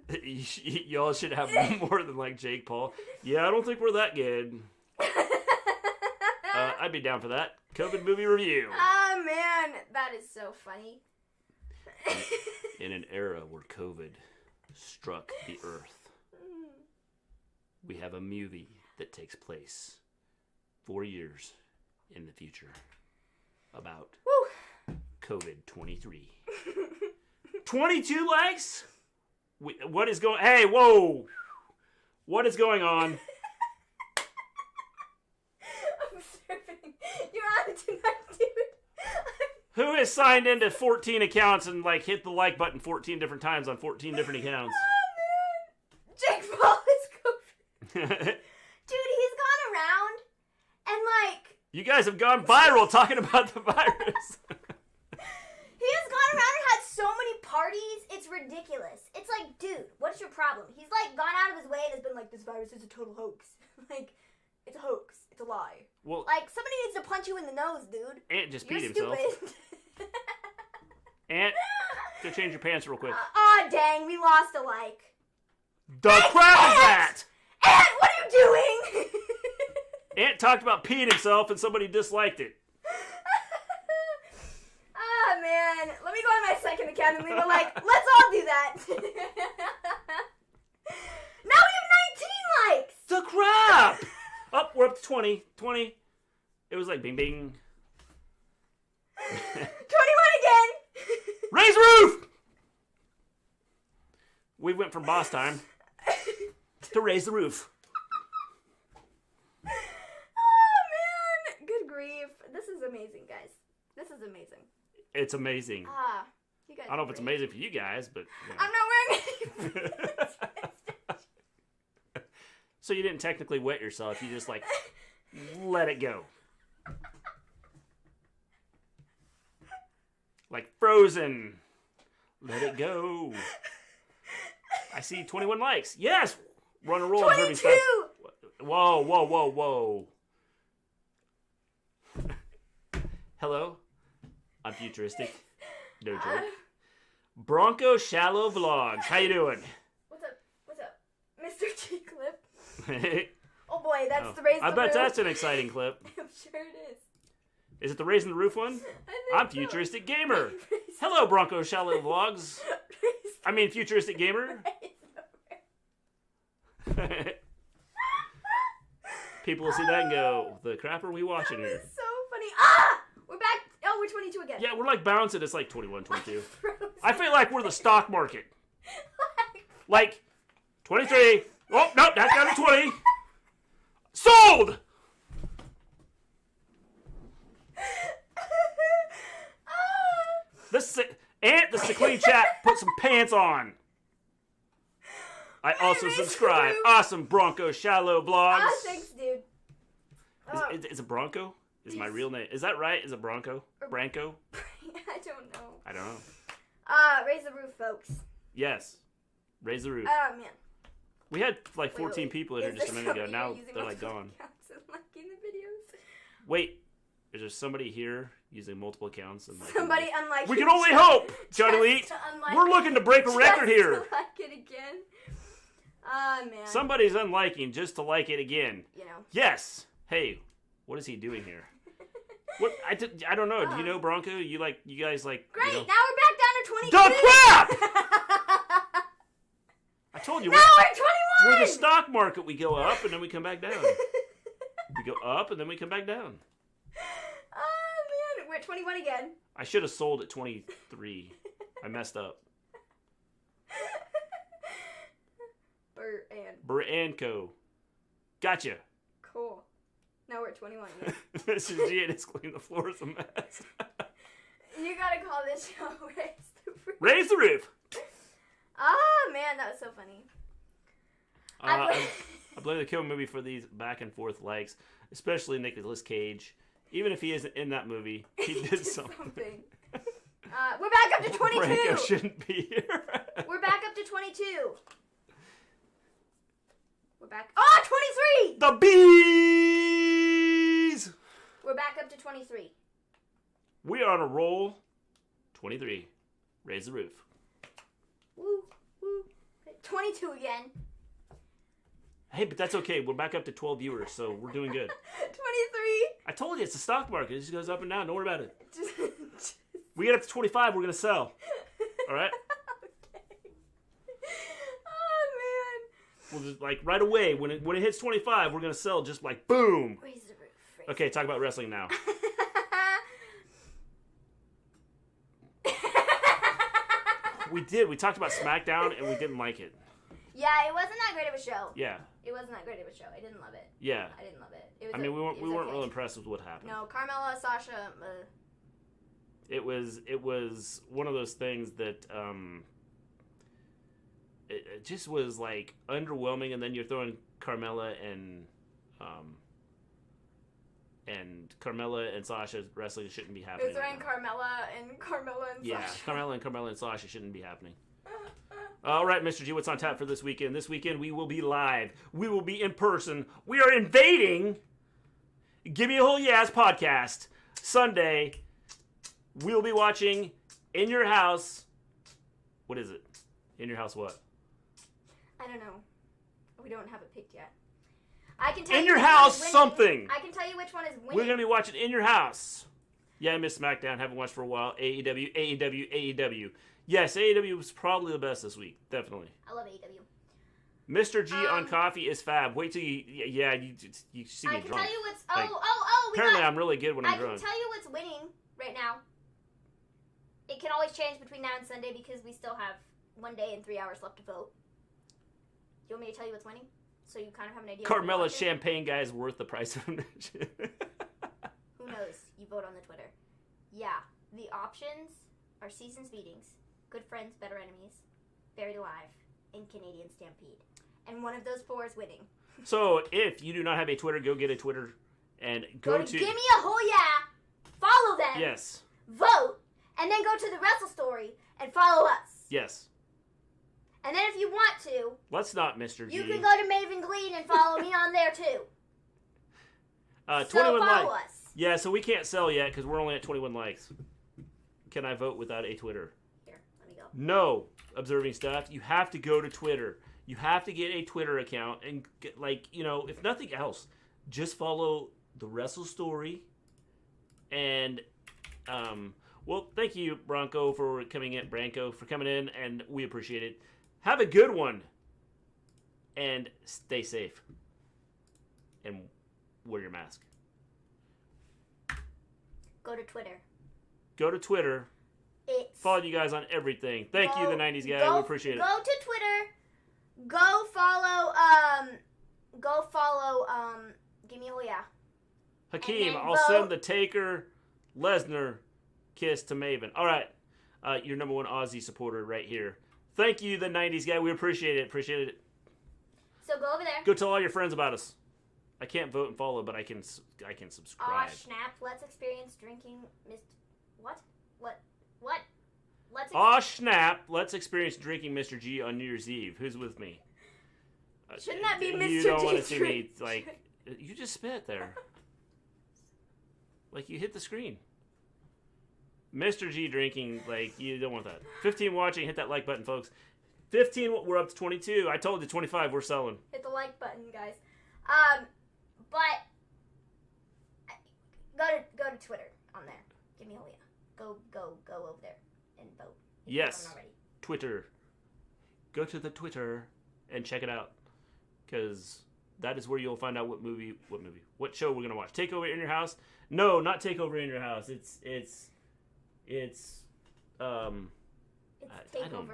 Y'all should have more than Jake Paul. Yeah, I don't think we're that good. I'd be down for that. COVID movie review. Oh, man. That is so funny. In an era where COVID struck the earth, we have a movie that takes place 4 years in the future about COVID-23. 22 likes? What is going... Hey, whoa! What is going on? I'm surfing. You're on tonight, dude. Who has signed into 14 accounts and like hit the like button 14 different times on 14 different accounts? Oh man, Jake Paul is COVID. Dude, he's gone around and like. You guys have gone viral talking about the virus. He has gone around and had so many parties. It's ridiculous. It's like, dude, what's your problem? He's like gone out of his way and has been like, this virus is a total hoax. Like, it's a hoax. It's a lie. Well, like, somebody needs to punch you in the nose, dude. Ant just peed himself. Ant, go change your pants real quick. Aw, dang, we lost a like. The crap is that? Ant, what are you doing? Ant talked about peeing himself and somebody disliked it. Ah, man. Let me go on my second account and leave a like. Let's all do that. Now we have 19 likes. The crap! Oh, we're up to 20. 20. It was like bing bing. 21 again. Raise roof! We went from boss time to raise the roof. Oh, man. Good grief. This is amazing, guys. This is amazing. It's amazing. You guys I don't know if it's amazing for you guys, but... You know. I'm not wearing any So you didn't technically wet yourself. You just, like, let it go. Like Frozen. Let it go. I see 21 likes. Yes! We're on a roll. 22! Whoa, whoa, whoa, whoa. Hello? I'm futuristic. No joke. Bronco Shallow Vlogs. How you doing? What's up? What's up? Mr. G Clip. Oh boy, that's the Raise the Roof. I bet that's an exciting clip. I'm sure it is. Is it the Raising the Roof one? I'm Futuristic Gamer. Hello, Bronco Shallow Vlogs. I mean, Futuristic Gamer. People will see that and go, the crap are we watching here? So funny. Ah! We're back. Oh, we're 22 again. Yeah, we're like bouncing. It's like 21, 22. I feel like we're the stock market. Like, 23. Oh, no, that's down to 20. Sold! The Clean chat put some pants on. I also subscribe. Awesome Bronco Shallow Vlogs. Ah, thanks, dude. Is it Bronco? Is my real name. Is that right? Is it Bronco? Branco? I don't know. I don't know. Raise the roof, folks. Yes. Raise the roof. Oh, man. We had like 14 people in here just a minute ago. Now they're like gone. Liking the videos? Wait. Is there somebody here using multiple accounts? And somebody unlike we can only hope, Johnny Elite. We're looking to break a record here. To like it again. Ah, man. Somebody's unliking just to like it again. You know. Yes. Hey, what is he doing here? What I don't know. Do you know Bronco? You guys like? Great. You know? Now we're back down to 22. The crap! I told you. Now we're 21. We're the stock market. We go up and then we come back down. We go up and then we come back down. Oh man, we're at 21 again. I should have sold at 23. I messed up. Burt and Co. Gotcha. Cool. Now we're at 21 again. This is G and it's clean. The floor is a mess. You gotta call this show Raise the Roof. Raise the Roof. Oh man, that was so funny. I blame the Kill movie for these back and forth likes, especially Nicolas Cage. Even if he isn't in that movie, he did something. We're back up to 22. Branco shouldn't be here. We're back up to 22. We're back. Oh, 23! The bees! We're back up to 23. We are on a roll. 23. Raise the roof. Woo, woo. 22 again. Hey, but that's okay. We're back up to 12 viewers, so we're doing good. 23. I told you, it's the stock market. It just goes up and down. Don't worry about it. We get up to 25, we're going to sell. All right? Okay. Oh, man. We'll just, like, right away, when it hits 25, we're going to sell just like, boom. Raise the roof. Okay, talk about wrestling now. We did. We talked about Smackdown, and we didn't like it. Yeah, it wasn't that great of a show. Yeah. It wasn't that great of a show. I didn't love it. Yeah. I didn't love it. It was we weren't okay. real impressed with what happened. No, Carmella, Sasha, It was one of those things that it just was like underwhelming, and then you're throwing Carmella and Sasha wrestling shouldn't be happening. You're throwing Carmella and Sasha. Yeah, Carmella and Sasha shouldn't be happening. All right, Mr. G, what's on tap for this weekend? This weekend we will be live. We will be in person. We are invading Give Me a Whole Yes podcast Sunday. We'll be watching In Your House. What is it? In Your House what? I don't know. We don't have it picked yet. I can tell In you Your which House one is something. I can tell you which one is winning. We're going to be watching In Your House. Yeah, I missed Smackdown. Haven't watched for a while. AEW. Yes, AEW was probably the best this week. Definitely. I love AEW. Mr. G on coffee is fab. Wait till you see me I can drunk. tell you what's... Like, we apparently got... I'm really good when I'm drunk. I can tell you what's winning right now. It can always change between now and Sunday because we still have 1 day and 3 hours left to vote. Do you want me to tell you what's winning? So you kind of have an idea. Carmella's champagne guy is worth the price of admission. Who knows? You vote on the Twitter. Yeah, the options are Seasons Meetings, Good Friends, Better Enemies, Buried Alive, and Canadian Stampede. And one of those four is winning. So if you do not have a Twitter, go get a Twitter and go to Give Me a Whole Yeah, follow them. Yes. Vote, and then go to the Wrestle Story and follow us. Yes. And then if you want to, let's not, Mr. G. You can go to MAVEN'S and follow me on there too. 21 follow likes. us. Yeah, so we can't sell yet because we're only at 21 likes. Can I vote without a Twitter? Here, let me go. No, observing stuff. You have to go to Twitter. You have to get a Twitter account and get, if nothing else, just follow the Wrestle Story. And, well, thank you, Branco, for coming in, and we appreciate it. Have a good one, and stay safe, and wear your mask. Go to Twitter. Follow you guys on everything. Thank you, the 90s guy. We appreciate it. Go to Twitter. Go follow, Give Me a Whole Yeah. Hakeem, I'll send the Taker Lesnar kiss to Maven. All right. Your number one Aussie supporter right here. Thank you, the 90s guy. We appreciate it. So go over there. Go tell all your friends about us. I can't vote and follow, but I can subscribe. Aw, snap. Let's experience drinking What? Aw, snap. Let's experience drinking Mr. G on New Year's Eve. Who's with me? Shouldn't that be Mr. G? You don't want to see me, you just spit there. You hit the screen. Mr. G drinking, you don't want that. 15 watching, hit that like button, folks. 15, we're up to 22. I told you 25, we're selling. Hit the like button, guys. But go to Twitter on there. Give me a whole yeah. Go over there and vote. Yes. Twitter. Go to the Twitter and check it out, because that is where you'll find out what show we're gonna watch. Takeover in Your House? No, not Takeover in Your House. It's Takeover. I don't know.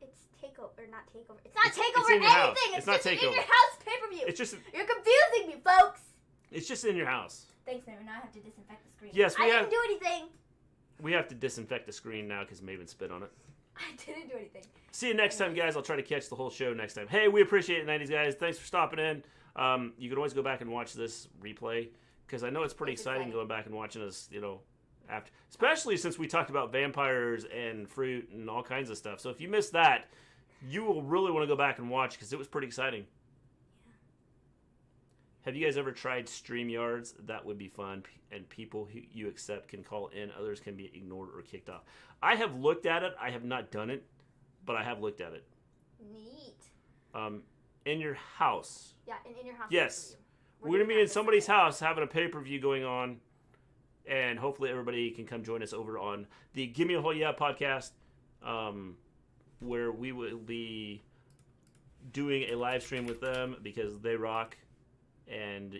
It's Takeover, not Takeover. It's not Takeover it's in your house. anything. It's not just Takeover. In Your House pay-per-view. It's just. You're confusing me, folks. It's just In Your House. Thanks, Maven. Now I have to disinfect the screen. Yes, I didn't do anything. We have to disinfect the screen now because Maven spit on it. I didn't do anything. See you next time, guys. I'll try to catch the whole show next time. Hey, we appreciate it, 90s guys. Thanks for stopping in. You can always go back and watch this replay, because I know it's pretty exciting going back and watching us, after, especially since we talked about vampires and fruit and all kinds of stuff. So if you missed that, you will really want to go back and watch, because it was pretty exciting. Yeah. Have you guys ever tried StreamYards? That would be fun, and people who you accept can call in. Others can be ignored or kicked off. I have looked at it. I have not done it, but I have looked at it. Neat. In Your House. Yeah, in Your House. Yes. We're going to be in somebody's house having a pay-per-view going on, and hopefully everybody can come join us over on the Give Me a Whole Yeah podcast, where we will be doing a live stream with them, because they rock, and,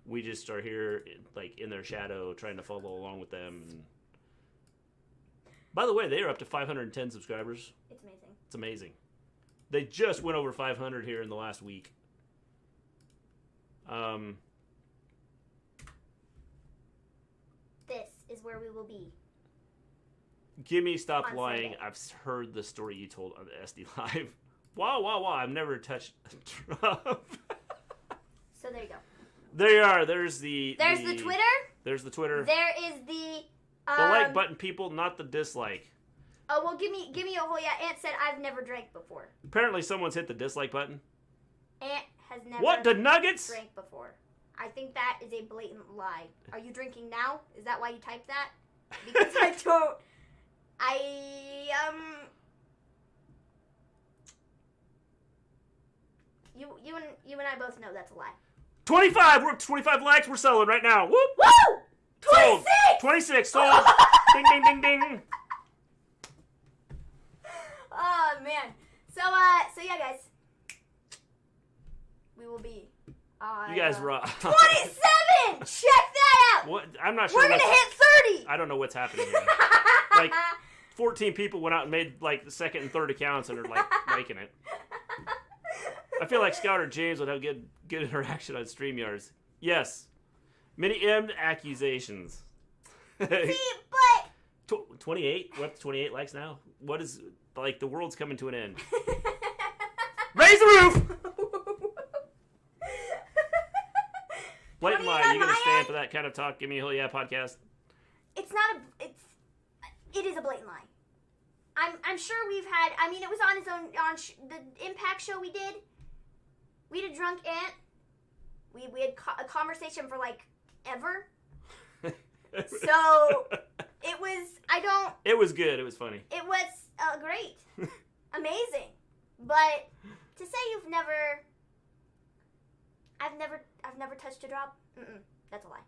we just are here, in their shadow, trying to follow along with them. And by the way, they are up to 510 subscribers. It's amazing. It's amazing. They just went over 500 here in the last week. This is where we will be. Gimme, stop On lying. Sunday. I've heard the story you told on the SD Live. Wow. I've never touched a drop. So there you go. There you are. There's the Twitter. There's the Twitter. There is the like button, people, not the dislike. Oh, well, give me a whole Aunt said I've never drank before. Apparently someone's hit the dislike button. Aunt has never What, the Nuggets? drank before. I think that is a blatant lie. Are you drinking now? Is that why you typed that? Because I don't... You and I both know that's a lie. 25! We're 25 likes, we're selling right now. Whoop! Woo! 26! 26, sold! Ding, ding, ding, ding. Oh, man. So yeah, guys. We will be on... You guys rock. 27! Check that out! What? I'm not sure. We're going to hit 30! I don't know what's happening here. Like, 14 people went out and made, like, the second and third accounts and are, like, making it. I feel like Scout or James would have good interaction on StreamYards. Yes. Many accusations. See, but... 28? We're up to 28 likes now? What is... Like, the world's coming to an end. Raise the roof! Blatant lie. You gonna stand for that kind of talk? Give me a hell yeah podcast. It is a blatant lie. I'm sure we've had. I mean, it was on its own the Impact show we did. We had a drunk aunt. We had a conversation for like ever. So it was. It was good. It was funny. It was great, amazing. But to say I've never touched a drop. That's a lie.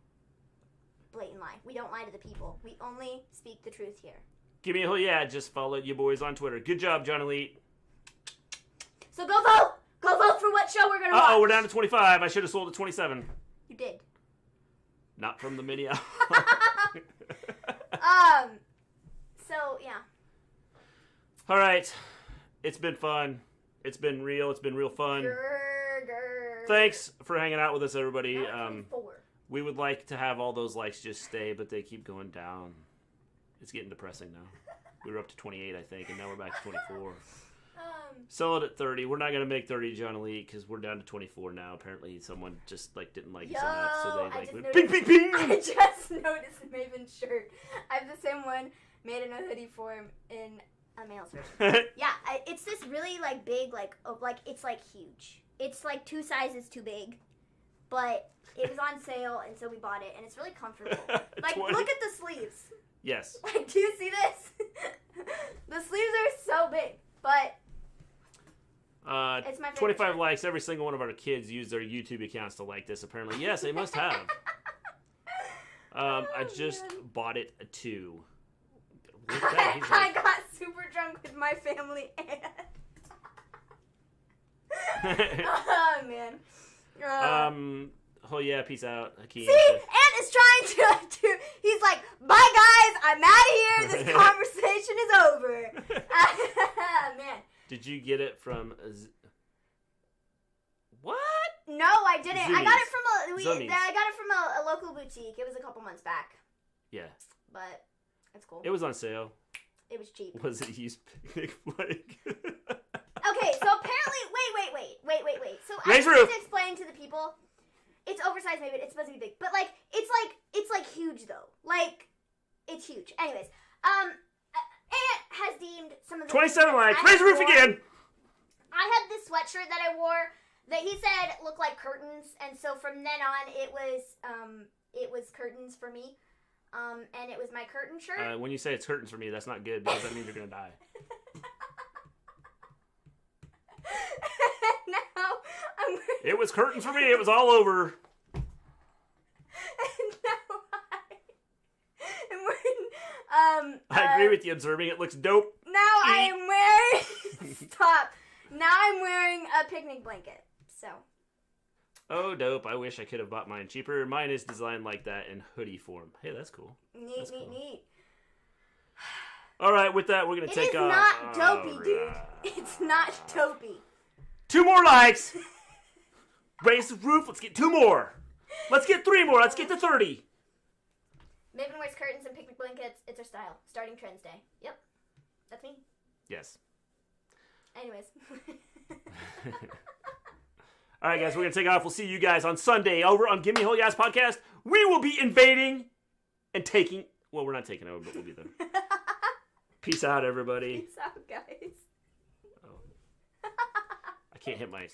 Blatant lie. We don't lie to the people. We only speak the truth here. Give me a hell yeah. Just follow you boys on Twitter. Good job, John Elite. So go vote. Go vote for what show we're going to watch. Uh-oh, we're down to 25. I should have sold at 27. You did. Not from the mini album. So, yeah. All right. It's been fun. It's been real. It's been real fun. Thanks for hanging out with us, everybody. We would like to have all those likes just stay, but they keep going down. It's getting depressing now. We were up to 28, I think, and now we're back to 24. Sell it at 30. We're not going to make 30, John Elite, because we're down to 24 now. Apparently, someone just like didn't like us enough, so they like went, ping, ping, ping! I just noticed Maven's shirt. I have the same one made in a hoodie form in a male version. Yeah, it's this really like big, it's like huge. It's like 2 sizes too big, but it was on sale, and so we bought it, and it's really comfortable. Like, 20. look at the sleeves. Yes. Like, do you see this? The sleeves are so big, but it's my favorite 25 shirt. likes. Every single one of our kids use their YouTube accounts to like this, apparently. Yes, they must have. I just bought it too. I got super drunk with my family and... Oh, man. Oh, yeah, peace out, Hakeem. See? Ant is trying to... He's like, bye, guys. I'm out of here. This conversation is over. Man. Did you get it from... What? No, I didn't. Zoomies. I got it from Zoomies. I got it from a local boutique. It was a couple months back. Yeah. But it's cool. It was on sale. It was cheap. Was it used picnic flag? Okay, so apparently, wait. So I Raise need roof. to explain to the people. It's oversized, maybe it's supposed to be big, but it's huge though. Like, it's huge. Anyways, Ant has deemed some of the 27 likes. Raise the roof again. I had this sweatshirt that I wore that he said looked like curtains, and so from then on, it was curtains for me. And it was my curtain shirt. When you say it's curtains for me, that's not good because that means you're gonna die. Now I'm wearing... It was curtains for me. It was all over. And now I'm wearing. I agree with you. Observing it looks dope. Now I am wearing. Stop. Now I'm wearing a picnic blanket. So. Oh, dope. I wish I could have bought mine cheaper. Mine is designed like that in hoodie form. Hey, that's cool. Neat. All right, with that, we're going to take off. It is not dopey, dude. It's not dopey. 2 more likes. Raise the roof. Let's get 2 more. Let's get 3 more. Let's get to 30. Maven wears curtains and picnic style. Starting Trends Day. Yep. That's me. Yes. Anyways. All right, guys, we're going to take off. We'll see you guys on Sunday over on Gimme Holy Ass Podcast. We will be invading and taking... Well, we're not taking over, but we'll be there. Peace out, everybody. Peace out, guys. Oh. I can't hit my...